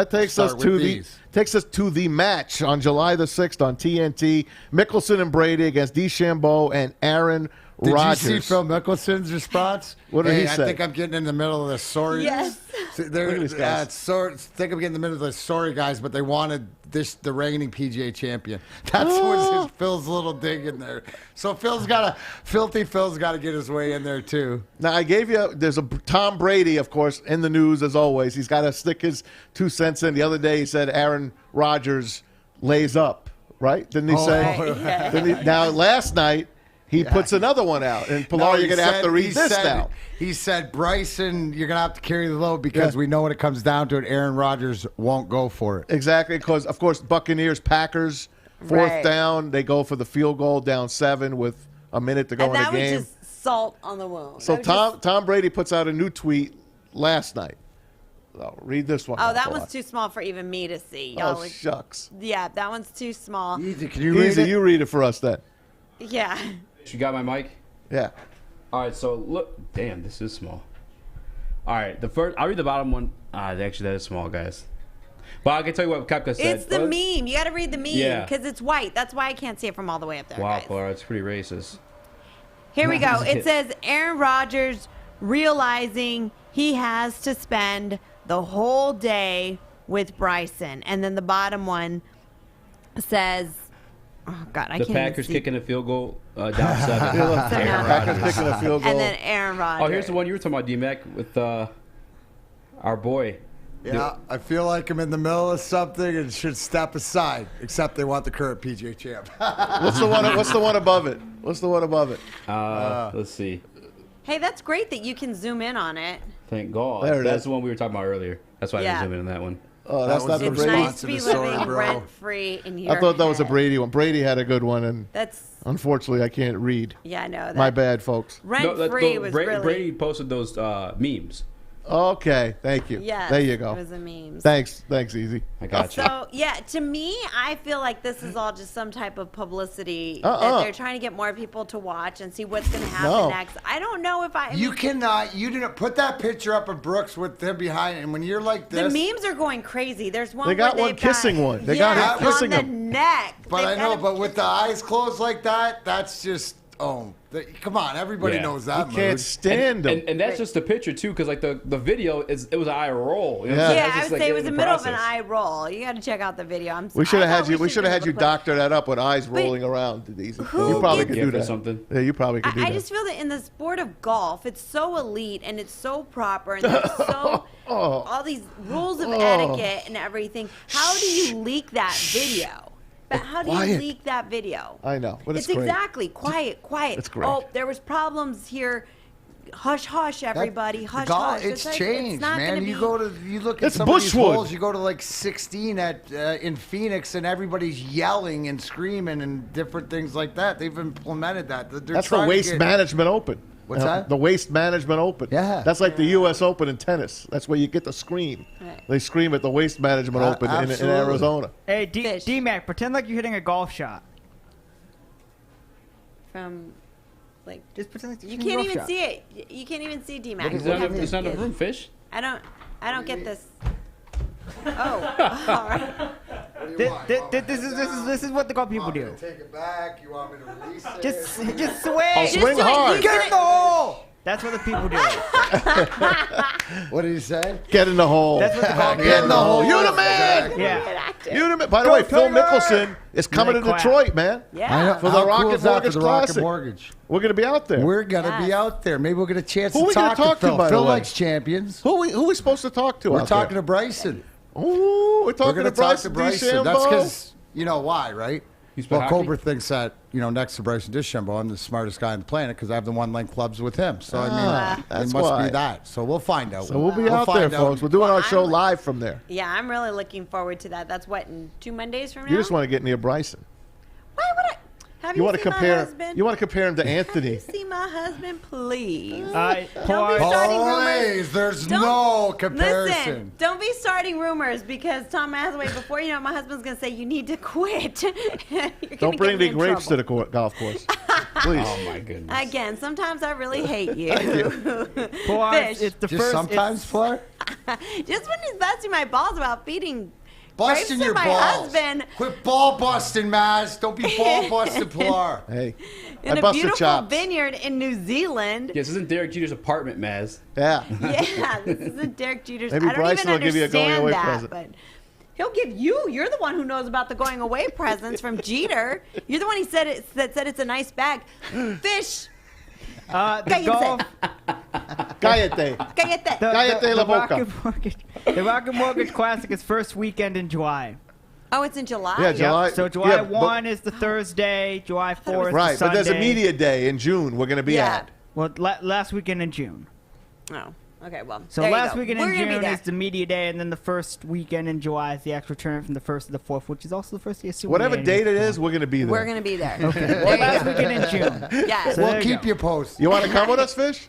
us to the match on July the 6th on TNT. Mickelson and Brady against DeChambeau and Aaron Rodgers. Did you see Phil Mickelson's response? What did he say? I think I'm getting in the middle of the sorry. Yes. Look at these guys. I think I'm getting in the middle of the sorry guys, but they wanted the reigning PGA champion. That's what Phil's little dig in there. So Phil's got to get his way in there too. Now I gave you. There's a Tom Brady, of course, in the news as always. He's got to stick his 2 cents in. The other day he said Aaron Rodgers lays up. Right? Didn't he say? Right. Yeah. Now last night. He puts another one out. And Pilar, you're going to have to read this now. He said, Bryson, you're going to have to carry the load because we know when it comes down to it, Aaron Rodgers won't go for it. Exactly, because, of course, Buccaneers, Packers, fourth down. They go for the field goal down 7 with a minute to go in the game. And that was just salt on the wound. So Tom Brady puts out a new tweet last night. Oh, read this one. Oh, that one's too small for even me to see. Y'all shucks. Yeah, that one's too small. Easy, can you read it? You read it for us then. Yeah. You got my mic? Yeah. All right, so look. Damn, this is small. All right, I'll read the bottom one. Actually, that is small, guys. But I can tell you what Kepka said. It's the meme. You got to read the meme Yeah. because it's white. That's why I can't see it from all the way up there, Wow, guys. Pilar, it's pretty racist. Here we go. It says Aaron Rodgers realizing he has to spend the whole day with Bryson. And then the bottom one says, oh, God, I The can't Packers even see. kicking a field goal down 7. Packers kicking a field goal. And then Aaron Rodgers. Oh, here's the one you were talking about, D-Mac, with our boy. Yeah, I feel like I'm in the middle of something and should step aside, except they want the current PGA champ. What's the one above it? What's the one above it? Let's see. Hey, that's great that you can zoom in on it. Thank God. There it That's is. the one we were talking about earlier. That's why I Yeah. didn't zoom in on that one. Oh, that's not the It's Brady. nice to be living rent-free in your I thought that was a head. Brady one. Brady had a good one, and That's unfortunately, I can't read. Yeah, I know that. My bad, folks. Rent-free was really... Brady posted those memes. Okay, thank you. Yes, there you go. it was a meme. Thanks, Easy. I got you. So, yeah, to me, I feel like this is all just some type of publicity that they're trying to get more people to watch and see what's going to happen next. I don't know if You didn't put that picture up of Brooks with him behind, and when you're like The this. memes are going crazy. There's one They got where one they've kissing one. They got him kissing on the him. neck. But They've I know, got but with the eyes closed like that, that's just, come on, everybody knows that. You can't stand him. And that's just the picture too, because like the video it was an eye roll. You know? Yeah. So Yeah, that's I just, would like, say it was in the middle of process. an eye roll. You got to check out the video. We should have had you. We should should have had you doctor that up with eyes rolling around. Easy. You probably could do or that. something. Yeah, you probably could do I that. just feel that in the sport of golf, it's so elite and it's so proper and there's so all these rules of etiquette and everything. How do you leak that video? But how do you Quiet. leak that video? I know, but it's It's great. exactly quiet. It's great. Oh, there was problems here. Hush, hush, everybody. Hush, hush. It's like, changed, it's not man. gonna You be- look at It's some of these Bushwood. holes. You go to like 16 in Phoenix, and everybody's yelling and screaming and different things like that. They've implemented that. They're That's the trying to Waste get- Management Open. What's that? The Waste Management Open. Yeah. That's like the U.S. Open in tennis. That's where you get to scream. Right. They scream at the Waste Management Open in absolutely. Arizona. Hey, D-Mac, pretend like you're hitting a golf shot. From, like, Just pretend like you can't even see it. You can't even see D-Mac. It's not a room, fish. I don't get this. Oh, all right. This is what the golf people do. Take it back. You want me to release it? Just swing. Swing hard. Get in the hole. That's what the people do. What did he say? Get in the hole. That's what the golf Get in the hole. You the Exactly. man. Yeah. You the man. By the way, Phil Mickelson is coming to Clap. Detroit, man. Yeah. I know. For the How Rocket cool is that Mortgage for the Rocket Classic. Mortgage? We're going to be out there. We're gonna be Yes. out there. Maybe we'll get a chance Who to we gonna talk talk to, Phil. by the Phil way? likes champions. Who we supposed to talk to? We're out talking there? to Bryson. Ooh, we're talking We're to going to talk to Bryson Bryson. That's DeChambeau. because, you know why, right? He's played Well, hockey? Cobra thinks that, next to Bryson DeChambeau, I'm the smartest guy on the planet because I have the one-length clubs with him. So, I mean, that's it must why. be that. So we'll find out. So we'll be out there, find out. folks. We're doing our show I'm- live from there. Yeah, I'm really looking forward to that. That's what, in 2 Mondays from now? You just want to get near Bryson. Why would I? Have You you want to seen my compare? husband? You want to compare him to Anthony? Have you seen my husband, please? Poor- Don't be starting rumors. Always. There's Don't- no comparison. Listen, don't be starting rumors because Tom Mazawey, before you know, my husband's going to say, you need to quit. Don't bring any grapes to the golf course. Please. Oh my goodness. Again, sometimes I really hate you. Pilar, Fish. it's the Just first. sometimes, Pilar? Just when he's busting my balls about feeding Busting grapes to your my balls. husband Quit ball busting, Maz. Don't be ball busting, Pilar. Hey, in I a bust the beautiful chops. vineyard in New Zealand. Yeah, this isn't Derek Jeter's apartment, Maz. Yeah. Yeah, this isn't Derek Jeter's. Maybe I don't Bryson even will give you a understand going-away that, present. but he'll give you. You're the one who knows about the going away presents from Jeter. You're the one that said it's a nice bag. Fish. The golf. Cállate. Cállate. Cállate la boca. The Rocket Mortgage Classic is first weekend in July. Oh, it's in July? Yeah, July. So July yeah, 1 is the Thursday, July 4 is Right, the Sunday. but there's a media day in June we're going to be at. Well, last weekend in June. Oh, okay, well, So there you last go. weekend We're in gonna be June there. is the media day, and then the first weekend in July is the actual tournament from the 1st to the 4th, which is also the first day of Super Whatever Media. date it is, we're going to be there. We're going to be there. Okay. There Well, you last go. weekend in June. Yes. So We'll there you keep go. you posted. You want to come with us, Fish?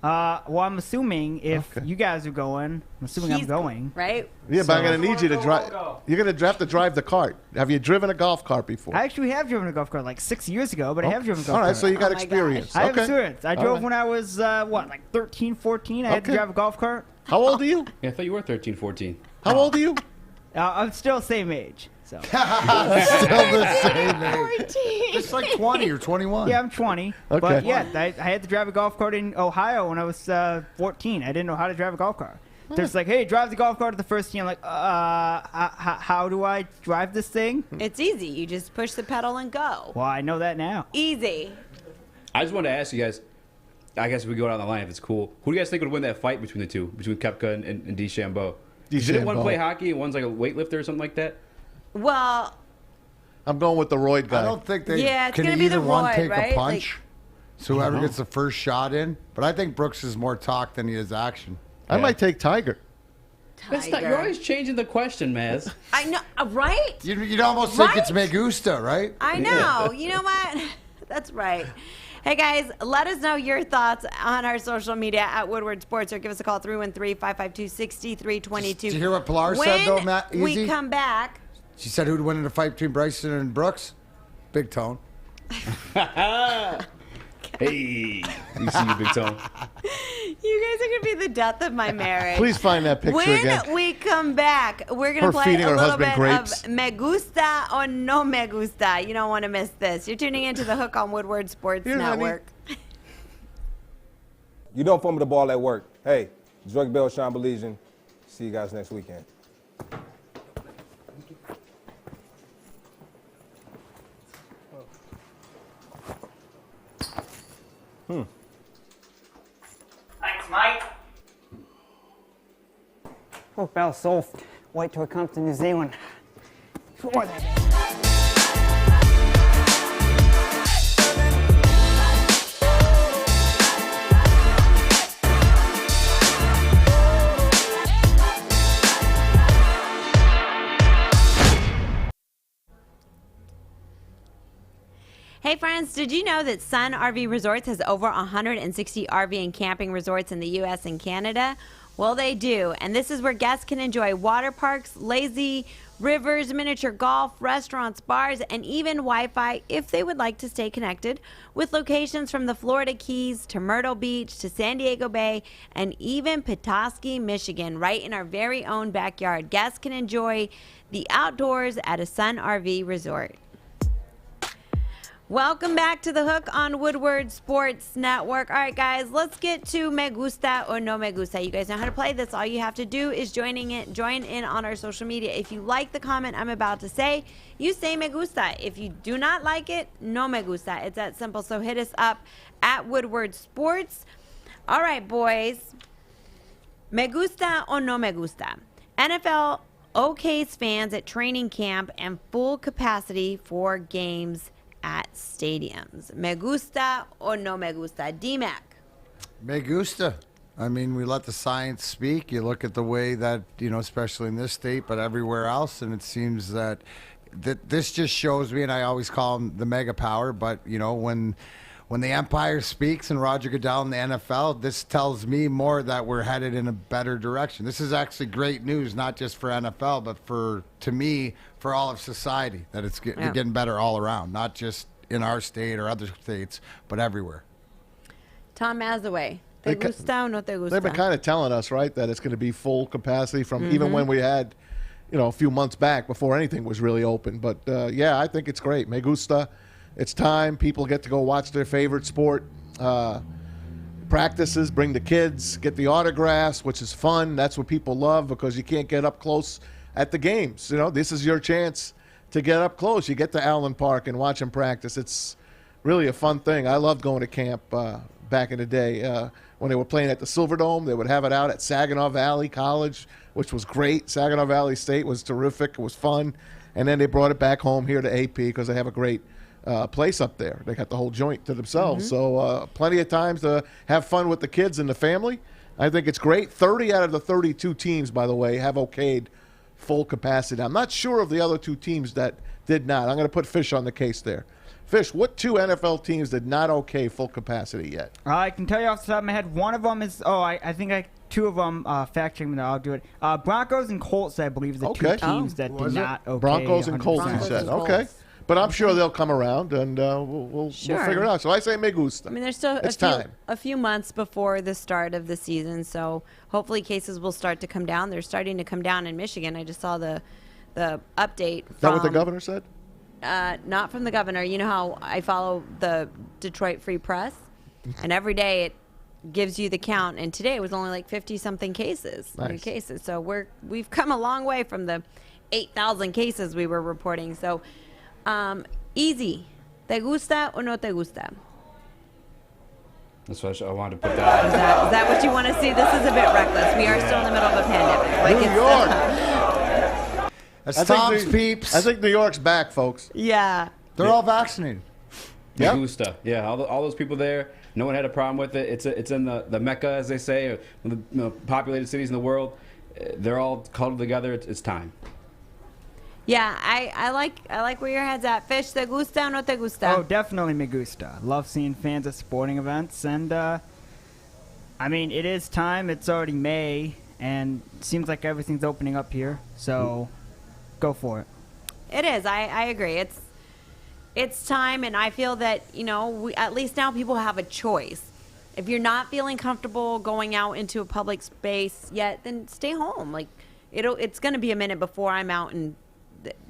Well, I'm assuming if you guys are going, I'm assuming I'm He's- going. Right? Yeah, but I'm So- going to need you to drive. You're going to have to drive the cart. Have you driven a golf cart before? I actually have driven a golf cart like 6 years ago, but I have driven a golf All cart. right, so you got Oh my experience. I have Okay. experience. I All drove right. when I was, like 13, 14. I had to Okay. drive a golf cart. How old are you? Yeah, I thought you were 13, 14. How old are you? I'm still same age. So. Still the same age. It's like 20 or 21. Yeah, I'm 20. Okay. But yeah, I had to drive a golf cart in Ohio when I was 14. I didn't know how to drive a golf cart. They're just like, hey, drive the golf cart at the first tee. I'm like, how do I drive this thing? It's easy. You just push the pedal and go. Well, I know that now. Easy. I just wanted to ask you guys, I guess if we go down the line, if it's cool, who do you guys think would win that fight between the two, between Koepka and DeChambeau? Didn't one DeChambeau. play hockey and one's like a weightlifter or something like that? Well, I'm going with the Royd guy. I don't think they Yeah, it's can gonna be either the one Royd, take right? a punch. So whoever know. gets the first shot in. But I think Brooks is more talk than he is action. I might take Tiger. That's not, you're always changing the question, Maz. I know, right? You'd almost think it's Right? Me Gusta, right? I know. You know what? That's right. Hey, guys, let us know your thoughts on our social media at Woodward Sports or give us a call, 313-552-6322. Did you hear what Pilar said, though, Matt? When we Easy? come back, She said who'd win in a fight between Bryson and Brooks? Big Tone. Hey, you see you, Big Tone. you guys are going to be the death of my marriage. Please find that picture when again. we come back, we're going Her to play feeding a her little husband bit grapes. of Me Gusta or No Me Gusta. You don't want to miss this. You're tuning into The Hook on Woodward Sports Here, honey. Network. You don't fumble the ball at work. Hey, Drug Bell, Sean Baligian. See you guys next weekend. Thanks, mate. Oh, Bell's soft. Wait till it comes to New Zealand. Sure that. Hey friends, did you know that Sun RV Resorts has over 160 RV and camping resorts in the U.S. and Canada? Well, they do, and this is where guests can enjoy water parks, lazy rivers, miniature golf, restaurants, bars, and even Wi-Fi if they would like to stay connected, with locations from the Florida Keys to Myrtle Beach to San Diego Bay and even Petoskey, Michigan, right in our very own backyard. Guests can enjoy the outdoors at a Sun RV Resort. Welcome back to The Hook on Woodward Sports Network. All right, guys, let's get to Me Gusta or No Me Gusta. You guys know how to play this. All you have to do is join in on our social media. If you like the comment I'm about to say, you say Me Gusta. If you do not like it, No Me Gusta. It's that simple. So hit us up at Woodward Sports. All right, boys. Me Gusta or No Me Gusta. NFL OK's fans at training camp and full capacity for games at stadiums. Me gusta or no me gusta? D-Mac. Me Gusta. I mean, we let the science speak. You look at the way that, especially in this state, but everywhere else, and it seems that this just shows me, and I always call them the mega power, but, when the Empire speaks and Roger Goodell in the NFL, this tells me more that we're headed in a better direction. This is actually great news, not just for NFL, but to me, for all of society, that it's getting better all around, not just in our state or other states, but everywhere. Tom Mazawey. ¿Te gusta o no te gusta? They've been kind of telling us, right, that it's going to be full capacity from even when we had, a few months back before anything was really open. But, yeah, I think it's great. Me gusta. It's time. People get to go watch their favorite sport. Practices, bring the kids, get the autographs, which is fun. That's what people love because you can't get up close at the games. This is your chance to get up close. You get to Allen Park and watch them practice. It's really a fun thing. I loved going to camp back in the day. When they were playing at the Silverdome, they would have it out at Saginaw Valley College, which was great. Saginaw Valley State was terrific. It was fun. And then they brought it back home here to AP because they have a great place up there. They got the whole joint to themselves. So plenty of times to have fun with the kids and the family. I think it's great. 30 out of the 32 teams, by the way, have okayed full capacity. I'm not sure of the other 2 teams that did not. I'm going to put Fish on the case there. Fish, what 2 NFL teams did not okay full capacity yet? I can tell you off the top of my head. One of them is, I think 2 of them, fact-checking that I'll do it. Broncos and Colts, I believe, are the 2 teams that did not okay. Broncos and Colts, you said. Okay. But I'm sure they'll come around, and we'll figure it out. So I say me gusta. I mean, there's still a few months before the start of the season, so hopefully cases will start to come down. They're starting to come down in Michigan. I just saw the update. Is that what the governor said? Not from the governor. You know how I follow the Detroit Free Press, and every day it gives you the count. And today it was only like 50-something cases. Nice. New cases. So we've come a long way from the 8,000 cases we were reporting. So. Easy. ¿Te gusta o no te gusta? That's what I wanted to put that. Is that what you want to see? This is a bit reckless. We are still in the middle of a pandemic. New York. That's Tom's peeps. I think New York's back, folks. Yeah. They're all vaccinated. Me gusta. Yeah, all those people there. No one had a problem with it. It's in the Mecca, as they say, one of the populated cities in the world. They're all cuddled together. It's time. Yeah, I like where your head's at. Fish, ¿te gusta o no te gusta? Oh, definitely me gusta. Love seeing fans at sporting events. And, I mean, it is time. It's already May, and it seems like everything's opening up here. So go for it. It is. I agree. It's time, and I feel that, at least now people have a choice. If you're not feeling comfortable going out into a public space yet, then stay home. Like, it's going to be a minute before I'm out and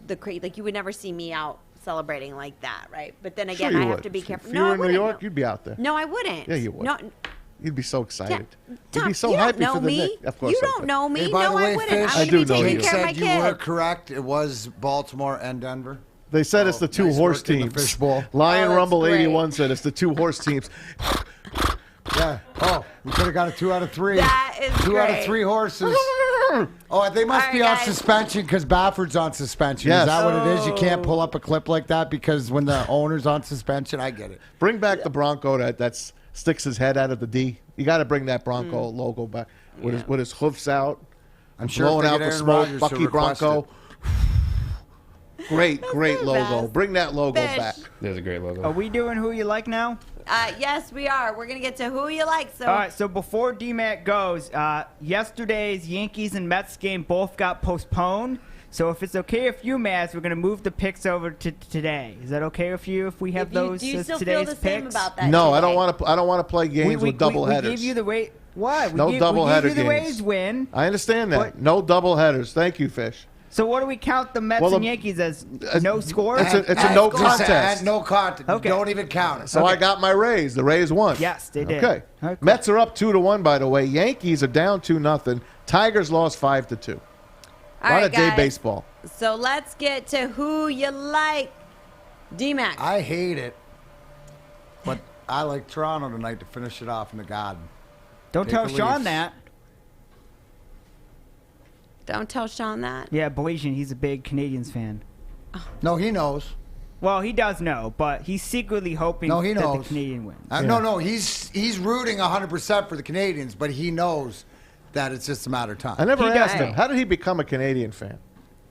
the crate, like you would never see me out celebrating like that, right? But then again, Sure you I have would. to be careful. If No, you I were in New wouldn't. York, you'd be out there. No, I wouldn't. Yeah, you would. No, You'd be so excited. Tom, You'd be so you happy don't know for the me. Knicks. Of course You I don't do. know me. Hey, by No, the way, I wouldn't. Fish, I'm going to be taking you. care of my said you were kid. correct. It was Baltimore and Denver. They said it's the 2 nice horse work in the teams. fishbowl. Lion Oh, that's Rumble great. 81 said it's the 2 horse teams. Yeah. Oh, we could have got a 2 out of 3. That is 2 out of great. 3 horses. Oh, they must All be right, on guys. suspension because Bafford's on suspension. Yes. Is that what it is? You can't Oh. pull up a clip like that because when the owner's on suspension, I get it. Bring back the Bronco that sticks his head out of the D. You got to bring that Bronco Hmm. logo back with his hoofs out. I'm sure blowing if they out get the Aaron smoke. Rodgers to Bucky request Bronco. Great the logo. best. Bring that logo Fish. back. There's a great logo. Are we doing who you like now? Yes, we are. We're going to get to who you like. So All right, so before DMAC goes, yesterday's Yankees and Mets game both got postponed. So if it's okay with you, Maz, we're going to move the picks over to today. Is that okay with you if we have those do you as still today's feel the picks? same about that? No, today? I don't want to. I don't want to play games with double headers. We gave you the way. What? No we doubleheader gave you the games. Rays win. I understand that. What? No double headers. Thank you, Fish. So what do we count the Mets Well, and Yankees as? No score? It's a no contest. And no contest. Okay. Don't even count it. So I got my Rays. The Rays won. Yes, they did. Okay. All right, cool. Mets are up 2-1. By the way, Yankees are down 2-0. Tigers lost 5-2. All Lot right, of day guys. baseball. So let's get to who you like. DMAC. I hate it, but I like Toronto tonight to finish it off in the Garden. Don't Take tell the Sean Leafs. that. Don't tell Sean that. Yeah, Baligian, he's a big Canadians fan. No, he knows. Well, he does know, but he's secretly hoping No, he that knows. the Canadian wins. No, he's rooting 100% for the Canadians, but he knows that it's just a matter of time. I never He asked does. him. How did he become a Canadian fan?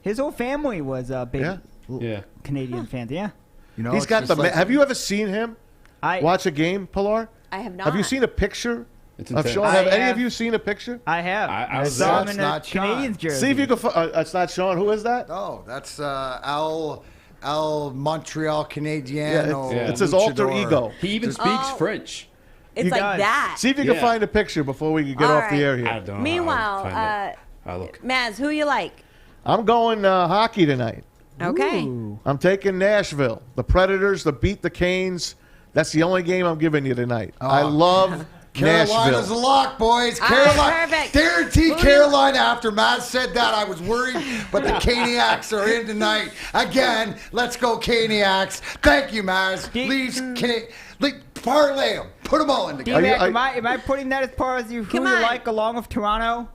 His whole family was big Yeah. Canadian fans. Yeah. You know, He's it's got just the. like- Have you ever seen him watch a game, Pilar? I have not. Have you seen a picture It's of intense. Sean? I Have any have. of you seen a picture? I have. I was saw there. him in a That's not Sean. Canadians jersey. See if you can. It's not Sean. Who is that? Oh, that's El Montreal Canadien. Yeah, it's his alter ego. He even speaks French. It's like that. See if you can find a picture before we can get All off the air here. I don't know. Meanwhile, Maz, who you like? I'm going hockey tonight. Okay. I'm taking Nashville. The Predators to beat the Canes. That's the only game I'm giving you tonight. I love Carolina's a Nashville. lock, boys. All Carolina. right, perfect. Guaranteed Carolina. After Matt said that, I was worried, but the Caniacs are in tonight. Again, let's go Caniacs. Thank you, Maz. Leaves, parlay them. Put them all in together. Am I putting that as far as who you like along with Toronto?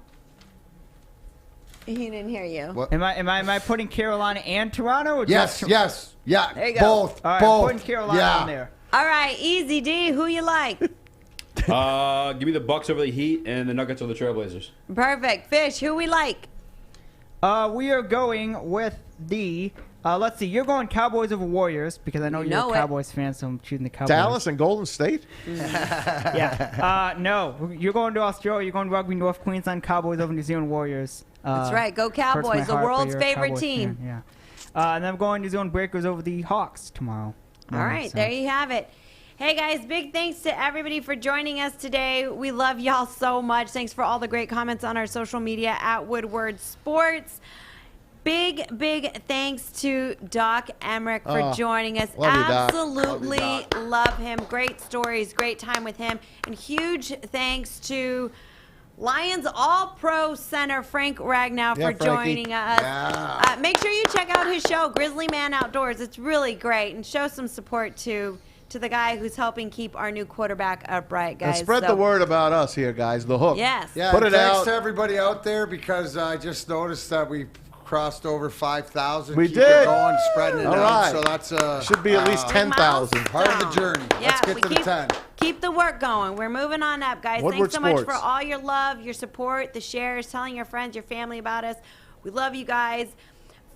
He didn't hear you. What? Am I putting Carolina and Toronto? Or Yes. Yeah. There you go. Both. All right, both. I'm putting Carolina on there. All right, Easy D, who you like? Give me the Bucks over the Heat and the Nuggets over the Trailblazers. Perfect. Fish, who we like? We are going with the. Let's see. You're going Cowboys over Warriors because I know you're a Cowboys fan, so I'm choosing the Cowboys. Dallas and Golden State? Yeah. No, you're going to Australia. You're going to Rugby North Queensland Cowboys over New Zealand Warriors. That's right. Go Cowboys, the world's favorite team. Fan, yeah. And then I'm going New Zealand Breakers over the Hawks tomorrow. All right, there you have it. Hey, guys, big thanks to everybody for joining us today. We love y'all so much. Thanks for all the great comments on our social media at Woodward Sports. Big thanks to Doc Emrick for joining us. Love you, Doc. Absolutely love him. Great stories, great time with him. And huge thanks to Lions All-Pro center Frank Ragnow for joining us. Yeah. Make sure you check out his show, Grizzly Man Outdoors. It's really great. And show some support to the guy who's helping keep our new quarterback upright, guys. And spread the word about us here, guys. The Hook. Yes. Yeah, Put it thanks out. to everybody out there because I just noticed that we crossed over 5,000. We Keep did. it going, spreading it All out. right. So that's should be at least 10,000. Part of the journey. Let's get to the 10. Keep the work going. We're moving on up, guys. Woodward Thanks so much Sports. for all your love, your support, the shares, telling your friends, your family about us. We love you guys.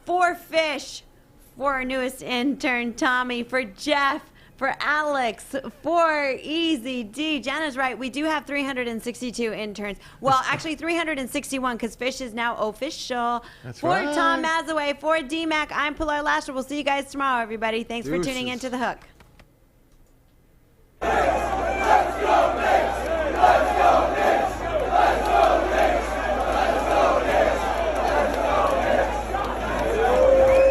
For Fish, for our newest intern, Tommy, for Jeff, for Alex, for Easy D. Jenna's right. We do have 362 interns. Well, actually 361 because Fish is now official. That's for right. Tom Mazawey, for D-Mac, I'm Pilar Lastra. We'll see you guys tomorrow, everybody. Thanks for tuning in to The Hook. Let's go!